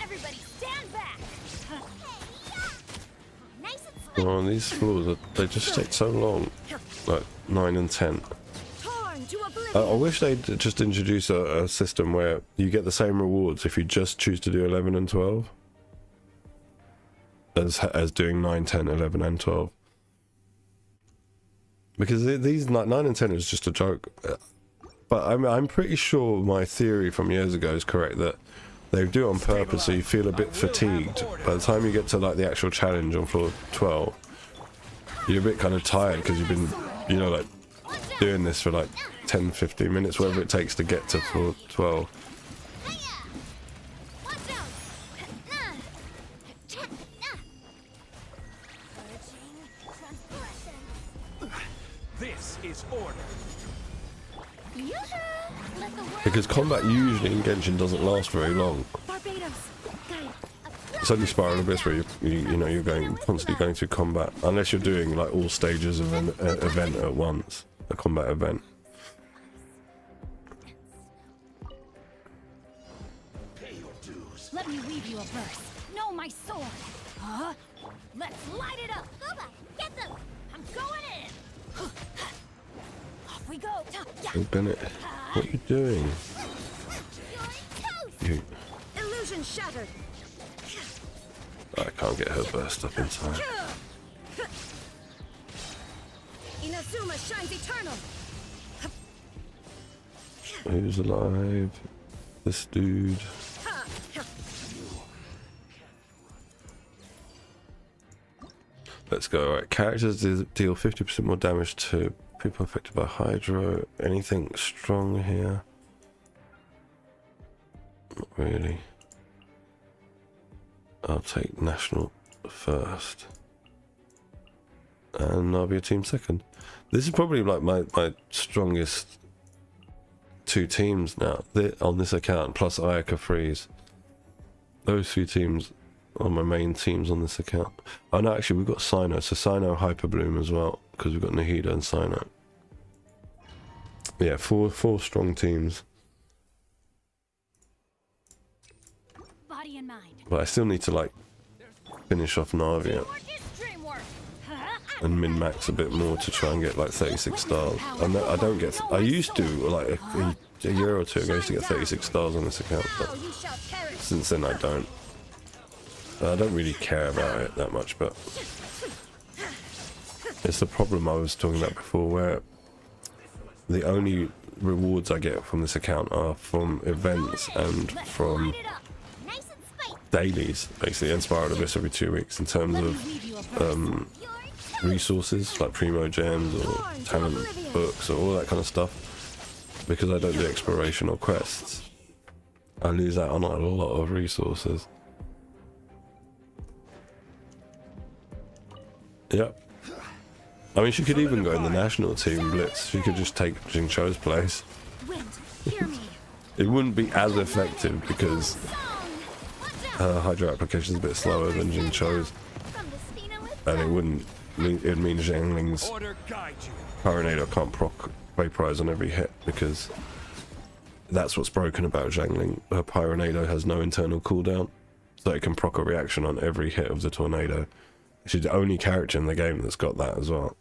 Speaker 2: Everybody stand back. Nice and swift.
Speaker 1: Oh, these floors, they just take so long. Like 9 and 10.
Speaker 6: Torn to oblivion.
Speaker 1: I wish they'd just introduce a system where you get the same rewards if you just choose to do 11 and 12 as doing 9, 10, 11 and 12. Because these 9 and 10 is just a joke. But I'm pretty sure my theory from years ago is correct, that they do it on purpose so you feel a bit fatigued. By the time you get to like the actual challenge on floor 12, you're a bit kind of tired because you've been, you know, like doing this for like 10, 15 minutes, whatever it takes to get to floor 12.
Speaker 2: Watch out. Nah. Cha. Nah. Purging transgression.
Speaker 3: This is order.
Speaker 2: Yoo-hoo! Let the world
Speaker 1: Because combat usually in Genshin doesn't last very long.
Speaker 6: Barbados. Gaia.
Speaker 1: It's only Spiral Abyss where you know, you're constantly going through combat, unless you're doing like all stages of an event at once, a combat event.
Speaker 2: Let me weave you a verse. Know my sword. Huh? Let's light it up. Boba, get them. I'm going in. Off we go.
Speaker 1: Hey Bennett, what are you doing?
Speaker 2: You're toast.
Speaker 1: You,
Speaker 6: Illusion shattered.
Speaker 1: I can't get her burst up in time.
Speaker 6: Inazuma shines eternal.
Speaker 1: Who's alive? This dude. Let's go. Alright, characters deal 50% more damage to people affected by Hydro. Anything strong here? Not really. I'll take National first. And I'll be a team second. This is probably like my strongest two teams now on this account, plus Ayaka Freeze. Those two teams are my main teams on this account. Oh no, actually we've got Sino, so Sino Hyper Bloom as well, because we've got Nahida and Sino. Yeah, four strong teams.
Speaker 2: Body and mind.
Speaker 1: But I still need to like finish off Na'vi
Speaker 2: Teamwork is dreamwork.
Speaker 1: and min-max a bit more to try and get like 36 stars. And I don't get. I used to like a year or two ago. I used to get 36 stars on this account,
Speaker 6: Now
Speaker 1: but
Speaker 6: you shall perish.
Speaker 1: since then I don't. I don't really care about it that much, but it's the problem I was talking about before, where the only rewards I get from this account are from events and
Speaker 2: Let's
Speaker 1: from
Speaker 2: light it up. Nice and spicy.
Speaker 1: dailies, basically, and Spiral Abyss every 2 weeks in terms
Speaker 2: Let me
Speaker 1: of
Speaker 2: weave you a verse.
Speaker 1: resources like primo gems or talent books or all that kind of stuff. Because I don't do exploration or quests, I lose out on a lot of resources. Yep. I mean, she could even go in the national team blitz. She could just take Jing Cho's place.
Speaker 2: Wind, hear me.
Speaker 1: It wouldn't be as effective because her hydro application is a bit slower than Jing Cho's,
Speaker 6: From the Spina with
Speaker 1: and it wouldn't. It means Zhangling's
Speaker 3: Order guide you.
Speaker 1: Pyronado can't proc vaporize on every hit because that's what's broken about Zhangling. Her Pyronado has no internal cooldown, so it can proc a reaction on every hit of the tornado. She's the only character in the game that's got that as well.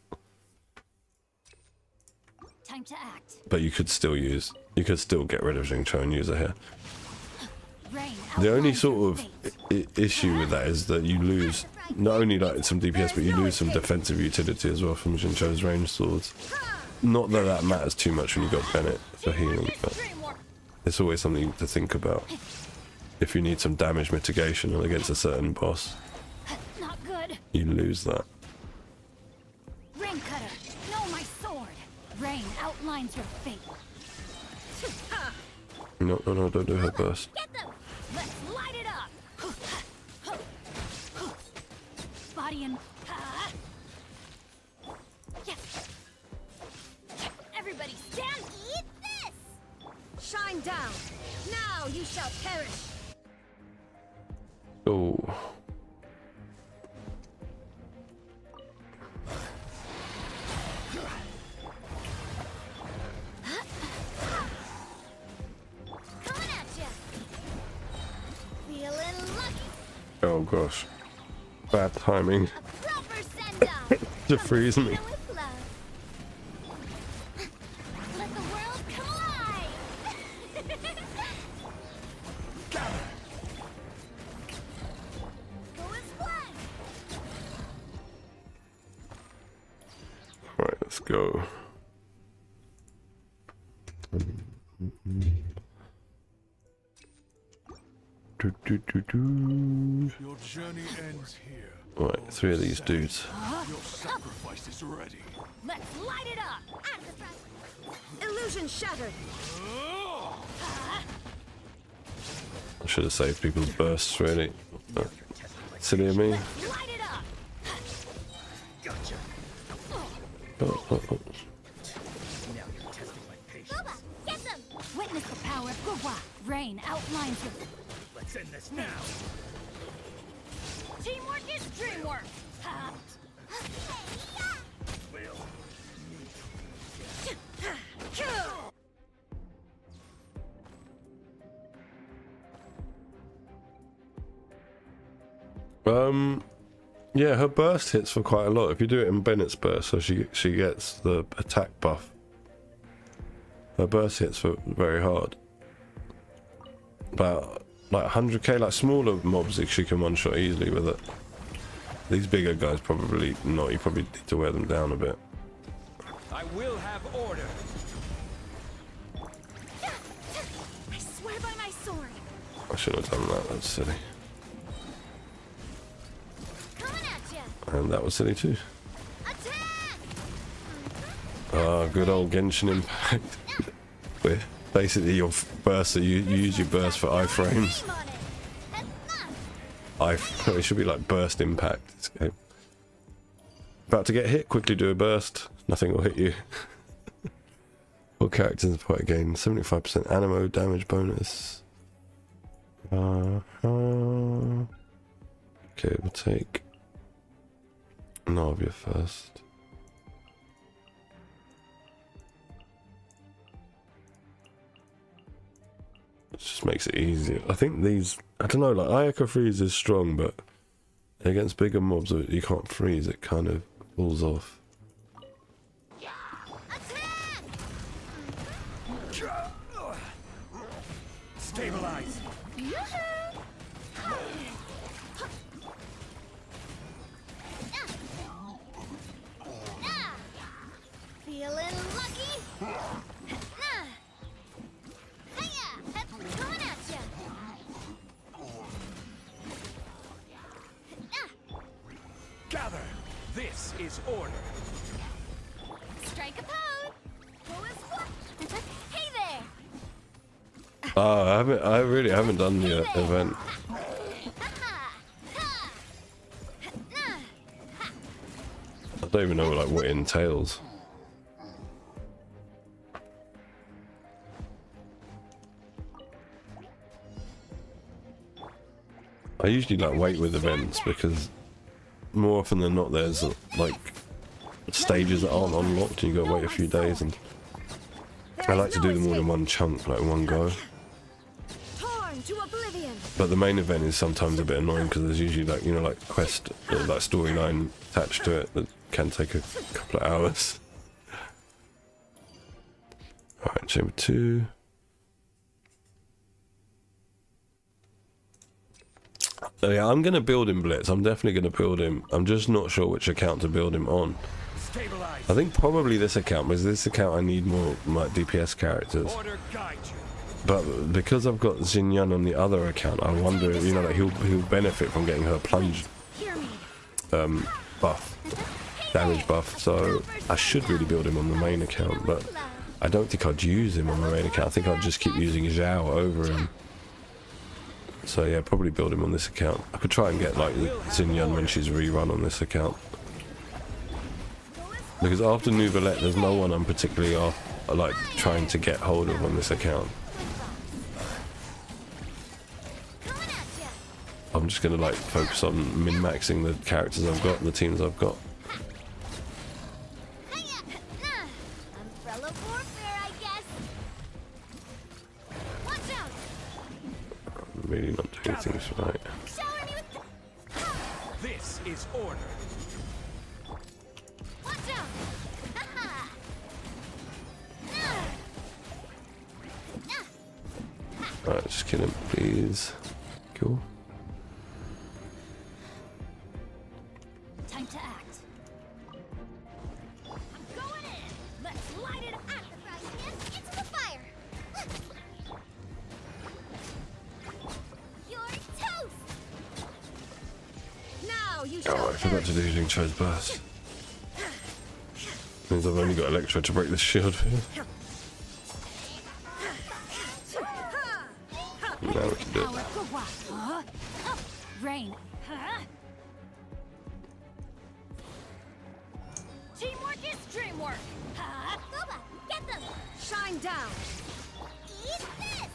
Speaker 2: Time to act.
Speaker 1: But you could still get rid of Jing Cho and use her here.
Speaker 2: Rain
Speaker 1: The only
Speaker 2: outlines your
Speaker 1: sort of
Speaker 2: fate.
Speaker 1: issue with that is that you lose not only like some DPS, but you lose some defensive utility as well from Jin Cho's ranged swords. Not that that matters too much when you got Bennett for healing, but
Speaker 2: Dreamwork.
Speaker 1: it's always something to think about if you need some damage mitigation against a certain boss.
Speaker 2: Not good.
Speaker 1: You lose that.
Speaker 2: Rain cutter. Know my sword. Rain outlines your fate.
Speaker 1: No, don't do her burst.
Speaker 2: Get them. Let's light it up. Body and yes. Everybody stand.
Speaker 6: Eat this! Shine down. Now you shall perish.
Speaker 1: Oh.
Speaker 6: Coming at ya. Feeling lucky.
Speaker 1: Oh gosh. Bad timing
Speaker 6: A proper send-off.
Speaker 1: to freeze me.
Speaker 6: With love. Let the world come alive. Go as planned.
Speaker 1: Right, let's go.
Speaker 3: Your journey ends here.
Speaker 1: Right, 3 of these dudes.
Speaker 3: Your sacrifice is ready.
Speaker 2: Let's light it up.
Speaker 6: At the front. Illusion shattered.
Speaker 1: I should have saved people's bursts really. But silly of me.
Speaker 2: Let's light it up.
Speaker 1: Oh, oh, oh.
Speaker 6: Boba, get them.
Speaker 2: Witness the power of Gurwa. Rain outlines your
Speaker 3: Let's end this now.
Speaker 2: teamwork is dreamwork.
Speaker 1: Yeah, her burst hits for quite a lot. If you do it in Bennett's burst, so she gets the attack buff. Her burst hits for very hard. About like 100k, like smaller mobs, she can one shot easily with it. These bigger guys probably not. You probably need to wear them down a bit.
Speaker 3: I will have order.
Speaker 6: I swear by my sword.
Speaker 1: I shouldn't have done that. That's silly.
Speaker 6: Coming at ya.
Speaker 1: And that was silly too.
Speaker 6: Attack!
Speaker 1: Ah, good old Genshin impact. Where basically your burst, so you use your burst for iframes.
Speaker 6: Aim on it. And
Speaker 1: It should be like burst impact. It's okay. About to get hit, quickly do a burst. Nothing will hit you. All characters in the fight gain 75% animo damage bonus. Okay, we'll take Navia first. It just makes it easier. I think these, I don't know, like Ayaka freeze is strong, but against bigger mobs you can't freeze, it kind of falls off.
Speaker 3: Stabilize.
Speaker 2: Feeling lucky? Coming at ya!
Speaker 3: Gather. This is order.
Speaker 2: Strike a pose! Who is what? Hey there!
Speaker 1: Oh, I really haven't done the event. I don't even know like what it entails. I usually like wait with events because more often than not there's like stages that aren't unlocked and you gotta wait a few days, and I like to do them all in one chunk, like in one go.
Speaker 6: Torn to oblivion.
Speaker 1: But the main event is sometimes a bit annoying because there's usually like, you know, like quest, like storyline attached to it that can take a couple of hours. Alright, chamber 2. Oh yeah, I'm gonna build him Blitz. I'm definitely gonna build him. I'm just not sure which account to build him on.
Speaker 3: Stabilize.
Speaker 1: I think probably this account, because this account I need more like DPS characters.
Speaker 3: Order guide you.
Speaker 2: But
Speaker 1: because I've got Xinyan on the other account, I wonder, you know, like he'll benefit from getting her plunge buff, damage buff. So I should really build him on the main account, but I don't think I'd use him on the main account. I think I'd just keep using Zhao over him. So yeah, probably build him on this account. I could try and get like Xinyan when she's rerun on this account. Because after Nouvellette, there's no one I'm particularly like trying to get hold of on this account. I'm just gonna like focus on min-maxing the characters I've got, the teams I've got.
Speaker 2: umbrella warfare, I guess. Watch out!
Speaker 1: I'm really not doing things right.
Speaker 2: Shower me with
Speaker 3: This is order.
Speaker 2: watch out!
Speaker 1: Alright, just kill him, please. Cool.
Speaker 2: Time to act. I'm going in. Let's light it up. Into the fire. You're toast.
Speaker 6: Now you
Speaker 1: Oh,
Speaker 6: shall
Speaker 1: I forgot to do Ling Cho's burst. Means I've only got Electro to break the shield with. Now we can do it.
Speaker 2: Rain. Teamwork is dreamwork. Goba, get them.
Speaker 6: shine down.
Speaker 2: Eat this.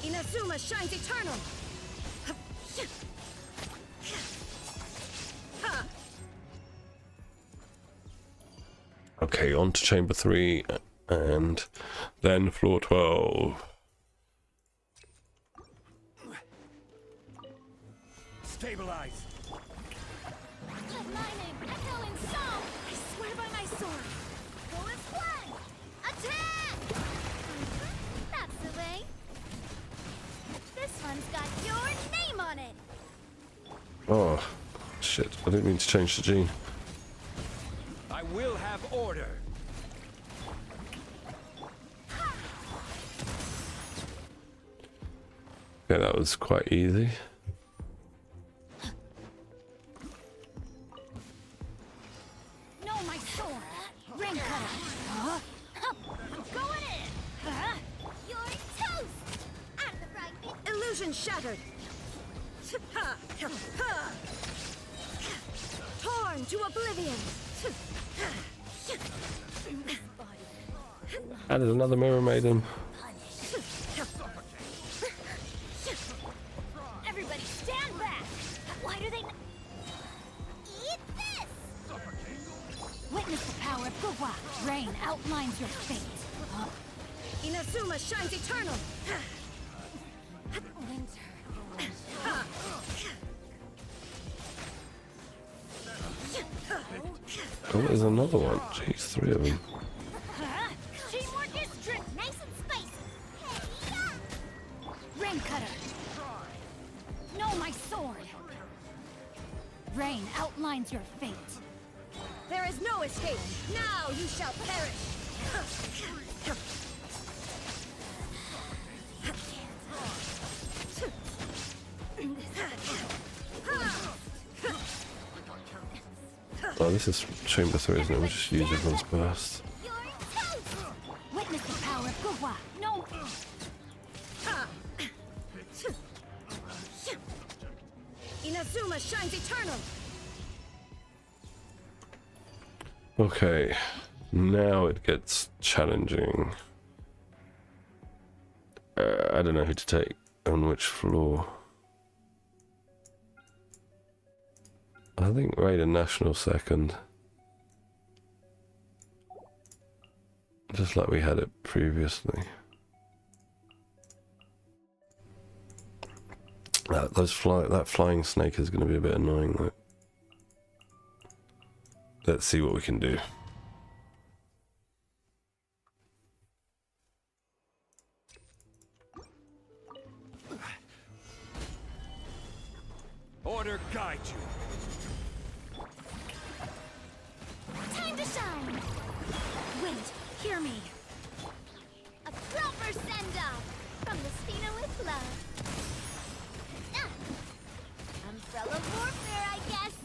Speaker 6: Inazuma shines eternal.
Speaker 1: Okay, on to chamber 3 and then floor 12.
Speaker 3: Stabilize.
Speaker 2: Let my name echo in song. I swear by my sword. Go as one. Attack! That's the way. This one's got your name on it.
Speaker 1: Oh, shit. I didn't mean to change the gene.
Speaker 3: I will have order.
Speaker 1: Yeah, that was quite easy.
Speaker 2: No, my sword. Ring cutter. Going in. You're toast. At the right.
Speaker 6: Illusion shattered. Torn to oblivion.
Speaker 1: And there's another mirror maiden.
Speaker 2: Everybody stand back. Why do they eat this? Witness the power of Gugwa. Rain. outlines your fate.
Speaker 6: Inazuma shines eternal.
Speaker 1: Oh, there's another one. Jeez, 3 of them.
Speaker 2: Teamwork is strict, nice and spicy. Rain cutter. No, my sword. Rain outlines your fate.
Speaker 6: There is no escape. Now you shall perish.
Speaker 1: Oh, this is chamber 3, isn't it? We'll just use everyone's burst.
Speaker 2: You're toast. Witness the power of Guhua. No.
Speaker 6: Inazuma shines eternal.
Speaker 1: Okay, now it gets challenging. I don't know who to take on which floor. I think Raiden National second. Just like we had it previously. That flying snake is going to be a bit annoying though. Let's see what we can do.
Speaker 3: Order guide you.
Speaker 2: Time to shine. Wait, hear me. A proper send-off from the Spina with love. Umbrella warfare, I guess.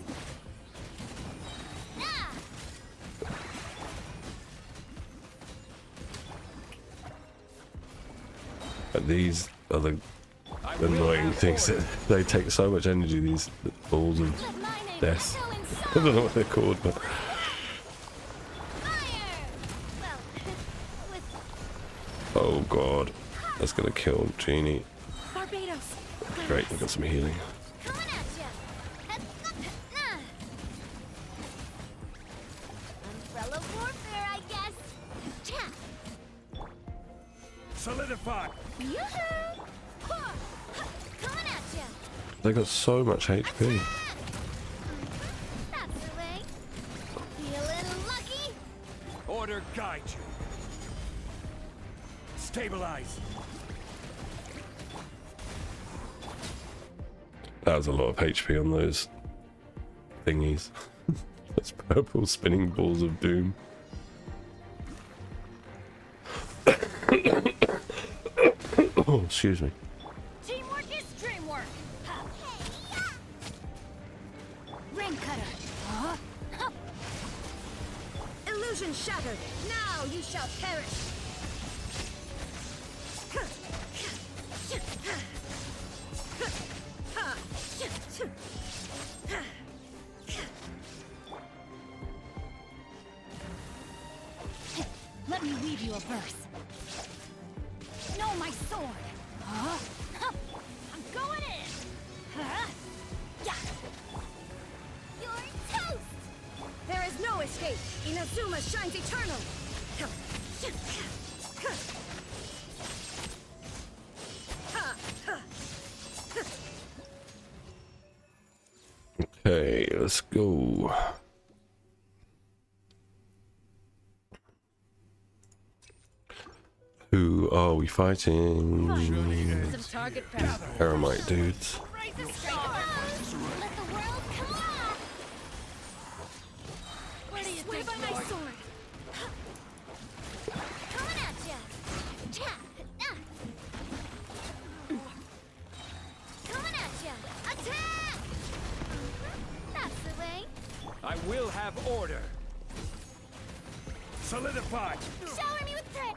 Speaker 1: These are the annoying things that they take so much energy, these balls of death. I don't know what they're called, but oh god, that's gonna kill Genie.
Speaker 2: Barbados.
Speaker 1: Great, we've got some healing.
Speaker 2: Coming at ya. Umbrella warfare, I guess.
Speaker 3: Solidify.
Speaker 2: Yoo-hoo! Coming at ya.
Speaker 1: They got so much HP.
Speaker 2: That's the way. Feeling lucky?
Speaker 3: Order guide you. Stabilize.
Speaker 1: That was a lot of HP on those thingies. Those purple spinning balls of doom. Oh, excuse me.
Speaker 2: Teamwork is dreamwork. Rain cutter.
Speaker 6: Illusion shattered. Now you shall perish.
Speaker 2: Let me weave you a verse. No, my sword. I'm going in. Yeah. You're toast.
Speaker 6: There is no escape. Inazuma shines eternal.
Speaker 1: Okay, let's go. Who are we fighting?
Speaker 6: Some target pressure.
Speaker 1: Aramite dudes.
Speaker 2: Let the world come on. What do you think, by my sword? Coming at ya. Coming at ya. Attack! That's the way.
Speaker 3: I will have order. Solidify.
Speaker 2: Shower me with threat.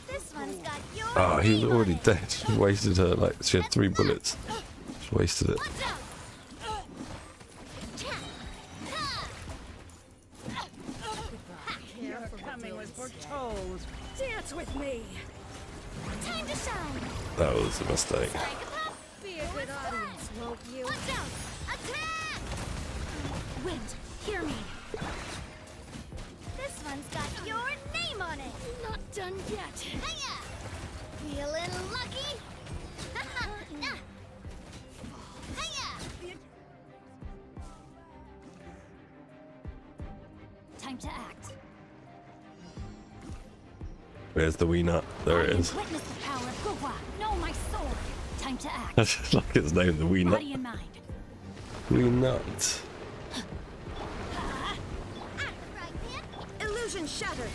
Speaker 2: This one's got your
Speaker 1: Ah, he was
Speaker 2: name on
Speaker 1: already
Speaker 2: it.
Speaker 1: dead. She wasted her, like, she had 3 bullets. She wasted it.
Speaker 2: Watch out.
Speaker 5: Coming was foretold. Dance with me.
Speaker 2: Time to shine.
Speaker 1: That was a mistake.
Speaker 2: Strike a pop.
Speaker 6: Be a good audience, won't you?
Speaker 2: Watch out. Attack. Wind, hear me. This one's got your name on it.
Speaker 5: Not done yet.
Speaker 2: Hiya! Feeling lucky? Hiya!
Speaker 6: Time to act.
Speaker 1: Where's the wee nut? There it
Speaker 6: I
Speaker 1: is.
Speaker 6: witness the power of Gugwa. Know my sword. Time to act.
Speaker 1: That's just like its name, the wee nut.
Speaker 6: Body and mind.
Speaker 1: Wee nut.
Speaker 2: Act right, man.
Speaker 6: Illusion shattered.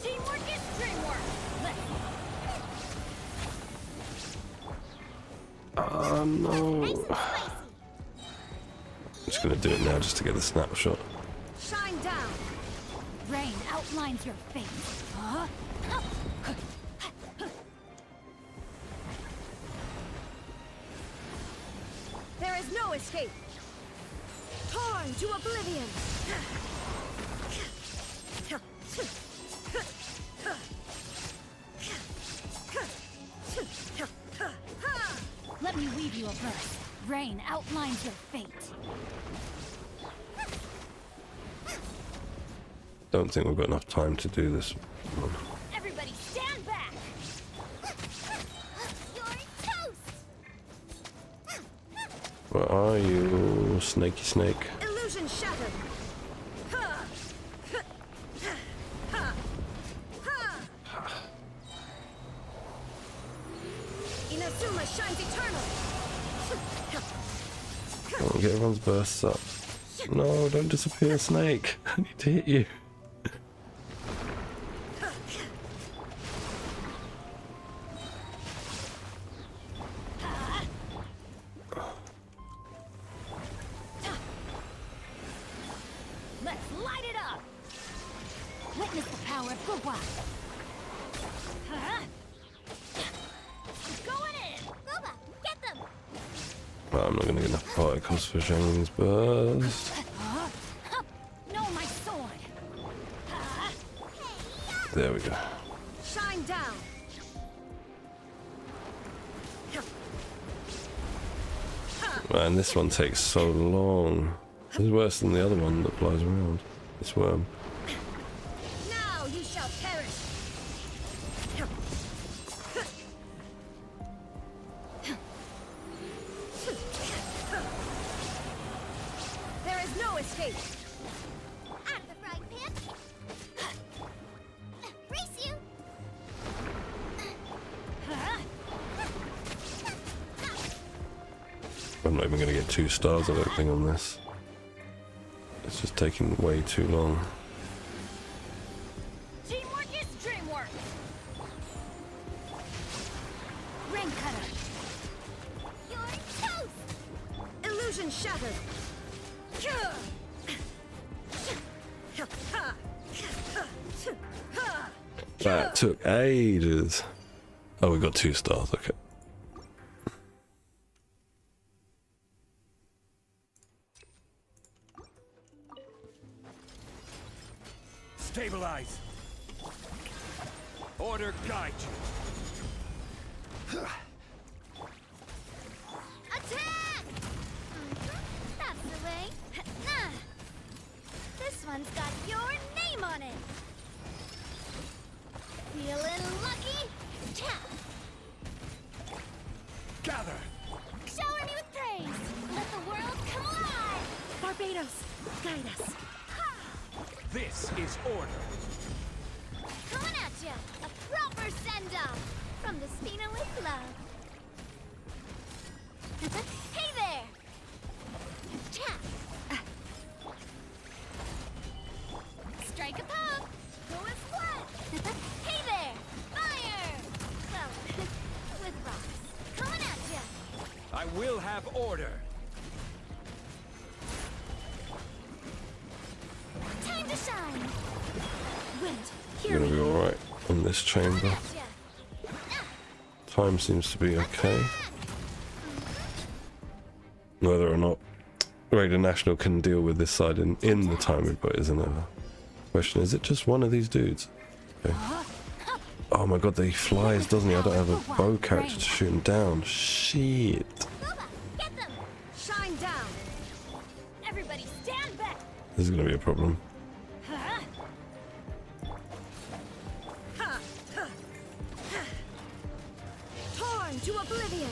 Speaker 6: Teamwork is dreamwork.
Speaker 1: Oh no.
Speaker 2: Nice and spicy.
Speaker 1: I'm just gonna do it now just to get a snapshot.
Speaker 6: Shine down. Rain outlines your fate. There is no escape. Torn to oblivion. Let me weave you a verse. Rain outlines your fate.
Speaker 1: Don't think we've got enough time to do this one.
Speaker 6: Everybody stand back.
Speaker 2: You're toast.
Speaker 1: Where are you, snaky snake?
Speaker 6: Illusion shattered. Inazuma shines eternal.
Speaker 1: Come on, get everyone's bursts up. No, don't disappear, snake. I need to hit you.
Speaker 6: Let's light it up. Witness the power of Gugwa. Going in.
Speaker 2: Boba, get them.
Speaker 1: Well, I'm not going to get enough particles for Shang's burst.
Speaker 6: Know my sword.
Speaker 1: There we go.
Speaker 6: Shine down.
Speaker 1: Man, this one takes so long. This is worse than the other one that flies around. This worm.
Speaker 6: Now you shall perish. There is no escape.
Speaker 2: Out of the frying pan. Race you.
Speaker 1: I'm not even going to get 2 stars, I don't think, on this. It's just taking way too long.
Speaker 6: Teamwork is dreamwork. Ring cutter.
Speaker 2: You're toast.
Speaker 6: Illusion shattered.
Speaker 1: That took ages. Oh, we got 2 stars, okay.
Speaker 3: Stabilize. Order guide you.
Speaker 2: Attack! That's the way. This one's got your name on it. Feeling lucky?
Speaker 3: Gather.
Speaker 2: Shower me with praise. Let the world come alive.
Speaker 6: Barbados, guide us.
Speaker 3: This is order.
Speaker 2: Coming at ya. A proper send-off from the Spina with love. Hey there. Tap. Strike a pose. Go as one. Hey there. Fire. Well, with rocks. Coming at ya.
Speaker 3: I will have order.
Speaker 2: Time to shine.
Speaker 6: Wind,
Speaker 1: We're
Speaker 6: hear
Speaker 1: going to
Speaker 6: me.
Speaker 1: be alright in this chamber.
Speaker 2: At ya.
Speaker 1: Time seems to be okay. Whether or not Radio National can deal with this side in the time we put is another question. Is it just one of these dudes? Okay. Oh my god, he flies, doesn't he? I don't have a bow character to shoot him down. Shit.
Speaker 2: Boba, get them.
Speaker 6: Shine down.
Speaker 1: This is going to be a problem.
Speaker 6: Torn to oblivion.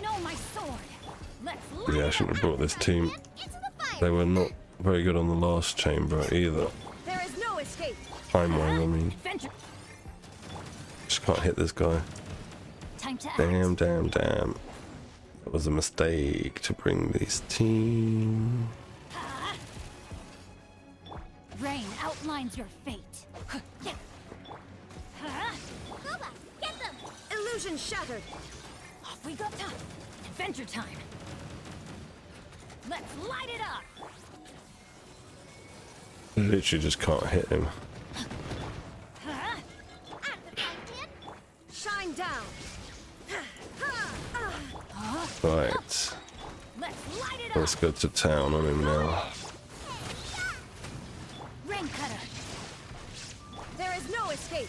Speaker 2: No, my sword. Let's
Speaker 1: Yeah, I shouldn't have brought this team.
Speaker 2: into the fight.
Speaker 1: They were not very good on the last chamber either.
Speaker 6: There is no escape.
Speaker 1: Time-wise, I mean.
Speaker 2: Adventure.
Speaker 1: Just can't hit this guy.
Speaker 2: Time to act.
Speaker 1: Damn, damn, damn. That was a mistake to bring this team.
Speaker 2: Rain outlines your fate. Boba, get them!
Speaker 6: Illusion shattered.
Speaker 2: Off we go. Adventure time. Let's light it up.
Speaker 1: I literally just can't hit him.
Speaker 2: Huh?
Speaker 6: Shine down.
Speaker 1: Right.
Speaker 2: Let's light it up.
Speaker 1: Let's go to town on him now.
Speaker 2: Rain cutter.
Speaker 6: There is no escape.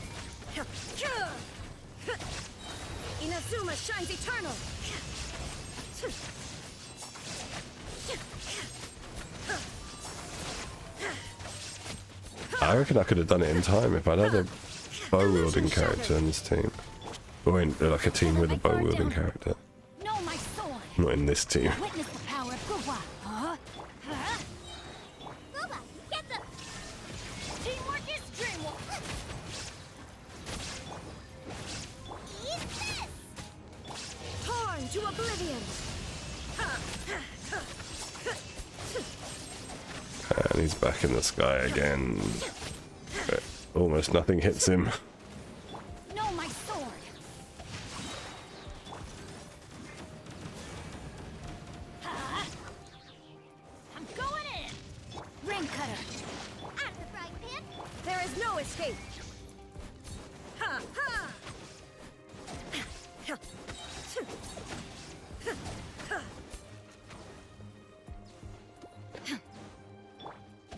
Speaker 6: Inazuma shines eternal.
Speaker 1: I reckon I could have done it in time if I'd had a bow wielding character in this team. Or in, like a team with a bow wielding character.
Speaker 2: No, my sword.
Speaker 1: Not in this team.
Speaker 2: Witness the power of Guwa. Huh? Guwa, get them. Teamwork is dreamwork. Eat this.
Speaker 6: Torn to oblivion.
Speaker 1: And he's back in the sky again. But almost nothing hits him.
Speaker 2: No, my sword. I'm going in. Rain cutter. At the frying pan.
Speaker 6: There is no escape. Ha ha.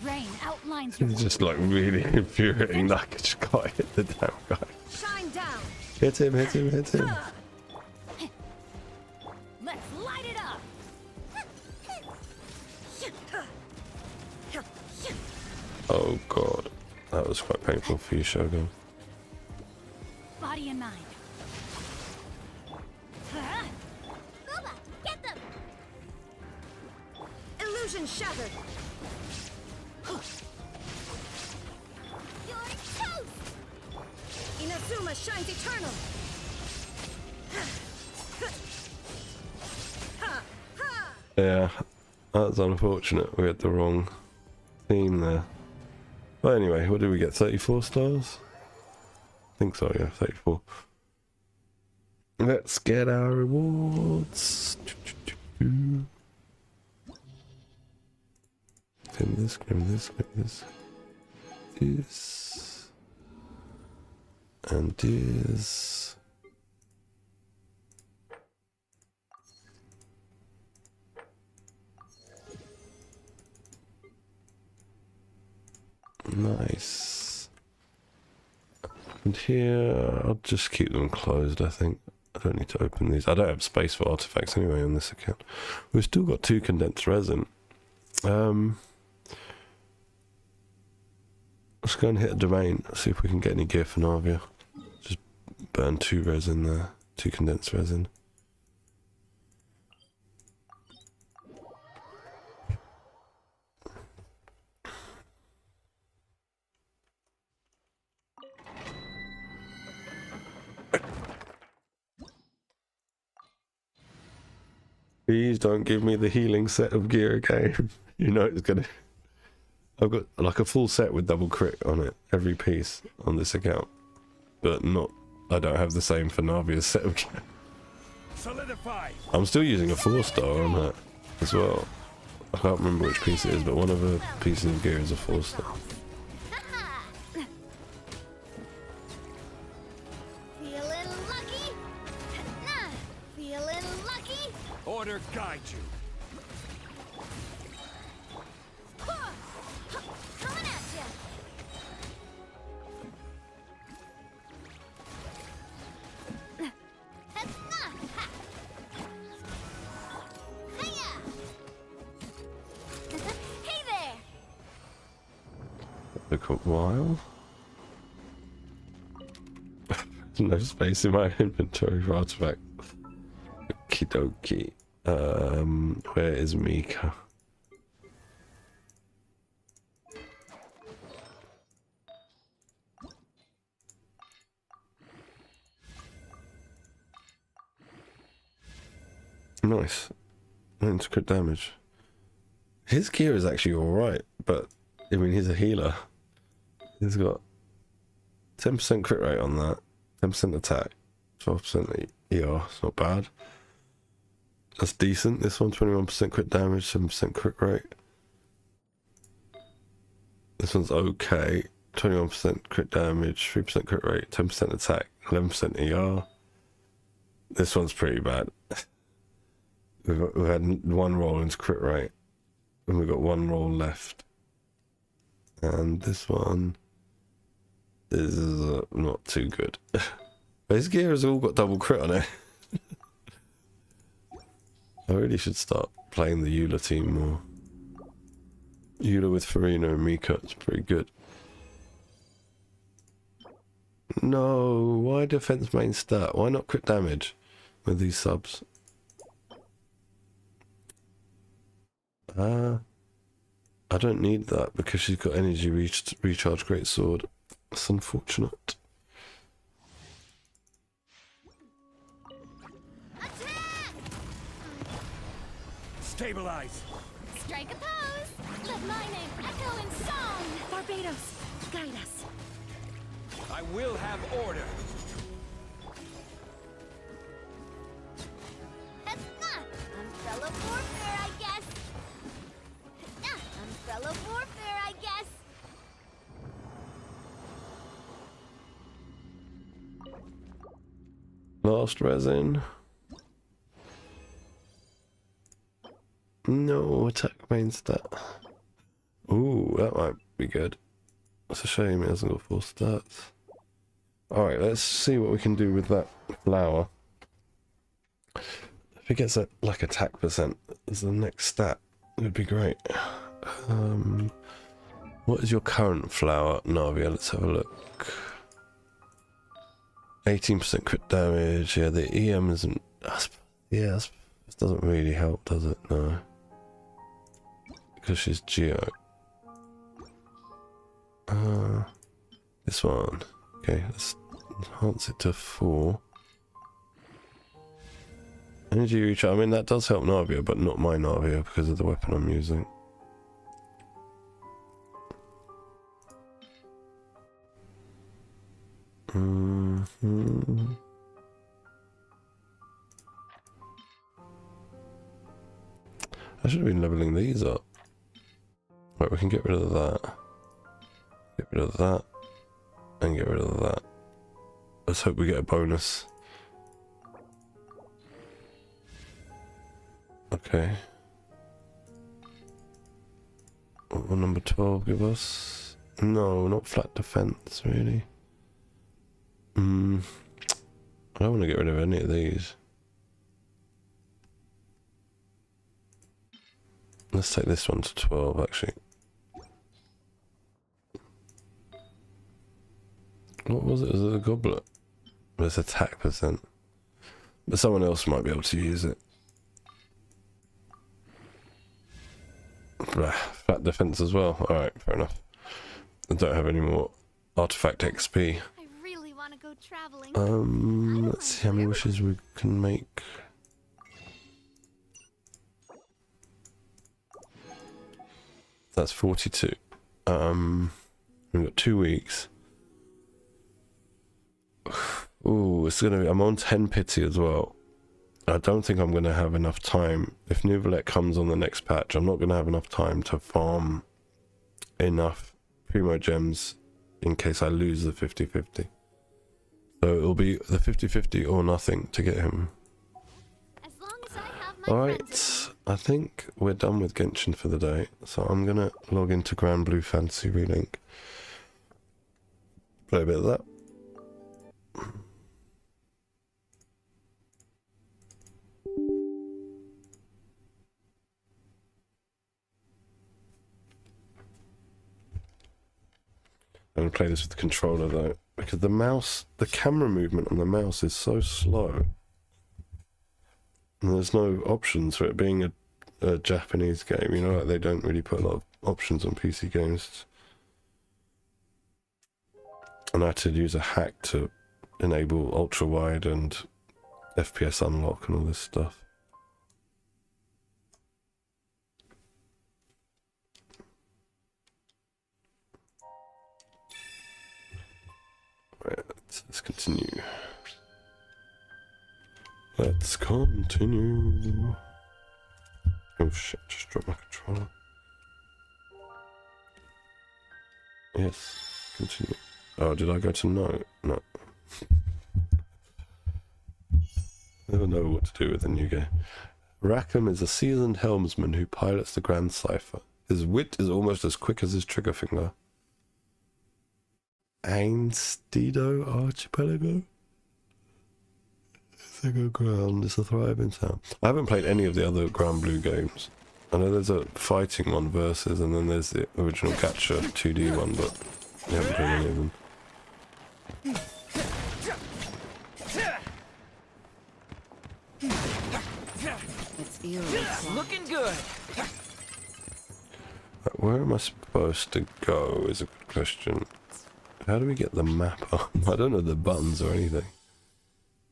Speaker 2: Rain outlines your
Speaker 1: It's just like really infuriating that I just can't hit the damn guy.
Speaker 6: Shine down.
Speaker 1: Hit him, hit him, hit him.
Speaker 2: Let's light it up.
Speaker 1: Oh god. That was quite painful for you, Shogun.
Speaker 2: Body and mind. Huh? Guwa, get them.
Speaker 6: Illusion shattered.
Speaker 2: You're toast.
Speaker 6: Inazuma shines eternal.
Speaker 1: Yeah, that's unfortunate. We had the wrong team there. But anyway, what did we get? 34 stars? I think so, yeah, 34. Let's get our rewards. Grab this, grab this, grab this. This. And this. Nice. And here, I'll just keep them closed, I think. I don't need to open these. I don't have space for artifacts anyway on this account. We've still got 2 condensed resin. Let's go and hit a domain. See if we can get any gear for Navia. Just burn 2 resin there. 2 condensed resin. Please don't give me the healing set of gear again. You know it's gonna... I've got like a full set with double crit on it, every piece on this account. But not... I don't have the same for Navia's set of gear.
Speaker 3: Solidify.
Speaker 1: I'm still using a 4-star on that as well. I can't remember which piece it is, but one of the pieces of gear is a 4-star.
Speaker 2: Feeling lucky? Feeling lucky?
Speaker 3: Order guide you.
Speaker 2: Coming at ya!
Speaker 1: a while. No space in my inventory for artifact. Okie dokie. Where is Mika? Nice. 9 crit damage. His gear is actually alright, but I mean, he's a healer. He's got 10% crit rate on that, 10% attack, 12% ER. It's not bad. That's decent. This one, 21% crit damage, 7% crit rate. This one's okay. 21% crit damage, 3% crit rate, 10% attack, 11% ER. This one's pretty bad. We've had one roll into crit rate, and we've got one roll left. And this one is not too good. His gear has all got double crit on it. I really should start playing the Eula team more. Eula with Farina and Mika, it's pretty good. No, why defense main stat? Why not crit damage with these subs? I don't need that because she's got energy recharge great sword. That's unfortunate.
Speaker 2: Attack!
Speaker 3: Stabilize.
Speaker 2: Strike a pose. Let my name echo in song.
Speaker 6: Barbados, guide us.
Speaker 3: I will have order.
Speaker 2: Umbrella warfare, I guess. Umbrella warfare, I guess.
Speaker 1: Last resin. No, attack main stat. Ooh, that might be good. It's a shame it hasn't got 4 stats. Alright, let's see what we can do with that flower. If it gets a, like attack percent as the next stat, it would be great. What is your current flower, Navia? Let's have a look. 18% crit damage. Yeah, the EM isn't. Yeah, this doesn't really help, does it? No. Because she's Geo. This one. Okay, let's enhance it to 4. Energy recharge. I mean, that does help Navia, but not my Navia because of the weapon I'm using. I should have been leveling these up. Right, we can get rid of that. Get rid of that. And get rid of that. Let's hope we get a bonus. Okay. What will number 12 give us? No, not flat defense, really. I don't want to get rid of any of these. Let's take this one to 12, actually. What was it? Was it a goblet? It's attack percent. But someone else might be able to use it. Flat defense as well. Alright, fair enough. I don't have any more artifact XP.
Speaker 2: I really want to go traveling.
Speaker 1: Let's see how many wishes we can make. That's 42. We've got 2 weeks. Ooh, it's gonna be. I'm on 10 pity as well. I don't think I'm gonna have enough time. If Nuvalet comes on the next patch, I'm not gonna have enough time to farm enough Primo gems in case I lose the 50-50. So it'll be the 50-50 or nothing to get him.
Speaker 2: As long as I have my
Speaker 1: Alright,
Speaker 2: friends
Speaker 1: I think we're done with Genshin for the day. So I'm gonna log into GranBlue Fantasy Relink. Play a bit of that. I'm gonna play this with the controller though, because the camera movement on the mouse is so slow. And there's no options for it being a Japanese game, you know, like they don't really put a lot of options on PC games. And I had to use a hack to enable ultra wide and FPS unlock and all this stuff. Right, let's continue. Let's continue. Oh shit, just dropped my controller. Yes, continue. Oh, did I go to no? No. Never know what to do with a new game. Rackham is a seasoned helmsman who pilots the Grand Cipher. His wit is almost as quick as his trigger finger. Ainstedo Archipelago? Sego Ground is a thriving town. I haven't played any of the other GranBlue games. I know there's a fighting one versus, and then there's the original Gacha 2D one, but I haven't played any of them.
Speaker 6: It's eerie.
Speaker 5: Looking good.
Speaker 1: Where am I supposed to go is a good question. How do we get the map up? I don't know the buttons or anything.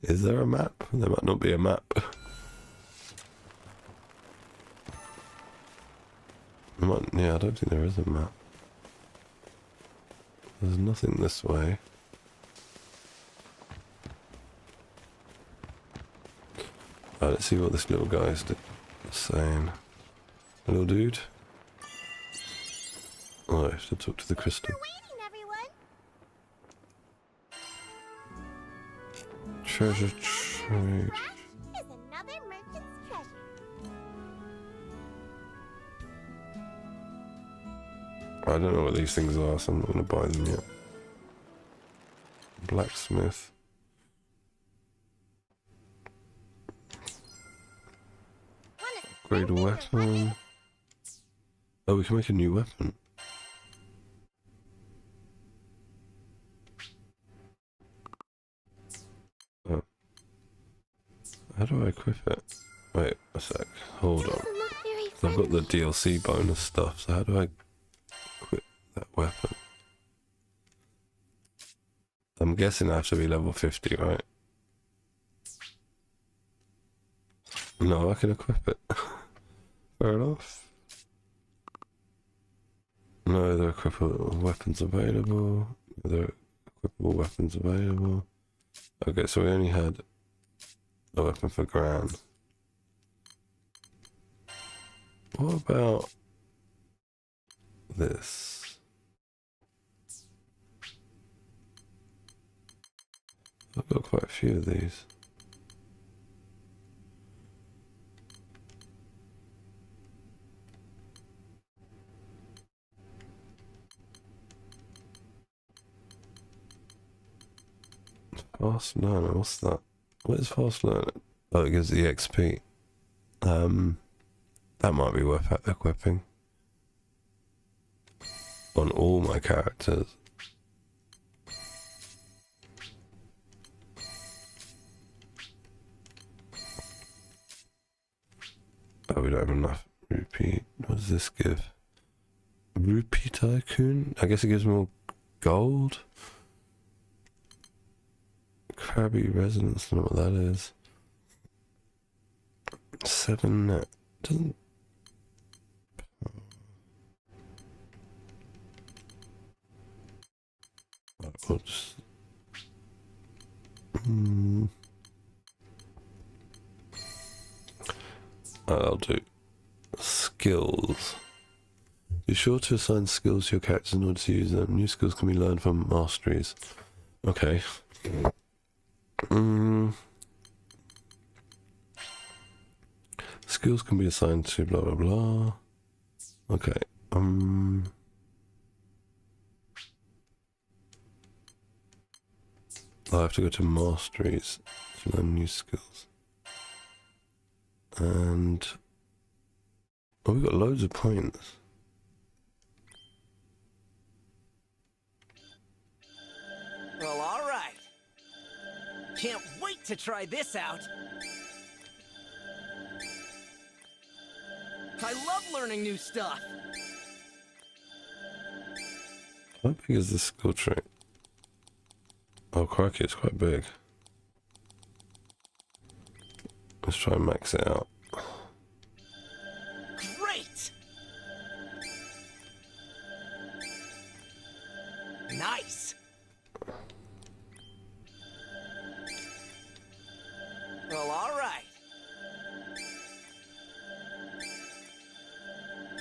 Speaker 1: Is there a map? There might not be a map. Yeah, I don't think there is a map. There's nothing this way. Let's see what this little guy is saying. Hello, dude. Oh, I have to talk to the crystal.
Speaker 2: Waiting, everyone.
Speaker 1: Treasure trade.
Speaker 2: Trash is another merchant's treasure.
Speaker 1: I don't know what these things are, so I'm not going to buy them yet. Blacksmith. Upgrade a weapon. Oh, we can make a new weapon. Oh. How do I equip it? Wait a sec. Hold on.
Speaker 2: Doesn't look very
Speaker 1: So I've got the
Speaker 2: friendly.
Speaker 1: DLC bonus stuff, so how do I equip that weapon? I'm guessing I have to be level 50, right? No, I can equip it. Fair enough. No, there are equipable weapons available. There are equipable weapons available. Okay, so we only had a weapon for Gran. What about this? I've got quite a few of these. Fast learner, what's that? What is fast learner? Oh, it gives the XP. That might be worth equipping on all my characters. Oh, we don't have enough rupee. What does this give? Rupee Tycoon? I guess it gives more gold? Crabby Resonance, I don't know what that is. 7 net. Doesn't... We'll just... I'll do skills. Be sure to assign skills to your characters in order to use them. New skills can be learned from masteries. Okay. Skills can be assigned to blah blah blah. Okay. I have to go to masteries to learn new skills. And oh, we've got loads of points.
Speaker 5: Can't wait to try this out. I love learning new stuff.
Speaker 1: How big is this skill trait? Oh, crikey, it's quite big. Let's try and max it out.
Speaker 5: Great! Nice! Well, alright.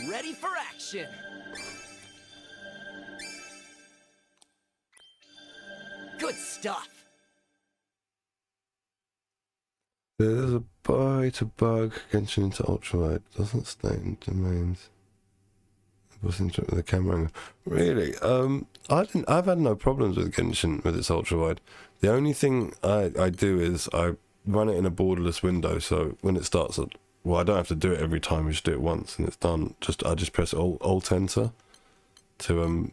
Speaker 5: Ready for action! Good stuff!
Speaker 1: There's a way to bug Genshin into ultrawide. Doesn't stay in domains. What's interesting with the camera angle? Really? I've had no problems with Genshin with its ultrawide. The only thing I do is I run it in a borderless window, so when it starts, well, I don't have to do it every time. I just do it once and it's done. I just press Alt Enter to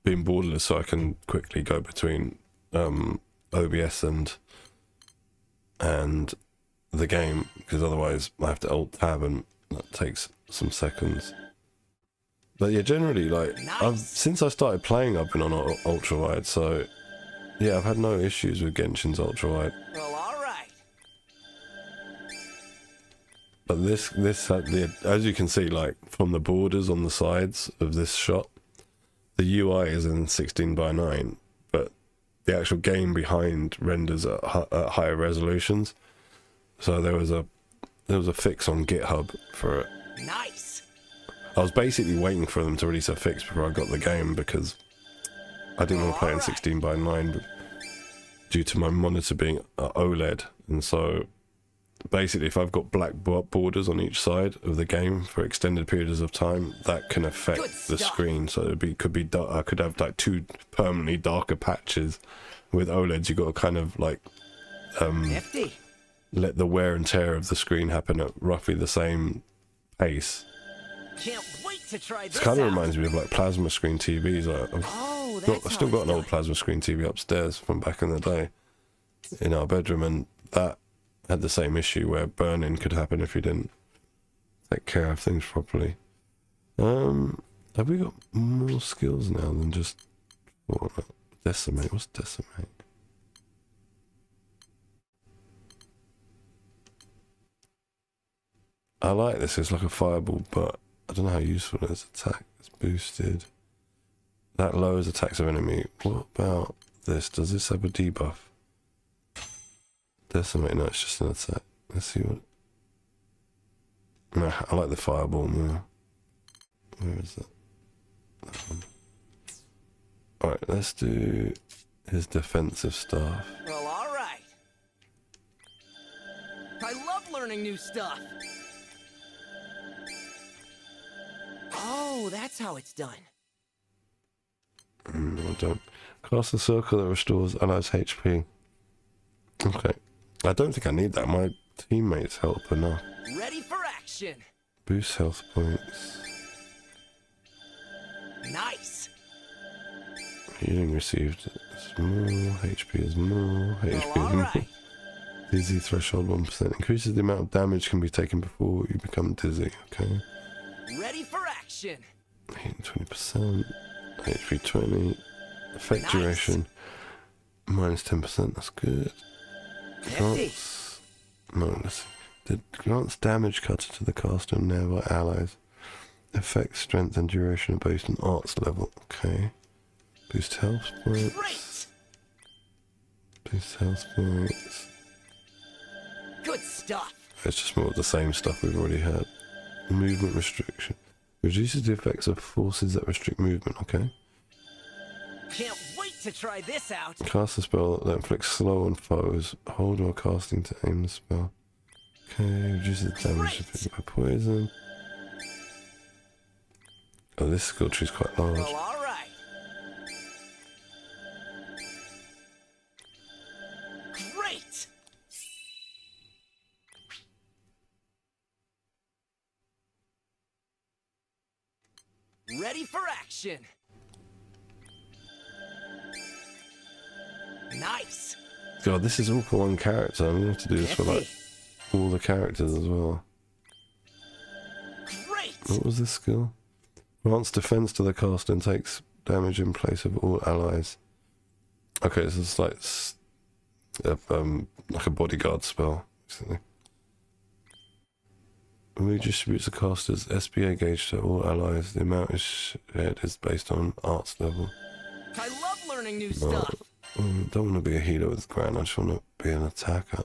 Speaker 1: being borderless, so I can quickly go between OBS and the game, because otherwise I have to Alt Tab and that takes some seconds. But yeah, generally, like, since I started playing, I've been on ultra wide, so yeah, I've had no issues with Genshin's ultra wide.
Speaker 5: Well, alright.
Speaker 1: But this as you can see, like, from the borders on the sides of this shot, the UI is in 16:9, but the actual game behind renders at higher resolutions. So there was a fix on GitHub for it.
Speaker 5: Nice.
Speaker 1: I was basically waiting for them to release a fix before I got the game, because I didn't want to play in 16:9 due to my monitor being OLED, and so basically if I've got black borders on each side of the game for extended periods of time, that can affect the screen. So I could have like two permanently darker patches. With OLEDs, you've got to kind of like
Speaker 5: Nifty.
Speaker 1: let the wear and tear of the screen happen at roughly the same pace.
Speaker 5: Can't wait to try this
Speaker 1: It kind of
Speaker 5: out.
Speaker 1: reminds me of like plasma screen TVs. I've still got an old plasma screen TV upstairs from back in the day in our bedroom, and that had the same issue where burn-in could happen if you didn't take care of things properly. Have we got more skills now than just decimate? What's decimate? I like this. It's like a fireball, but I don't know how useful it is. Attack is boosted. That lowers attacks of enemy. What about this? Does this have a debuff? Decimate? No, it's just an attack. Let's see what... No, I like the fireball more. Where is that? That one. Alright, let's do his defensive staff.
Speaker 5: Well, alright. I love learning new stuff. Oh, that's how it's done.
Speaker 1: I don't. Cast a circle that restores allies HP. Okay. I don't think I need that. My teammates help enough.
Speaker 5: Ready for action.
Speaker 1: Boost health points.
Speaker 5: Nice.
Speaker 1: Healing received is more. HP is more. HP is
Speaker 5: Well,
Speaker 1: more.
Speaker 5: alright.
Speaker 1: Dizzy threshold 1%. Increases the amount of damage can be taken before you become dizzy. Okay.
Speaker 5: Ready for action.
Speaker 1: Healing 20%. HP 20. Effect
Speaker 5: Nice.
Speaker 1: duration. Minus 10%. That's good.
Speaker 5: Nifty.
Speaker 1: Grants. No, let's see. Grants damage cutter to the caster and nearby allies. Effect, strength, and duration are based on arts level. Okay. Boost health points.
Speaker 5: Great.
Speaker 1: Boost health points.
Speaker 5: Good stuff.
Speaker 1: It's just more of the same stuff we've already had. Movement restriction. Reduces the effects of forces that restrict movement. Okay.
Speaker 5: Can't wait to try this out.
Speaker 1: Cast a spell that inflicts slow on foes. Hold while casting to aim the spell. Okay. Reduces the damage inflicted by poison. Oh, this skill tree is quite large.
Speaker 5: Well, alright. Great. Ready for action. Nice.
Speaker 1: God, this is all for one character. I'm gonna have to do this for like all the characters as well.
Speaker 3: Great!
Speaker 1: What was this skill? Grants defense to the caster and takes damage in place of all allies. Okay, this is like a bodyguard spell, basically. Redistributes the caster's SPA gauge to all allies. The amount is shared is based on arts level.
Speaker 5: I love learning new stuff.
Speaker 1: Don't want to be a healer with Gran, I just want to be an attacker.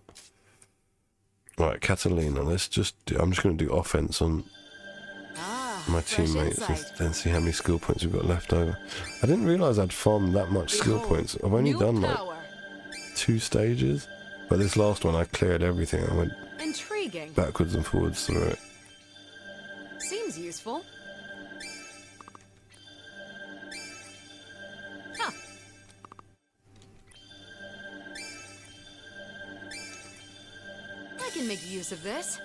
Speaker 1: Right, Catalina, I'm just going to do offense on my teammates and then see how many skill points we've got left over. I didn't realise I'd farmed that much skill points. I've only done like 2 stages, but this last one I cleared everything. I went
Speaker 5: Intriguing.
Speaker 1: backwards and forwards through it.
Speaker 5: Seems useful. Huh. I can make use of this.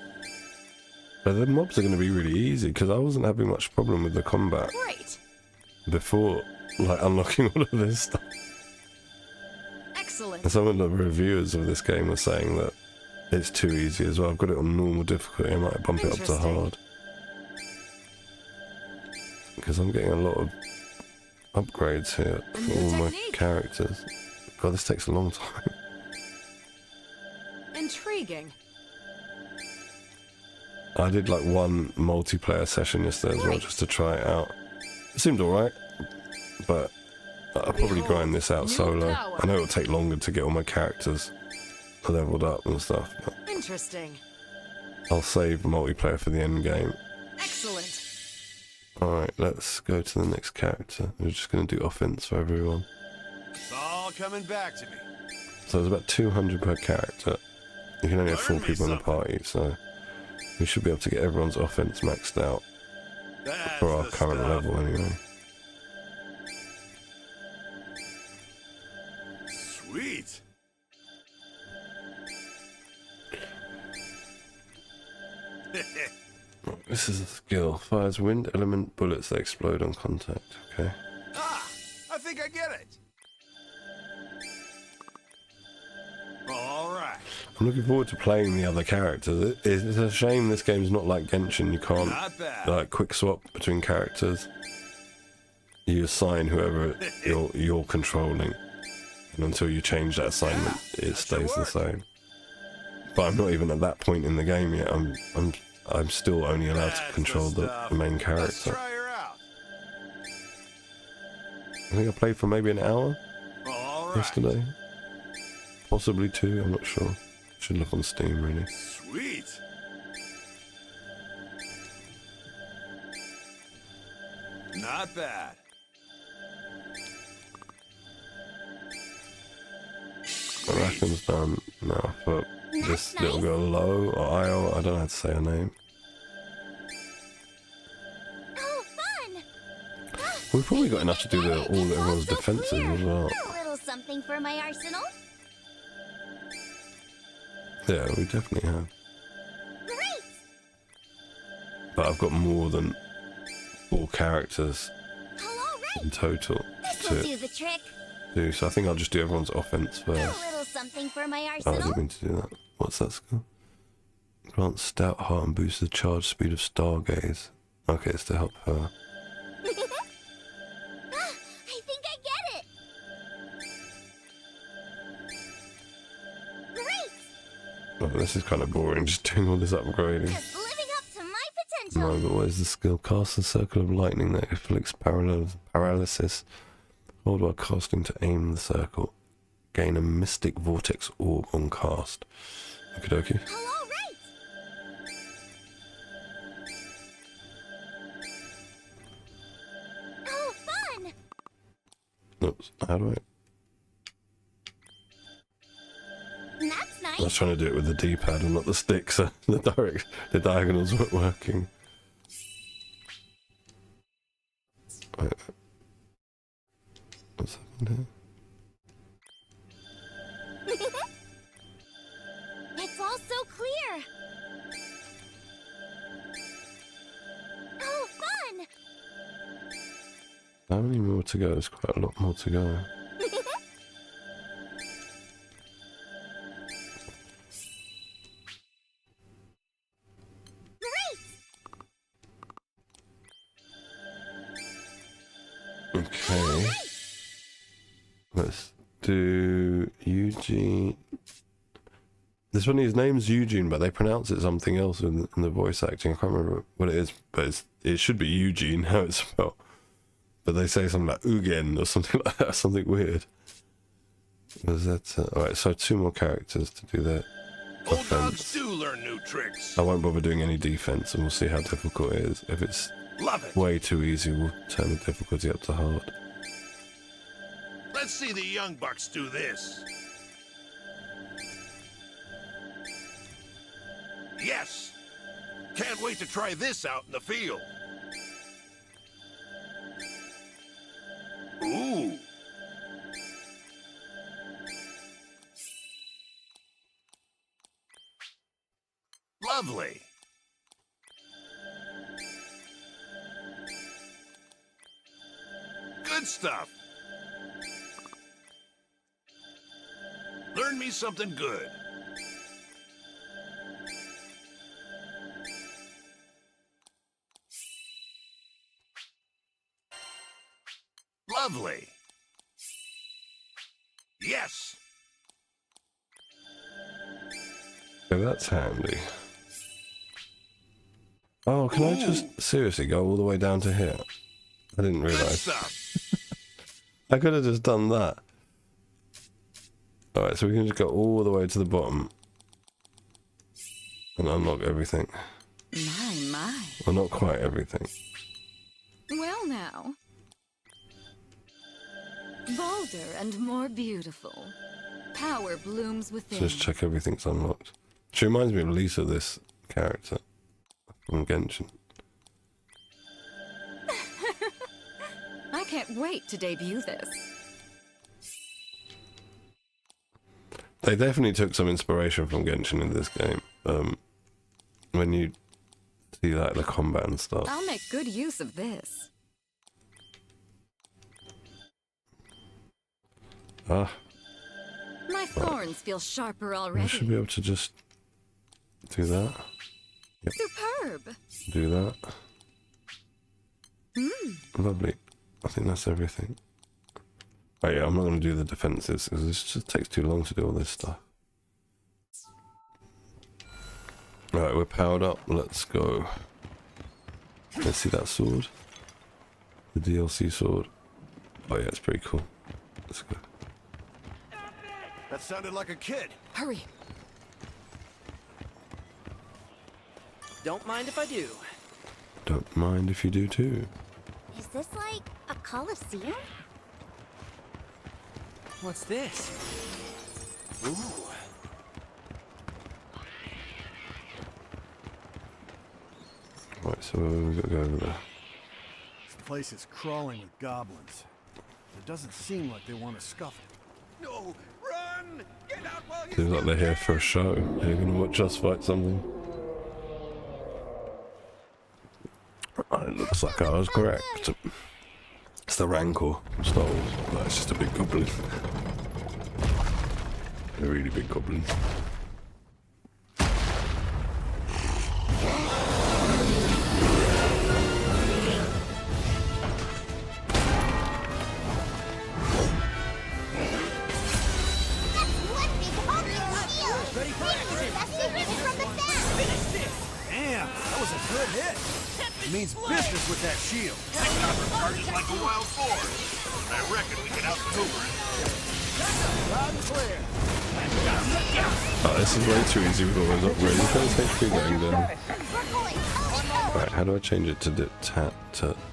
Speaker 1: But the mobs are going to be really easy because I wasn't having much problem with the combat
Speaker 5: Great.
Speaker 1: before, like unlocking all of this stuff.
Speaker 5: Excellent.
Speaker 1: And some of the reviewers of this game were saying that it's too easy as well. I've got it on normal difficulty. I might bump it up to
Speaker 5: Interesting.
Speaker 1: hard because I'm getting a lot of upgrades here
Speaker 5: A
Speaker 1: for
Speaker 5: new
Speaker 1: all my
Speaker 5: technique.
Speaker 1: characters. God, this takes a long time.
Speaker 5: Intriguing.
Speaker 1: I did like one multiplayer session yesterday as well, just to try it out. It seemed alright, but I'll probably grind this out
Speaker 5: New
Speaker 1: solo.
Speaker 5: power.
Speaker 1: I know it'll take longer to get all my characters leveled up and stuff, but
Speaker 5: Interesting.
Speaker 1: I'll save multiplayer for the end game.
Speaker 5: Excellent.
Speaker 1: Alright, let's go to the next character. We're just going to do offense for everyone.
Speaker 3: It's all coming back to me.
Speaker 1: So there's about 200 per character. You can only have 4
Speaker 3: Learn me
Speaker 1: people in the
Speaker 3: something.
Speaker 1: party, so we should be able to get everyone's offense maxed out
Speaker 3: That's
Speaker 1: for our
Speaker 3: the
Speaker 1: current
Speaker 3: stuff.
Speaker 1: level anyway.
Speaker 3: Sweet.
Speaker 1: This is a skill. Fires wind element bullets that explode on contact. Okay.
Speaker 3: I think I get it. All right.
Speaker 1: I'm looking forward to playing the other characters. It's a shame this game's not like Genshin. You can't
Speaker 3: Not bad.
Speaker 1: like quick swap between characters. You assign whoever you're controlling, and until you change that assignment, it stays the same. But I'm not even at that point in the game yet. I'm still only allowed to
Speaker 3: That's
Speaker 1: control
Speaker 3: the
Speaker 1: the
Speaker 3: stuff.
Speaker 1: main
Speaker 3: Let's
Speaker 1: character.
Speaker 3: try her out.
Speaker 1: I think I played for maybe an hour
Speaker 3: All right.
Speaker 1: yesterday, possibly 2. I'm not sure. Should look on Steam really.
Speaker 3: Sweet. Not bad.
Speaker 1: Rackham's done now for this
Speaker 2: That's
Speaker 1: little
Speaker 2: nice.
Speaker 1: girl Lo or Io. I don't know how to say her name.
Speaker 2: Oh, fun!
Speaker 1: We've probably got enough to do all everyone's defenses as well.
Speaker 2: A little something for my arsenal.
Speaker 1: Yeah, we definitely have.
Speaker 2: Great!
Speaker 1: But I've got more than 4 characters
Speaker 2: All right.
Speaker 1: in total
Speaker 2: This will
Speaker 1: to
Speaker 2: do the trick.
Speaker 1: do, so I think I'll just do everyone's offense
Speaker 2: A
Speaker 1: first.
Speaker 2: little something for my
Speaker 1: Oh, I
Speaker 2: arsenal.
Speaker 1: didn't mean to do that. What's that skill? Grants stout heart and boosts the charge speed of Stargaze. Okay, it's to help her.
Speaker 2: I think I get it. Great!
Speaker 1: Oh, this is kind of boring, just doing all this upgrading.
Speaker 2: Just living up to my potential.
Speaker 1: No, but what is the skill? Cast a circle of lightning that inflicts paralysis. Hold while casting to aim the circle. Gain a mystic vortex orb on cast. Okie dokie.
Speaker 2: Oh, all right. Oh, fun!
Speaker 1: Oops, how do I?
Speaker 2: That's
Speaker 1: I was
Speaker 2: nice.
Speaker 1: trying to do it with the D-pad and not the stick, so the diagonals weren't working. Wait. What's happened here?
Speaker 2: It's all so clear. Oh, fun!
Speaker 1: How many more to go? There's quite a lot more to go. Okay. Let's do Eugene. This one, his name's Eugene, but they pronounce it something else in the voice acting. I can't remember what it is, but it should be Eugene, how it's spelled. But they say something like Eugen or something like that, something weird. Was that alright? So 2 more characters to do that.
Speaker 3: Old dogs do learn new tricks.
Speaker 1: I won't bother doing any defense, and we'll see how difficult it is. If it's
Speaker 3: Love it.
Speaker 1: way too easy, we'll turn the difficulty up to hard.
Speaker 3: Let's see the young bucks do this. Yes. Can't wait to try this out in the field. Ooh. Lovely. Good stuff. Learn me something good. Lovely. Yes.
Speaker 1: Okay, that's handy. Oh, can I just seriously go all the way down to here? I didn't
Speaker 3: Good
Speaker 1: realise.
Speaker 3: stuff.
Speaker 1: I could have just done that. Alright, so we can just go all the way to the bottom. And unlock everything.
Speaker 5: My.
Speaker 1: Well, not quite everything.
Speaker 5: Well now. Bolder and more beautiful. Power blooms within.
Speaker 1: Just check everything's unlocked. She reminds me of Lisa, this character from Genshin.
Speaker 5: I can't wait to debut this.
Speaker 1: They definitely took some inspiration from Genshin in this game. When you see like the combat and stuff.
Speaker 5: I'll make good use of this.
Speaker 1: Ah,
Speaker 5: My thorns feel sharper
Speaker 1: I
Speaker 5: already.
Speaker 1: should be able to just do that.
Speaker 5: Superb.
Speaker 1: Do that. Lovely. I think that's everything. Oh yeah, I'm not going to do the defenses because this just takes too long to do all this stuff. Alright, we're powered up. Let's go. Let's see that sword. The DLC sword. Oh yeah, it's pretty cool. Let's go.
Speaker 3: That sounded like a kid.
Speaker 5: Hurry.
Speaker 7: Don't mind if I do.
Speaker 1: Don't mind if you do too.
Speaker 2: Is this like a coliseum?
Speaker 7: What's this? Ooh.
Speaker 1: Right, so we've got to go over there.
Speaker 4: This place is crawling with goblins. It doesn't seem like they want to scuffle.
Speaker 3: No, run! Get out while you
Speaker 1: Seems like they're here for a show. They're going to watch us fight something. It looks like I was correct. It's the Rancor from Star Wars. No, it's just a big goblin. A really big goblin.
Speaker 4: Damn, that was a good hit. It means business with that shield.
Speaker 3: That copper charges like a wild boar. I reckon we can outmaneuver it.
Speaker 4: Loud and clear.
Speaker 1: Oh, this is way too easy with all those upgrades. First HP going down. Right, how do I change it to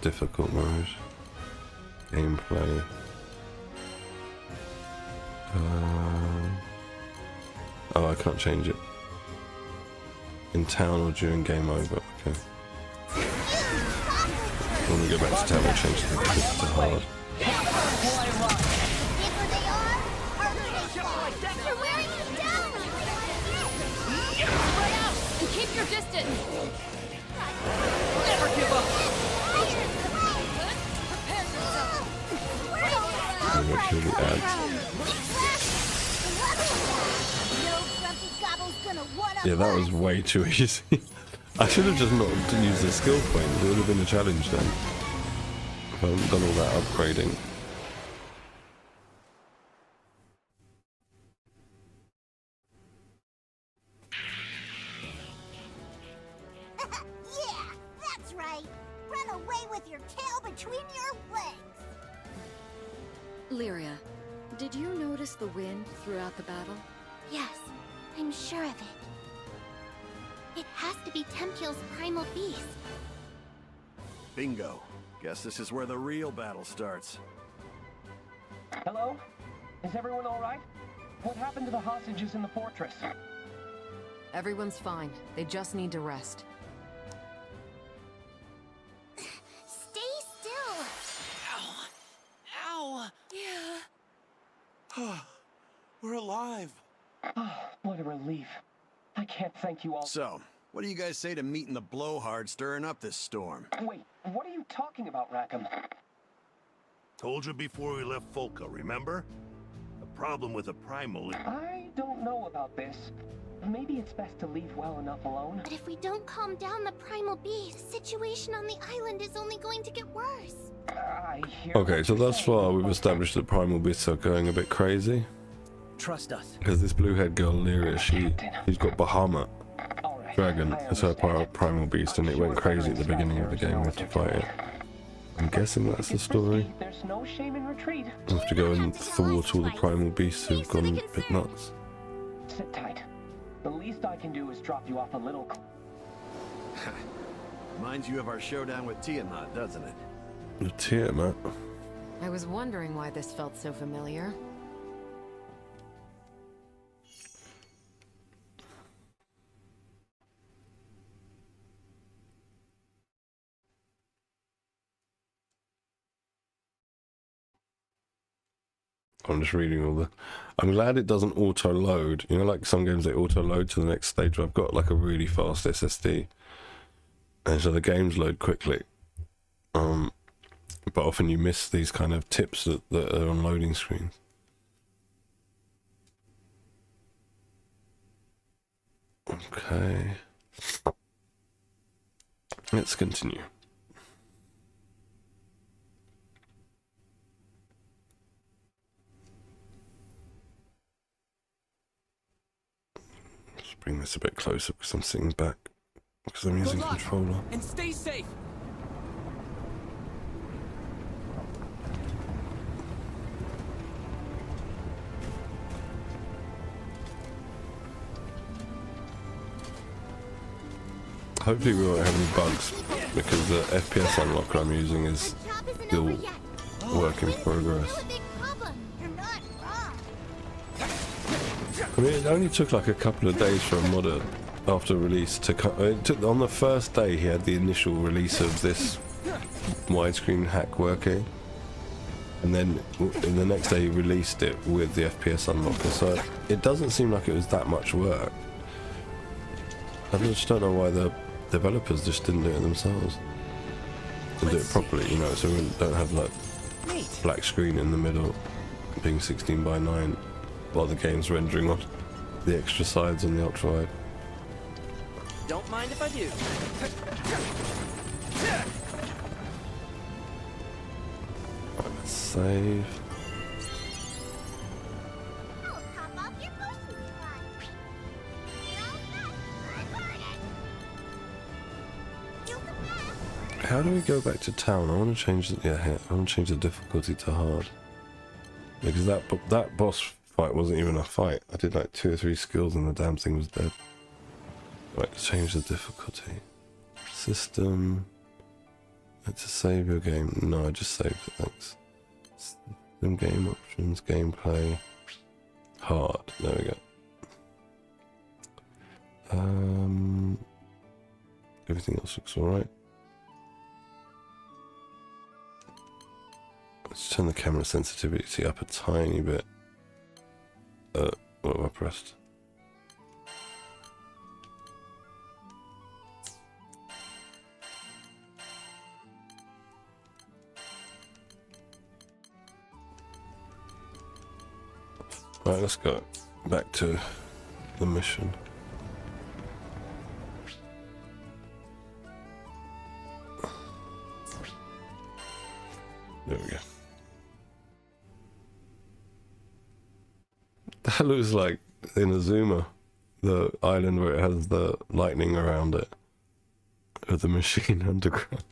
Speaker 1: difficult mode? Gameplay. Oh, I can't change it. In town or during game over. Okay. When we go back to town, we'll change the difficulty to hard.
Speaker 2: Bigger they are, harder they fall. You're wearing them down.
Speaker 5: Spread out and keep your distance.
Speaker 7: Never give up.
Speaker 5: Prepare yourself.
Speaker 1: I'm gonna kill the ads.
Speaker 2: No grumpy gobble's gonna one-up
Speaker 1: Yeah, that was
Speaker 2: us.
Speaker 1: way too easy. I should have just not used the skill point. It would have been a challenge then. I haven't done all that upgrading.
Speaker 2: Yeah, that's right. Run away with your tail between your legs.
Speaker 5: Lyria, did you notice the wind throughout the battle?
Speaker 2: Yes, I'm sure of it. It has to be Tempeal's primal beast.
Speaker 4: Bingo. Guess this is where the real battle starts.
Speaker 8: Hello? Is everyone all right? What happened to the hostages in the fortress?
Speaker 6: Everyone's fine. They just need to rest.
Speaker 2: Stay still.
Speaker 7: Ow! Yeah.
Speaker 3: We're alive.
Speaker 8: What a relief. I can't thank you all.
Speaker 4: So, what do you guys say to meeting the blowhard stirring up this storm?
Speaker 8: Wait, what are you talking about, Rackham?
Speaker 3: Told you before we left Folka, remember? The problem with a primal is...
Speaker 8: I don't know about this. Maybe it's best to leave well enough alone.
Speaker 2: But if we don't calm down the primal beast, the situation on the island is only going to get worse.
Speaker 8: I hear
Speaker 1: Okay,
Speaker 8: what
Speaker 1: so
Speaker 8: you're
Speaker 1: thus
Speaker 8: saying,
Speaker 1: far we've
Speaker 8: but-
Speaker 1: established that primal beasts are going a bit crazy.
Speaker 7: Trust us.
Speaker 1: Because this blue-haired girl, Lyria, she's got Bahamut
Speaker 8: All right,
Speaker 1: Dragon
Speaker 8: I
Speaker 1: as her
Speaker 8: understand.
Speaker 1: primal beast, and it went crazy at the beginning of the game. We have to fight it. I'm guessing that's the
Speaker 8: It's
Speaker 1: story.
Speaker 8: risky. There's no shame in retreat.
Speaker 1: We have to go and thwart all the primal beasts who've gone a bit nuts.
Speaker 8: Sit tight. The least I can do is drop you off a little.
Speaker 4: Reminds you of our showdown with Tiamat, doesn't it?
Speaker 1: The Tiamat.
Speaker 6: I was wondering why this felt so familiar.
Speaker 1: I'm just reading all the... I'm glad it doesn't auto-load. You know, like some games, they auto-load to the next stage. I've got like a really fast SSD. And so the games load quickly. But often you miss these kind of tips that are on loading screens. Okay. Let's continue. Let's bring this a bit closer because I'm sitting back. Because I'm using
Speaker 7: Good luck,
Speaker 1: controller.
Speaker 7: and stay safe.
Speaker 1: Hopefully we won't have any bugs because the FPS unlocker I'm using is
Speaker 2: Our job isn't
Speaker 1: still
Speaker 2: over yet.
Speaker 1: work in
Speaker 2: Wind's
Speaker 1: progress.
Speaker 2: still a big problem. You're not wrong.
Speaker 1: I mean, it only took like a couple of days for a modder after release to it took, on the first day he had the initial release of this widescreen hack working, and then in the next day he released it with the FPS unlocker, so it doesn't seem like it was that much work. I just don't know why the developers just didn't do it themselves and do it properly, you know, so we don't have like
Speaker 7: Neat.
Speaker 1: black screen in the middle being 16:9 while the game's rendering on the extra sides and the ultra wide.
Speaker 7: Don't mind if I do.
Speaker 1: Let's save.
Speaker 2: I'll pop off your motion slide. You're all set. Recorded. You can pass.
Speaker 1: How do we go back to town? I want to change the I want to change the difficulty to hard because that boss fight wasn't even a fight. I did like 2 or 3 skills and the damn thing was dead. Right, change the difficulty. System. To save your game. No, I just saved it. Thanks. System game options, gameplay, hard. There we go. Everything else looks alright. Let's turn the camera sensitivity up a tiny bit. What have I pressed? Right, let's go back to the mission. There we go. That looks like Inazuma, the island where it has the lightning around it, with the machine underground.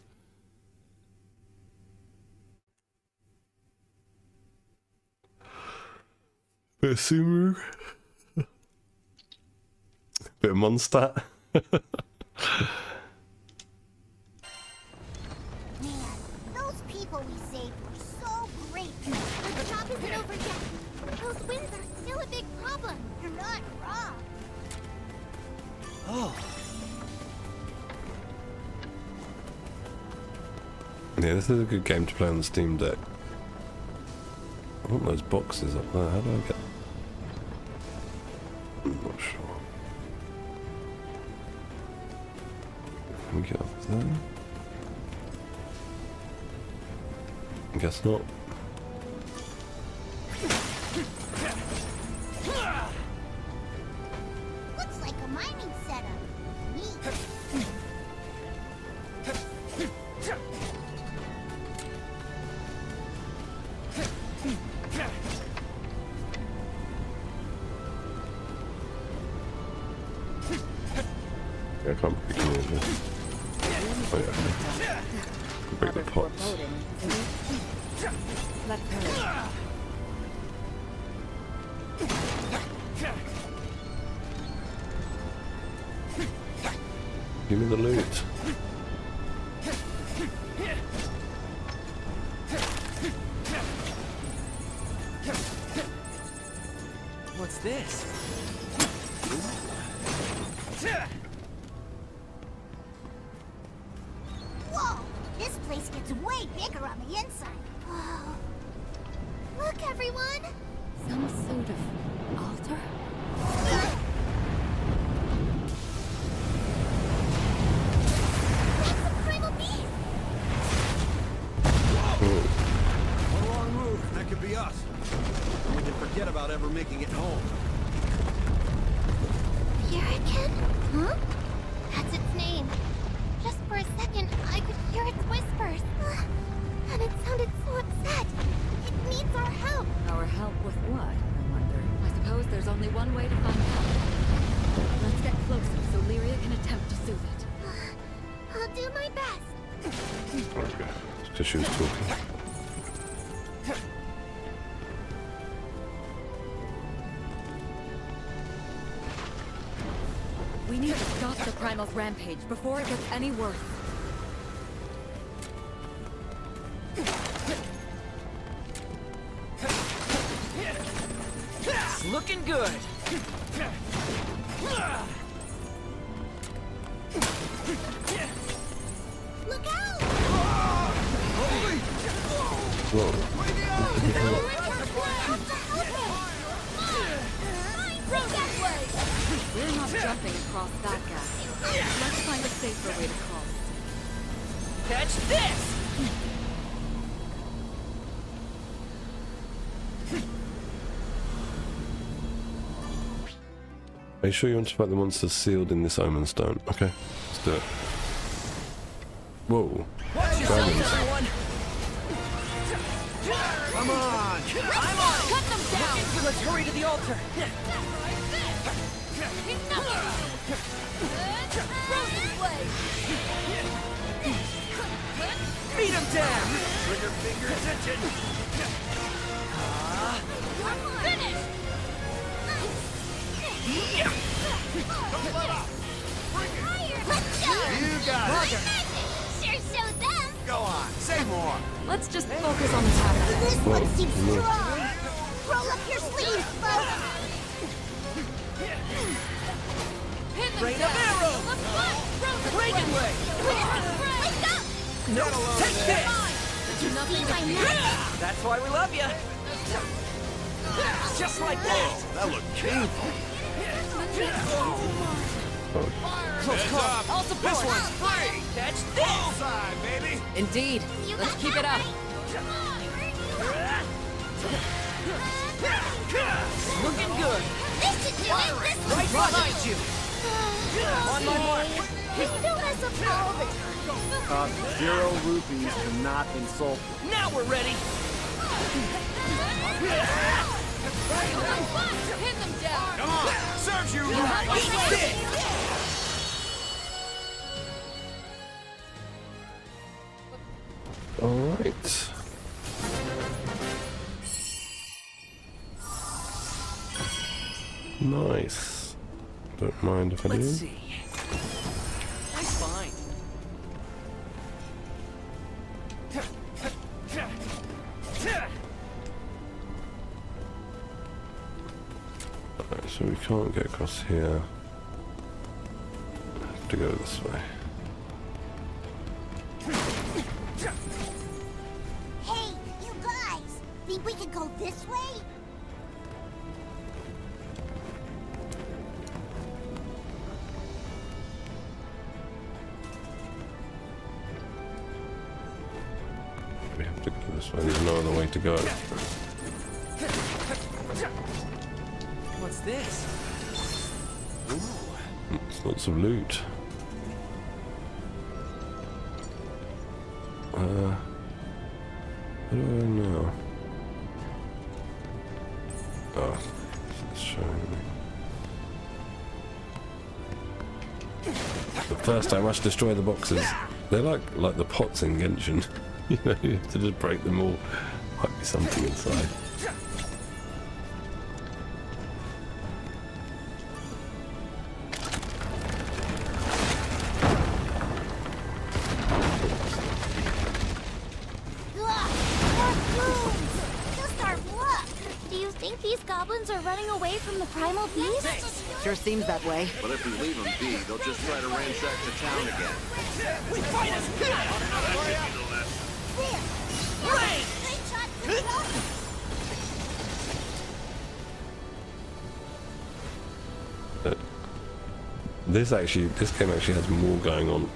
Speaker 1: Bit of Subaru. Bit of Mondstadt.
Speaker 2: Man, those people we saved were so great. But the job isn't over yet. Those winds are still a big problem. You're not wrong.
Speaker 7: Oh,
Speaker 1: Yeah, this is a good game to play on the Steam Deck. I want those boxes up there. How do I get... I'm not sure. Can we get up there? I guess not.
Speaker 2: Looks like a mining setup. Neat.
Speaker 1: Yeah, I can't break any of this. Oh yeah, okay. Break the pots.
Speaker 5: Let's hurry.
Speaker 1: Give me the loot.
Speaker 7: what's this?
Speaker 2: Whoa! This place gets way bigger on the inside. Whoa. Look, everyone!
Speaker 5: Some sort of altar?
Speaker 2: That's a primal beast!
Speaker 4: One wrong move, and that could be us. We can forget about ever making it home.
Speaker 2: Hurricane? Huh? That's its name. Just for a second, I could hear its whispers. And it sounded so upset. It needs our help.
Speaker 5: Our help with what, I wonder? I suppose there's only one way to find out. Let's get closer so Lyria can attempt to soothe it.
Speaker 2: I'll do my best.
Speaker 1: Okay, it's because she was talking.
Speaker 5: We need to stop the Primal's rampage before it gets any worse.
Speaker 7: It's looking good.
Speaker 2: Look out!
Speaker 1: Whoa.
Speaker 5: We're not jumping across that gap. Let's find a safer way to cross.
Speaker 7: Catch this!
Speaker 1: Are you sure you want to fight the monsters sealed in this omen stone? Okay, let's do it. Whoa.
Speaker 7: Watch yourself,
Speaker 1: Dragons.
Speaker 7: everyone!
Speaker 4: Come on!
Speaker 7: I'm on it! Cut them down! Let's hurry to the altar! Beat him down!
Speaker 3: Trigger finger attention!
Speaker 2: Finish!
Speaker 3: Don't let up!
Speaker 2: Let's go!
Speaker 3: You got it!
Speaker 2: Sure showed them!
Speaker 3: Go on, say more!
Speaker 5: Let's just focus on the task.
Speaker 2: This one seems strong! Roll up your sleeves, folks!
Speaker 7: Rain of arrows! Reagan way!
Speaker 2: Wake up!
Speaker 7: No, take this!
Speaker 2: See my magic?
Speaker 7: That's why we love you! Just like that!
Speaker 3: That looked painful!
Speaker 7: Close call! I'll support!
Speaker 3: This one's free!
Speaker 7: Catch this!
Speaker 3: Bullseye, baby!
Speaker 7: Indeed!
Speaker 2: You
Speaker 7: Let's
Speaker 2: got
Speaker 7: keep
Speaker 2: that
Speaker 7: it up!
Speaker 2: right. Come on!
Speaker 7: Looking good!
Speaker 2: This should do it! This
Speaker 7: Right behind you! On my mark!
Speaker 2: You do mess up all the time.
Speaker 4: 0 rupees to not insult you.
Speaker 7: Now we're ready.
Speaker 5: Pin them down!
Speaker 7: Come on. Serves you right. Eat this.
Speaker 1: Alright. Nice. Don't mind if I do.
Speaker 7: Let's see. Nice find.
Speaker 1: Alright, so we can't get across here. Have to go this way.
Speaker 2: Hey, you guys! Think we could go this way?
Speaker 1: We have to go this way. There's no other way to go.
Speaker 7: What's this?
Speaker 1: It's lots of loot. What do I know? Oh, it's showing me. But first I must destroy the boxes. They're like the pots in Genshin. You know, you have to just break them all. Might be something inside.
Speaker 2: Just our luck! Do you think these goblins are running away from the primal beast?
Speaker 5: Sure seems that way.
Speaker 9: But if we leave them be, they'll just try to ransack the town again.
Speaker 7: We fight us.
Speaker 2: Great shot for you.
Speaker 1: This game actually has more going on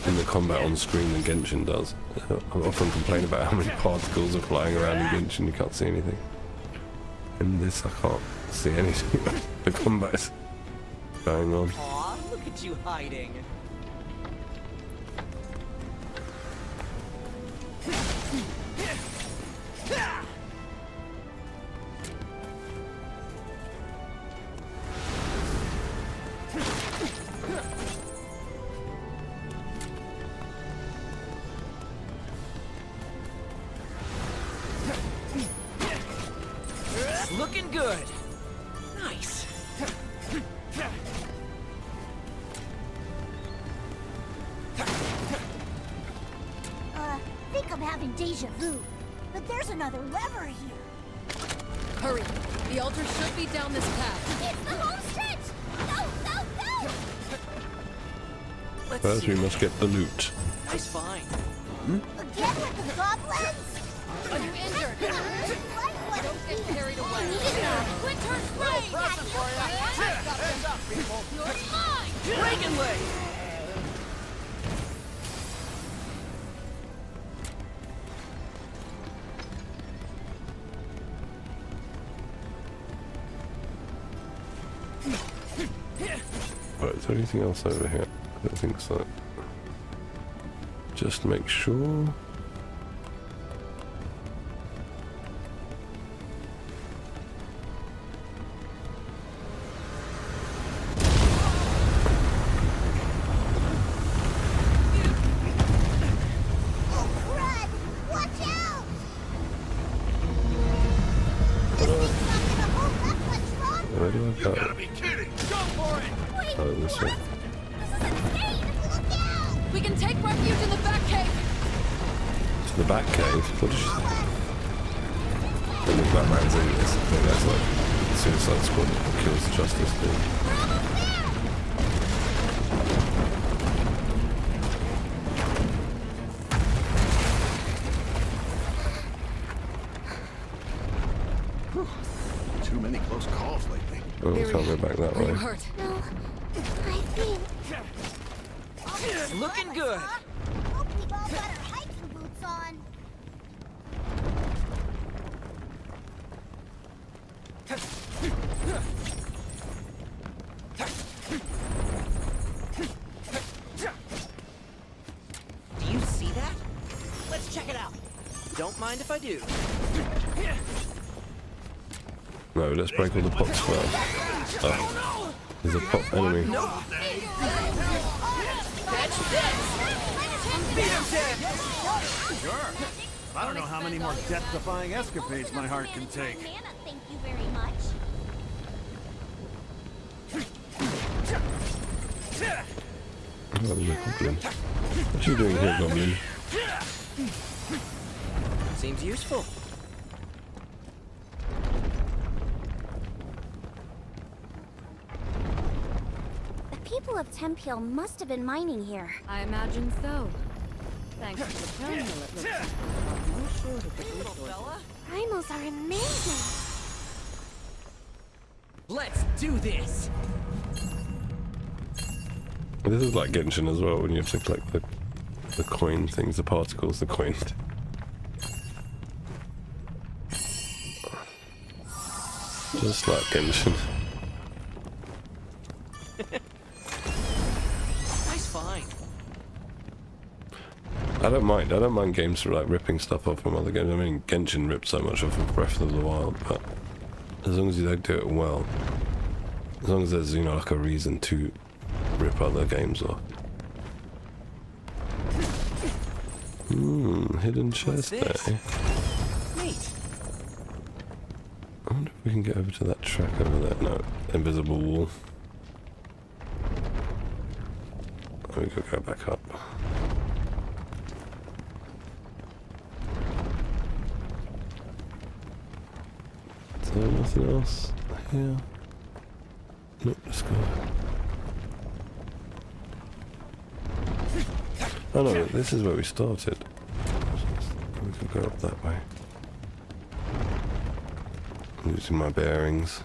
Speaker 1: in the combat on screen than Genshin does. I often complain about how many particles are flying around in Genshin, you can't see anything. In this I can't see anything. The combat's going on.
Speaker 7: Aw, look at you hiding. Looking good. Nice.
Speaker 2: Think I'm having deja vu. But there's another lever here.
Speaker 5: Hurry. The altar should be down this path.
Speaker 2: It's the home stretch! Go, go, go!
Speaker 7: Let's
Speaker 1: First
Speaker 7: see.
Speaker 1: we must get the loot.
Speaker 7: Nice find.
Speaker 2: Again with the goblins?
Speaker 5: Are you injured? Don't get carried away.
Speaker 2: Winter's rain!
Speaker 5: You're mine!
Speaker 7: Reagan leg.
Speaker 1: Right, is there anything else over here? I don't think so. Just make sure.
Speaker 2: Oh, crud! Watch out!
Speaker 1: Where do I go?
Speaker 3: Gotta be kidding!
Speaker 7: Go for it.
Speaker 2: Wait,
Speaker 1: Oh, this way.
Speaker 2: this is insane! Look out!
Speaker 5: We can take refuge in the back cave.
Speaker 1: To the back cave? What did you say? I think Batman's in this. I think that's like Suicide Squad kills Justice League.
Speaker 2: We're almost there!
Speaker 9: Too many close calls lately.
Speaker 1: Oh, we can't go back that
Speaker 5: Are you
Speaker 1: way.
Speaker 5: hurt?
Speaker 2: No, I think...
Speaker 7: Looking good.
Speaker 2: Hope we've all got our hiking boots on.
Speaker 7: Don't mind if I do.
Speaker 1: No, let's break all the pots first. Oh, there's a pot enemy.
Speaker 4: Sure. I don't know how many more death-defying escapades my heart can take.
Speaker 2: Mana, thank you very much.
Speaker 1: Oh, there's a goblin. What are you doing here, goblin?
Speaker 7: Seems useful.
Speaker 2: The people of Tempeal must have been mining here.
Speaker 5: I imagine so. Thanks to the terminal, it looks like there's no shortage of resources.
Speaker 2: Primals are amazing.
Speaker 7: Let's do this.
Speaker 1: This is like Genshin as well, when you have to collect the coin things, the particles, the coin. Just like Genshin.
Speaker 7: Nice find.
Speaker 1: I don't mind games for like ripping stuff off from other games. I mean, Genshin ripped so much off of Breath of the Wild, but as long as you don't do it well, as long as there's, you know, like a reason to rip other games off. Hidden chest there.
Speaker 7: Neat.
Speaker 1: I wonder if we can get over to that track over there. No, invisible wall. Oh, we could go back up. Is there nothing else here? Nope, let's go. Oh no, this is where we started. We could go up that way. I'm losing my bearings.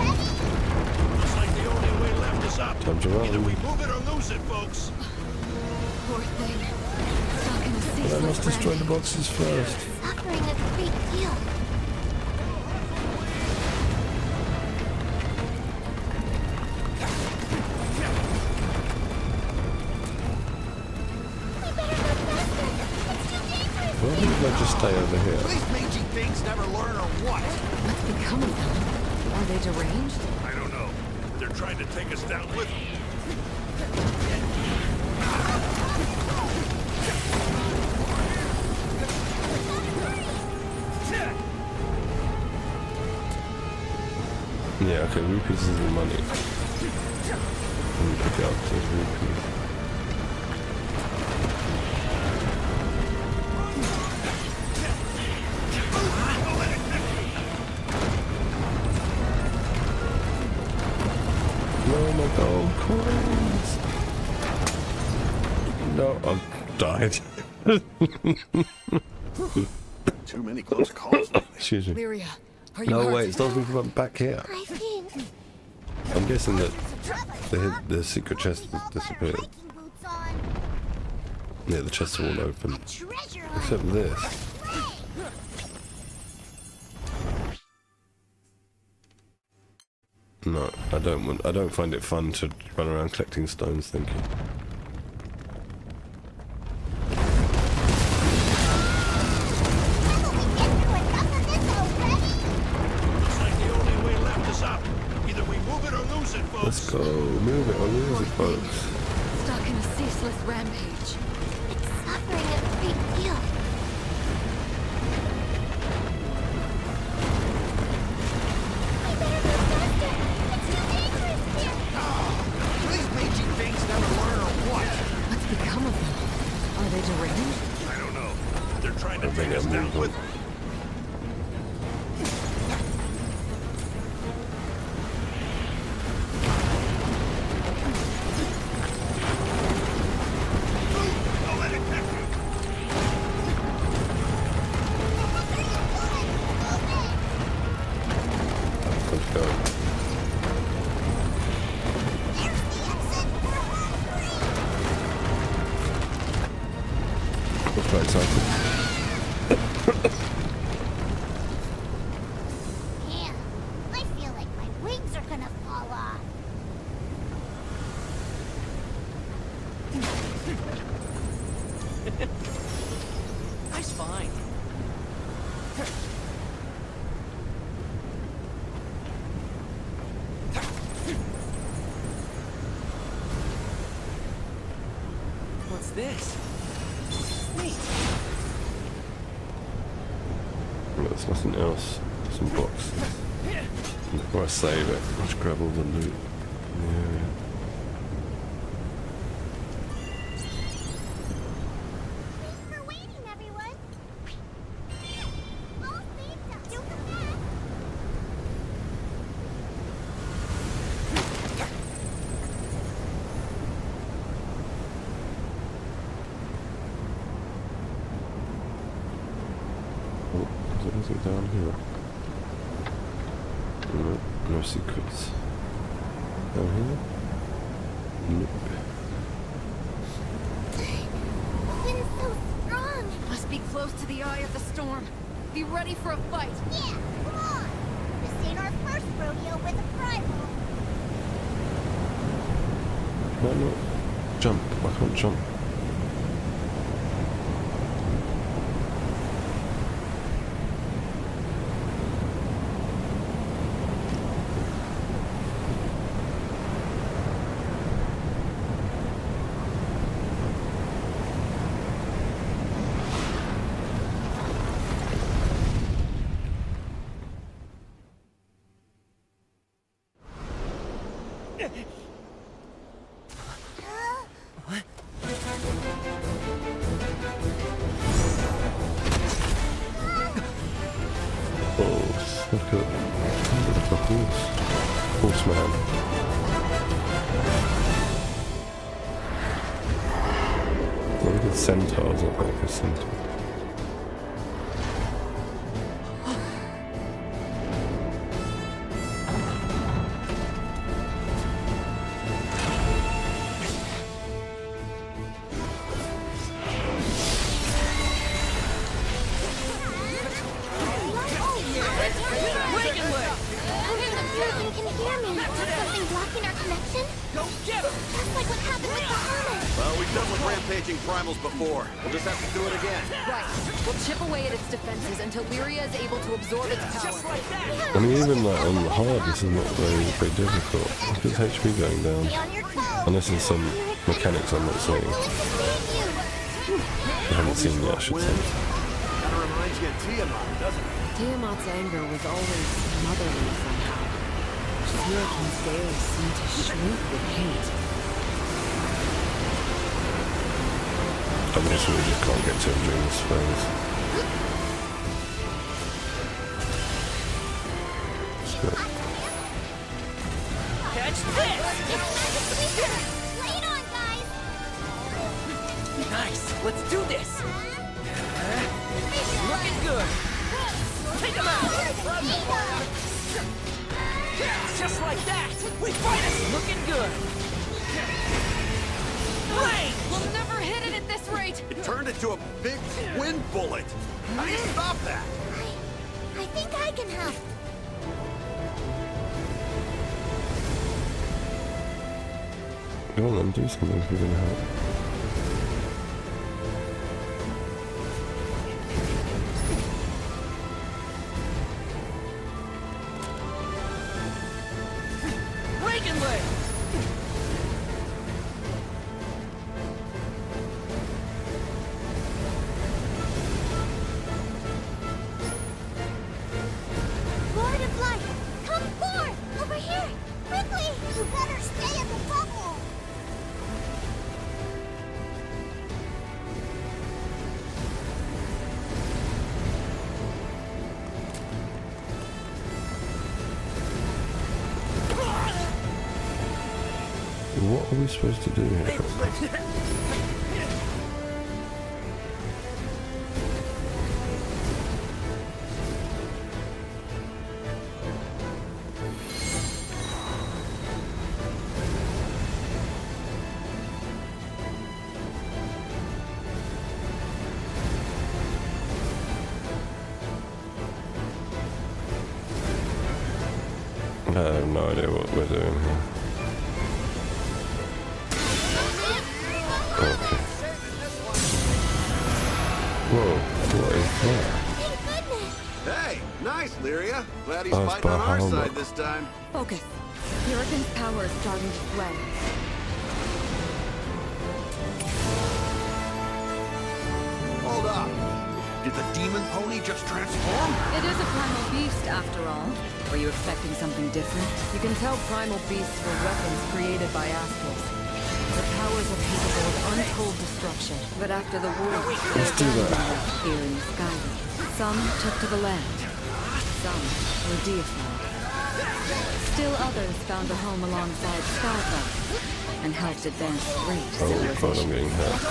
Speaker 3: Looks like the only way left is up.
Speaker 1: Time to
Speaker 3: Either we
Speaker 1: run.
Speaker 3: move it or lose it, folks.
Speaker 5: Poor thing. Stuck in a
Speaker 1: But I
Speaker 5: ceaseless
Speaker 1: must destroy the
Speaker 5: rampage.
Speaker 1: boxes first.
Speaker 2: Suffering is a big deal.
Speaker 1: Why didn't I just stay over here?
Speaker 4: These mangy things never learn or what?
Speaker 5: What's become of them? Are they deranged?
Speaker 3: I don't know. They're trying to take us down with them.
Speaker 1: Yeah, okay, rupees is the money. Pick up those rupees. No, my gold coins. No, I died.
Speaker 4: Too many close calls.
Speaker 1: Excuse me.
Speaker 5: Lyria, are you
Speaker 1: No,
Speaker 5: hurt?
Speaker 1: wait, it starts me from back here.
Speaker 2: I think
Speaker 1: I'm guessing that the secret chest has disappeared.
Speaker 2: hiking boots on.
Speaker 1: Yeah, the chests are all open.
Speaker 2: Treasure
Speaker 1: Except this. No, I don't find it fun to run around collecting stones, thank you.
Speaker 3: Looks like the only way left is up. Either we move it or lose it, folks.
Speaker 1: Let's go, move it or lose it, folks.
Speaker 5: Stuck in a ceaseless rampage.
Speaker 2: Suffering is a big deal. We better go faster. It's too dangerous here.
Speaker 4: These mangy things never learn or what?
Speaker 5: What's become of them? Are they deranged?
Speaker 3: I don't know. They're trying to
Speaker 1: I think
Speaker 3: take us
Speaker 1: I'm
Speaker 3: down
Speaker 1: moving.
Speaker 3: with them.
Speaker 7: this. Neat.
Speaker 1: There's nothing else. Some boxes. Before I save it, let's grab all the loot in the area.
Speaker 2: Thanks for waiting, everyone. All saved up. Don't come back.
Speaker 1: Oh, is there anything down here? No, no secrets. Down here? Nope.
Speaker 2: The wind's so strong.
Speaker 5: Must be close to the eye of the storm. Be ready for a fight.
Speaker 2: Yeah, come on. This ain't our first rodeo with a primal.
Speaker 1: Why not jump? I can't jump. Oh, look at the horse. Horseman. Look at centaurs, I think, a centaur.
Speaker 2: Can you hear me? Something blocking our connection?
Speaker 7: Go get him!
Speaker 2: Just like what happened with the hermit.
Speaker 9: Well, we've dealt with rampaging primals before. We'll just have to do it again.
Speaker 5: Right. We'll chip away at its defenses until Lyria is able to absorb its power.
Speaker 7: Just like that!
Speaker 1: I mean, even like on the hard, this is not very difficult. Look at his HP going down.
Speaker 2: Stay on your toes.
Speaker 1: Unless there's some mechanics I'm not seeing.
Speaker 2: Willing to save you.
Speaker 1: I haven't seen yet, I should say.
Speaker 4: Kind of reminds you of Tiamat, doesn't it?
Speaker 5: Tiamat's anger was always motherly somehow. Shuriken's gales seemed to shriek with hate.
Speaker 1: I'm guessing we just can't get to him during this phase. Shit.
Speaker 7: Catch this!
Speaker 2: Lay it on, guys.
Speaker 7: Nice! Let's do this! Looking good! Take him out! Just like that! We fight us! Looking good! Rain!
Speaker 5: We'll never hit it at this rate!
Speaker 9: It turned into a big wind bullet. How do you stop that?
Speaker 2: I think I can help.
Speaker 1: Go on then, do something if you're gonna help.
Speaker 7: Reagan leg!
Speaker 2: Lord of Light, come forth! Over here! Quickly! You better stay in the bubble!
Speaker 1: What are we supposed to do here? I have no idea what we're doing here. Okay. Whoa, what is that?
Speaker 2: Thank goodness!
Speaker 9: Hey, nice, Lyria. Glad he's
Speaker 1: Oh, it's
Speaker 9: fighting on our
Speaker 1: Bahama.
Speaker 9: side this time.
Speaker 5: Focus. Shuriken's power is starting to sway.
Speaker 9: up? Did the demon pony just transform?
Speaker 5: It is a primal beast, after all. Were you expecting something different?
Speaker 7: You can tell primal beasts were weapons created by astrals. Their powers are capable of untold destruction.
Speaker 5: But after the war,
Speaker 1: Let's do that.
Speaker 5: here in the Skyrim. Some took to the land. Some were deified. Still others found a home alongside Skyrim and helped advance great
Speaker 1: Oh god, I'm
Speaker 5: civilization.
Speaker 1: getting hurt.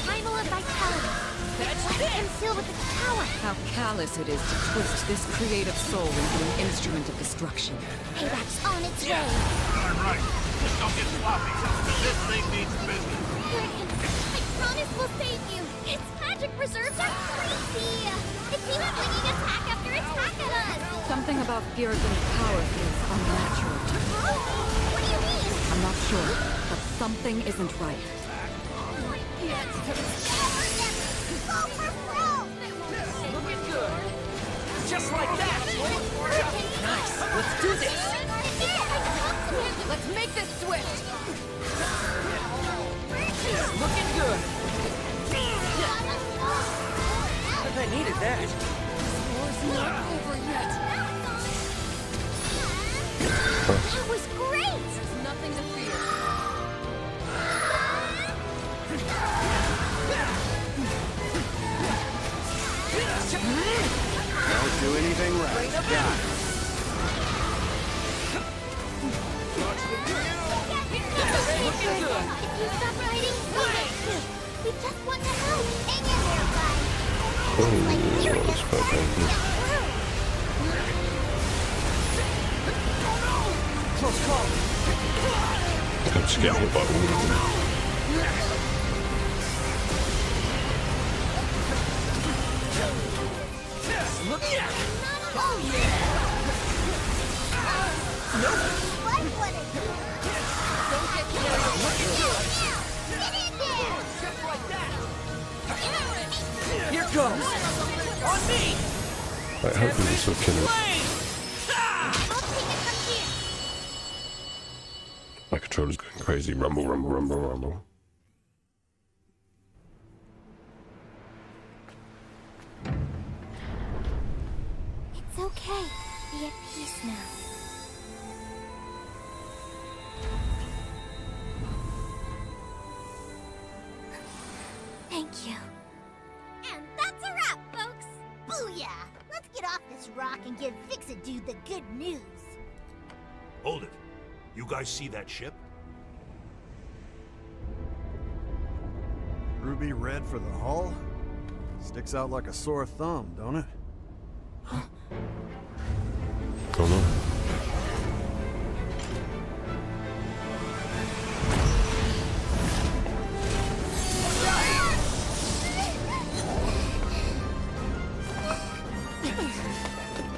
Speaker 2: Primal of vitality. And sealed with its power.
Speaker 5: How callous it is to twist this creative soul into an instrument of destruction.
Speaker 2: Payback's on its way.
Speaker 3: Darn right. Just don't get sloppy. This thing needs business.
Speaker 2: I promise we'll save you. Its magic reserves are crazy. It's even bringing attack after attack at us.
Speaker 5: Something about Fjordland's power feels unnatural.
Speaker 2: Huh? What do you mean?
Speaker 5: I'm not sure, but something isn't right.
Speaker 2: Go for broke.
Speaker 7: Looking good. Just like that. Nice. Let's do this.
Speaker 6: Let's make this swift!
Speaker 7: Looking good. I needed that.
Speaker 6: War's not over yet!
Speaker 2: That was great.
Speaker 6: There's nothing to fear.
Speaker 9: Don't do anything right. Got it.
Speaker 7: Looking good.
Speaker 2: If you stop riding, we will too. We just want to help. Hang in there, guys.
Speaker 1: Oh, that was quite painful.
Speaker 7: Close call.
Speaker 1: I'm just getting hit by all of them.
Speaker 7: Look.
Speaker 2: Oh, yeah. What would it do?
Speaker 6: Don't get
Speaker 7: Looking good.
Speaker 2: Get in there.
Speaker 7: Just like that. Here goes. On me.
Speaker 1: Right, hopefully this will kill it.
Speaker 7: Flame.
Speaker 2: I'll take it from here.
Speaker 1: My controller's going crazy. Rumble, rumble, rumble, rumble.
Speaker 2: It's okay. Be at peace now. Thank you. And that's a wrap, folks. Booyah! Let's get off this rock and give Fix-It Dude the good news.
Speaker 3: Hold it. You guys see that ship?
Speaker 4: Ruby red for the hull? Sticks out like a sore thumb, don't it?
Speaker 1: Oh no.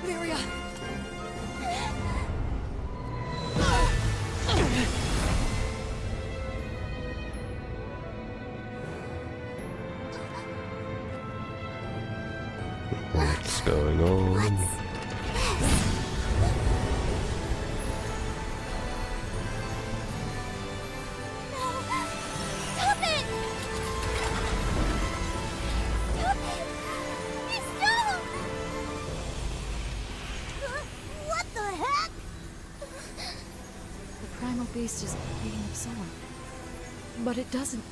Speaker 6: Lyria!
Speaker 1: What's going on?
Speaker 2: Stop it! Stop it! Stop! What the heck?
Speaker 5: The primal beast is being absorbed. But it doesn't.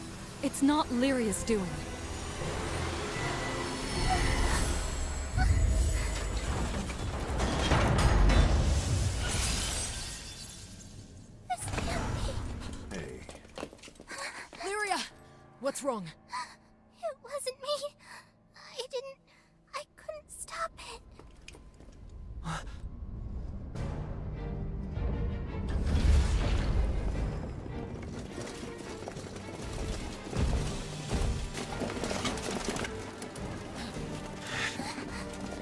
Speaker 5: It's not Lyria's doing.
Speaker 2: This can't be.
Speaker 9: Hey,
Speaker 6: Lyria! What's wrong?
Speaker 2: It wasn't me. I couldn't stop it.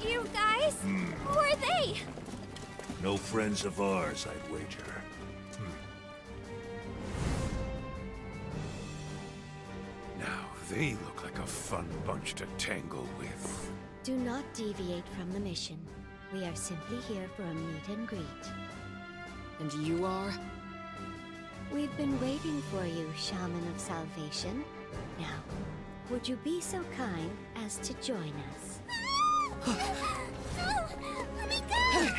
Speaker 2: You guys? Who are they?
Speaker 3: No friends of ours, I'd wager.
Speaker 10: Now, they look like a fun bunch to tangle with.
Speaker 2: Do not deviate from the mission. We are simply here for a meet and greet.
Speaker 5: And you are?
Speaker 2: We've been waiting for you, Shaman of Salvation. Now,
Speaker 6: would you be so kind as to join us?
Speaker 2: Let me go!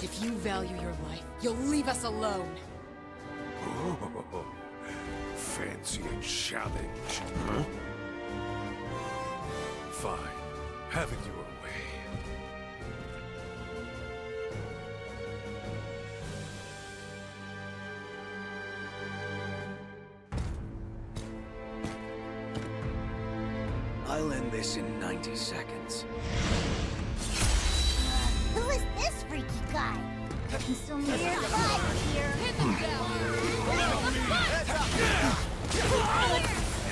Speaker 7: If you value your life, you'll leave us alone.
Speaker 10: Oh, fancy a challenge, huh? Fine. Have it your way.
Speaker 11: I'll end this in 90 seconds.
Speaker 2: Who is this freaky guy? Getting some weird vibes here.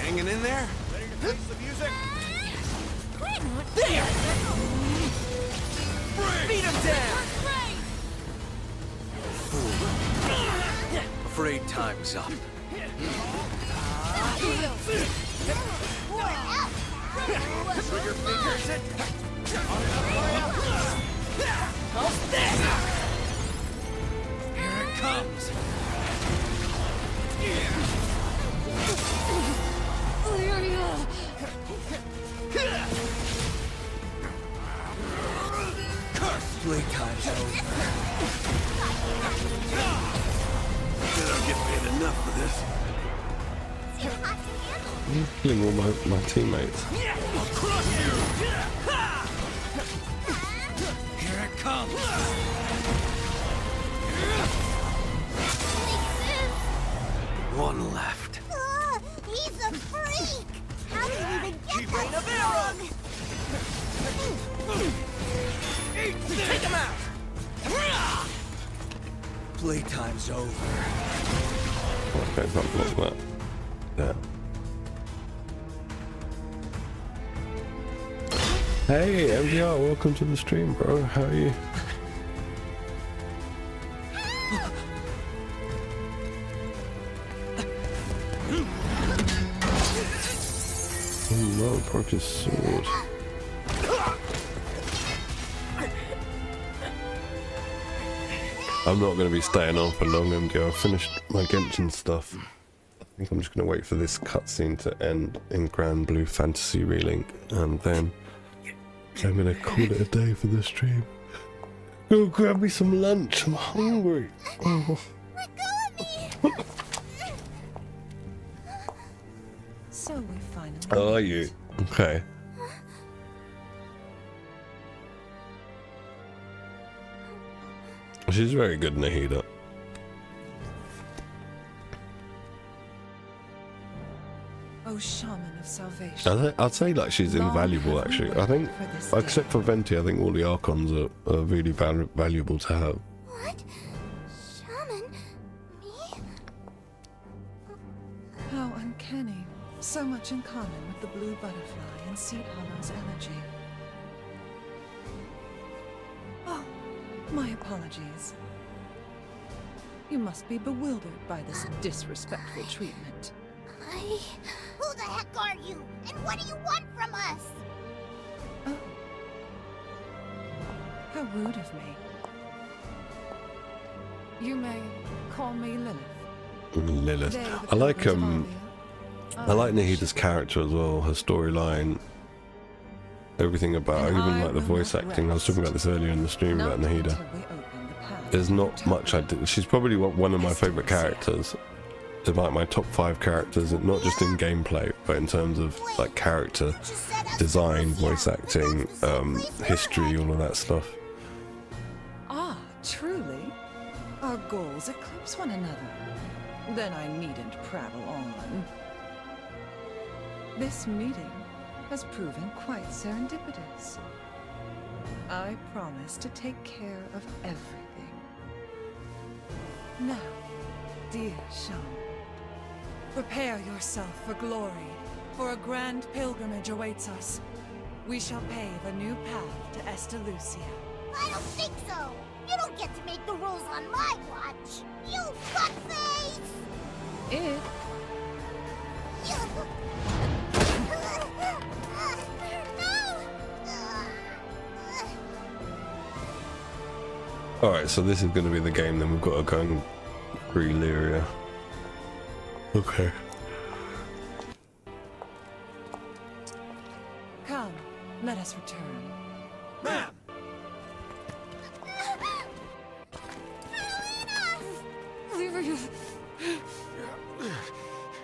Speaker 11: Hanging in there?
Speaker 4: Ready to face the music?
Speaker 11: There! Beat him down! Afraid time's up.
Speaker 4: Trigger fingers it.
Speaker 11: Here it comes. Playtime's over.
Speaker 9: Said I'll get paid enough for this.
Speaker 1: I'm killing all my teammates.
Speaker 11: I'll crush you! Here it comes. One left.
Speaker 2: He's a freak! How did he even get that strong?
Speaker 11: Take him out! Playtime's over.
Speaker 1: Okay, can't block that. Yeah. Hey, MDR, welcome to the stream, bro. How are you? Oh no, broke his sword. I'm not going to be staying on for long, MDR. I've finished my Genshin stuff. I think I'm just going to wait for this cutscene to end in GranBlue Fantasy Relink, and then I'm going to call it a day for the stream. Go grab me some lunch, I'm hungry. Oh.
Speaker 2: Let go of me!
Speaker 7: So we finally.
Speaker 1: How are you? Okay. She's very good, Nahida.
Speaker 7: Oh, shaman of salvation.
Speaker 1: I'd say like she's invaluable actually. I think, except for Venti, I think all the Archons are really valuable to have.
Speaker 2: What? Shaman? Me?
Speaker 7: How uncanny. So much in common with the blue butterfly and Seed Hollow's energy. Oh, my apologies. You must be bewildered by this disrespectful treatment.
Speaker 2: Who the heck are you? And what do you want from us?
Speaker 7: Oh. How rude of me. You may call me Lilith.
Speaker 1: Lilith.
Speaker 7: They, the
Speaker 1: I like
Speaker 7: pilgrims of
Speaker 1: I like Nahida's character as well, her storyline, everything about her, even like the voice acting. I was talking about this earlier in the stream about Nahida. There's not much I did. She's probably one of my favourite characters. It's like my top 5 characters, not just in gameplay, but in terms of like character design, voice acting, history, all of that stuff.
Speaker 7: Ah, truly? Our goals eclipse one another. Then I needn't prattle on. This meeting has proven quite serendipitous. I promise to take care of everything. Now, dear Sean, prepare yourself for glory, for a grand pilgrimage awaits us. We shall pave a new path to Estalucia.
Speaker 2: I don't think so. You don't get to make the rules on my watch. You fuckface!
Speaker 7: It?
Speaker 1: Alright, so this is going to be the game, then we've got to go and free Lyria. Okay.
Speaker 7: us return.
Speaker 4: Man!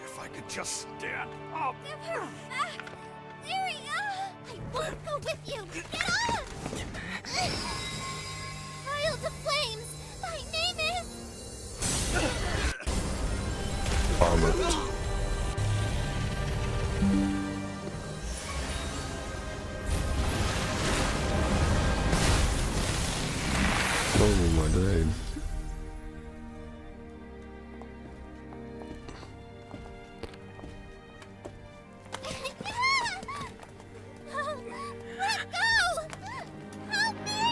Speaker 4: If I could just stand up.
Speaker 2: Give her back! Lyria! I won't go with you! Get off! Trial to Flames! Thy name is...
Speaker 1: Armored. Oh my days.
Speaker 2: Let go! Help me!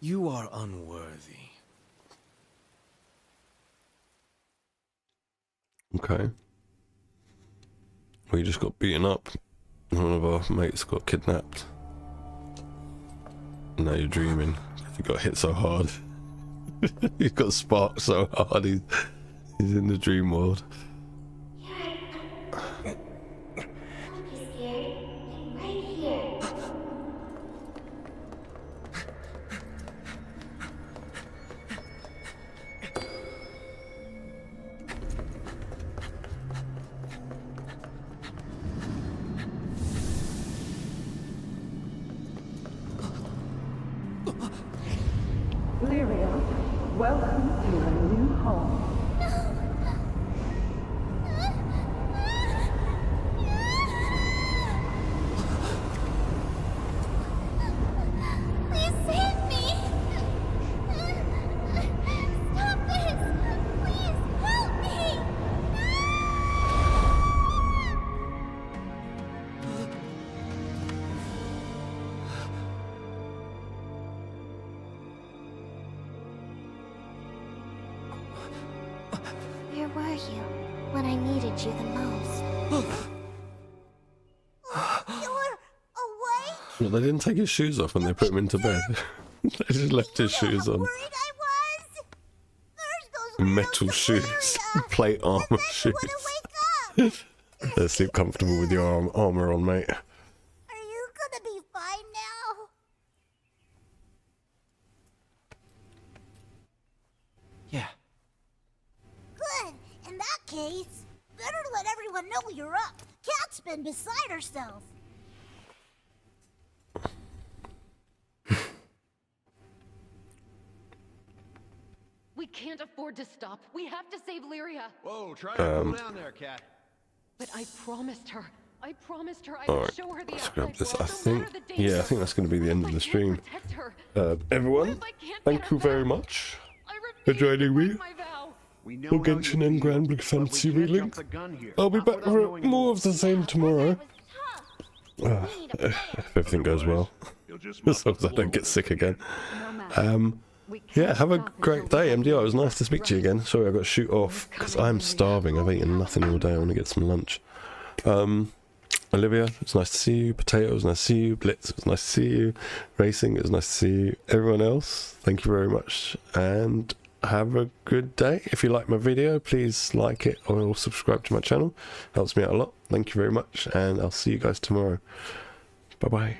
Speaker 11: You are unworthy.
Speaker 1: Okay. We just got beaten up. One of our mates got kidnapped. Now you're dreaming. He got hit so hard. He got sparked so hard. He's in the dream world.
Speaker 7: Lyria, welcome to a new home.
Speaker 2: Please save me! Stop this! Please help me! Where were you when I needed you the most? You're awake?
Speaker 1: Well, they didn't take his shoes off when they put him into bed. They just left his shoes on.
Speaker 2: Worried I was? There's those
Speaker 1: Metal
Speaker 2: wheels
Speaker 1: shoes.
Speaker 2: of Lyria.
Speaker 1: Plate armor
Speaker 2: Then
Speaker 1: shoes.
Speaker 2: you wanna wake up.
Speaker 1: They sleep comfortable with your armor on, mate.
Speaker 2: Are you gonna be fine now?
Speaker 11: Yeah.
Speaker 2: Good. In that case, better let everyone know you're up. Cat's been beside herself.
Speaker 12: We can't afford to stop. We have to save Lyria.
Speaker 9: Whoa, try to cool down there, Cat.
Speaker 12: But I promised her. I promised her I
Speaker 1: All
Speaker 12: would
Speaker 1: right,
Speaker 12: show her the
Speaker 1: let's
Speaker 12: outside
Speaker 1: grab this.
Speaker 12: world,
Speaker 1: I
Speaker 12: no
Speaker 1: think,
Speaker 12: matter the danger.
Speaker 1: yeah, I think that's going to be the end of the stream.
Speaker 12: Protect her.
Speaker 1: Everyone, thank you very much for joining me for Genshin and GranBlue Fantasy Relink. I'll be back for more of the same tomorrow. If everything goes well. As long as I don't get sick again. Yeah, have a great day, MDR. It was nice to speak to you again. Sorry, I got to shoot off because I'm starving. I've eaten nothing all day. I want to get some lunch. Olivia, it's nice to see you. Potato, it was nice to see you. Blitz, it was nice to see you. Racing, it was nice to see you. Everyone else, thank you very much. And have a good day. If you like my video, please like it or subscribe to my channel. Helps me out a lot. Thank you very much. And I'll see you guys tomorrow. Bye-bye.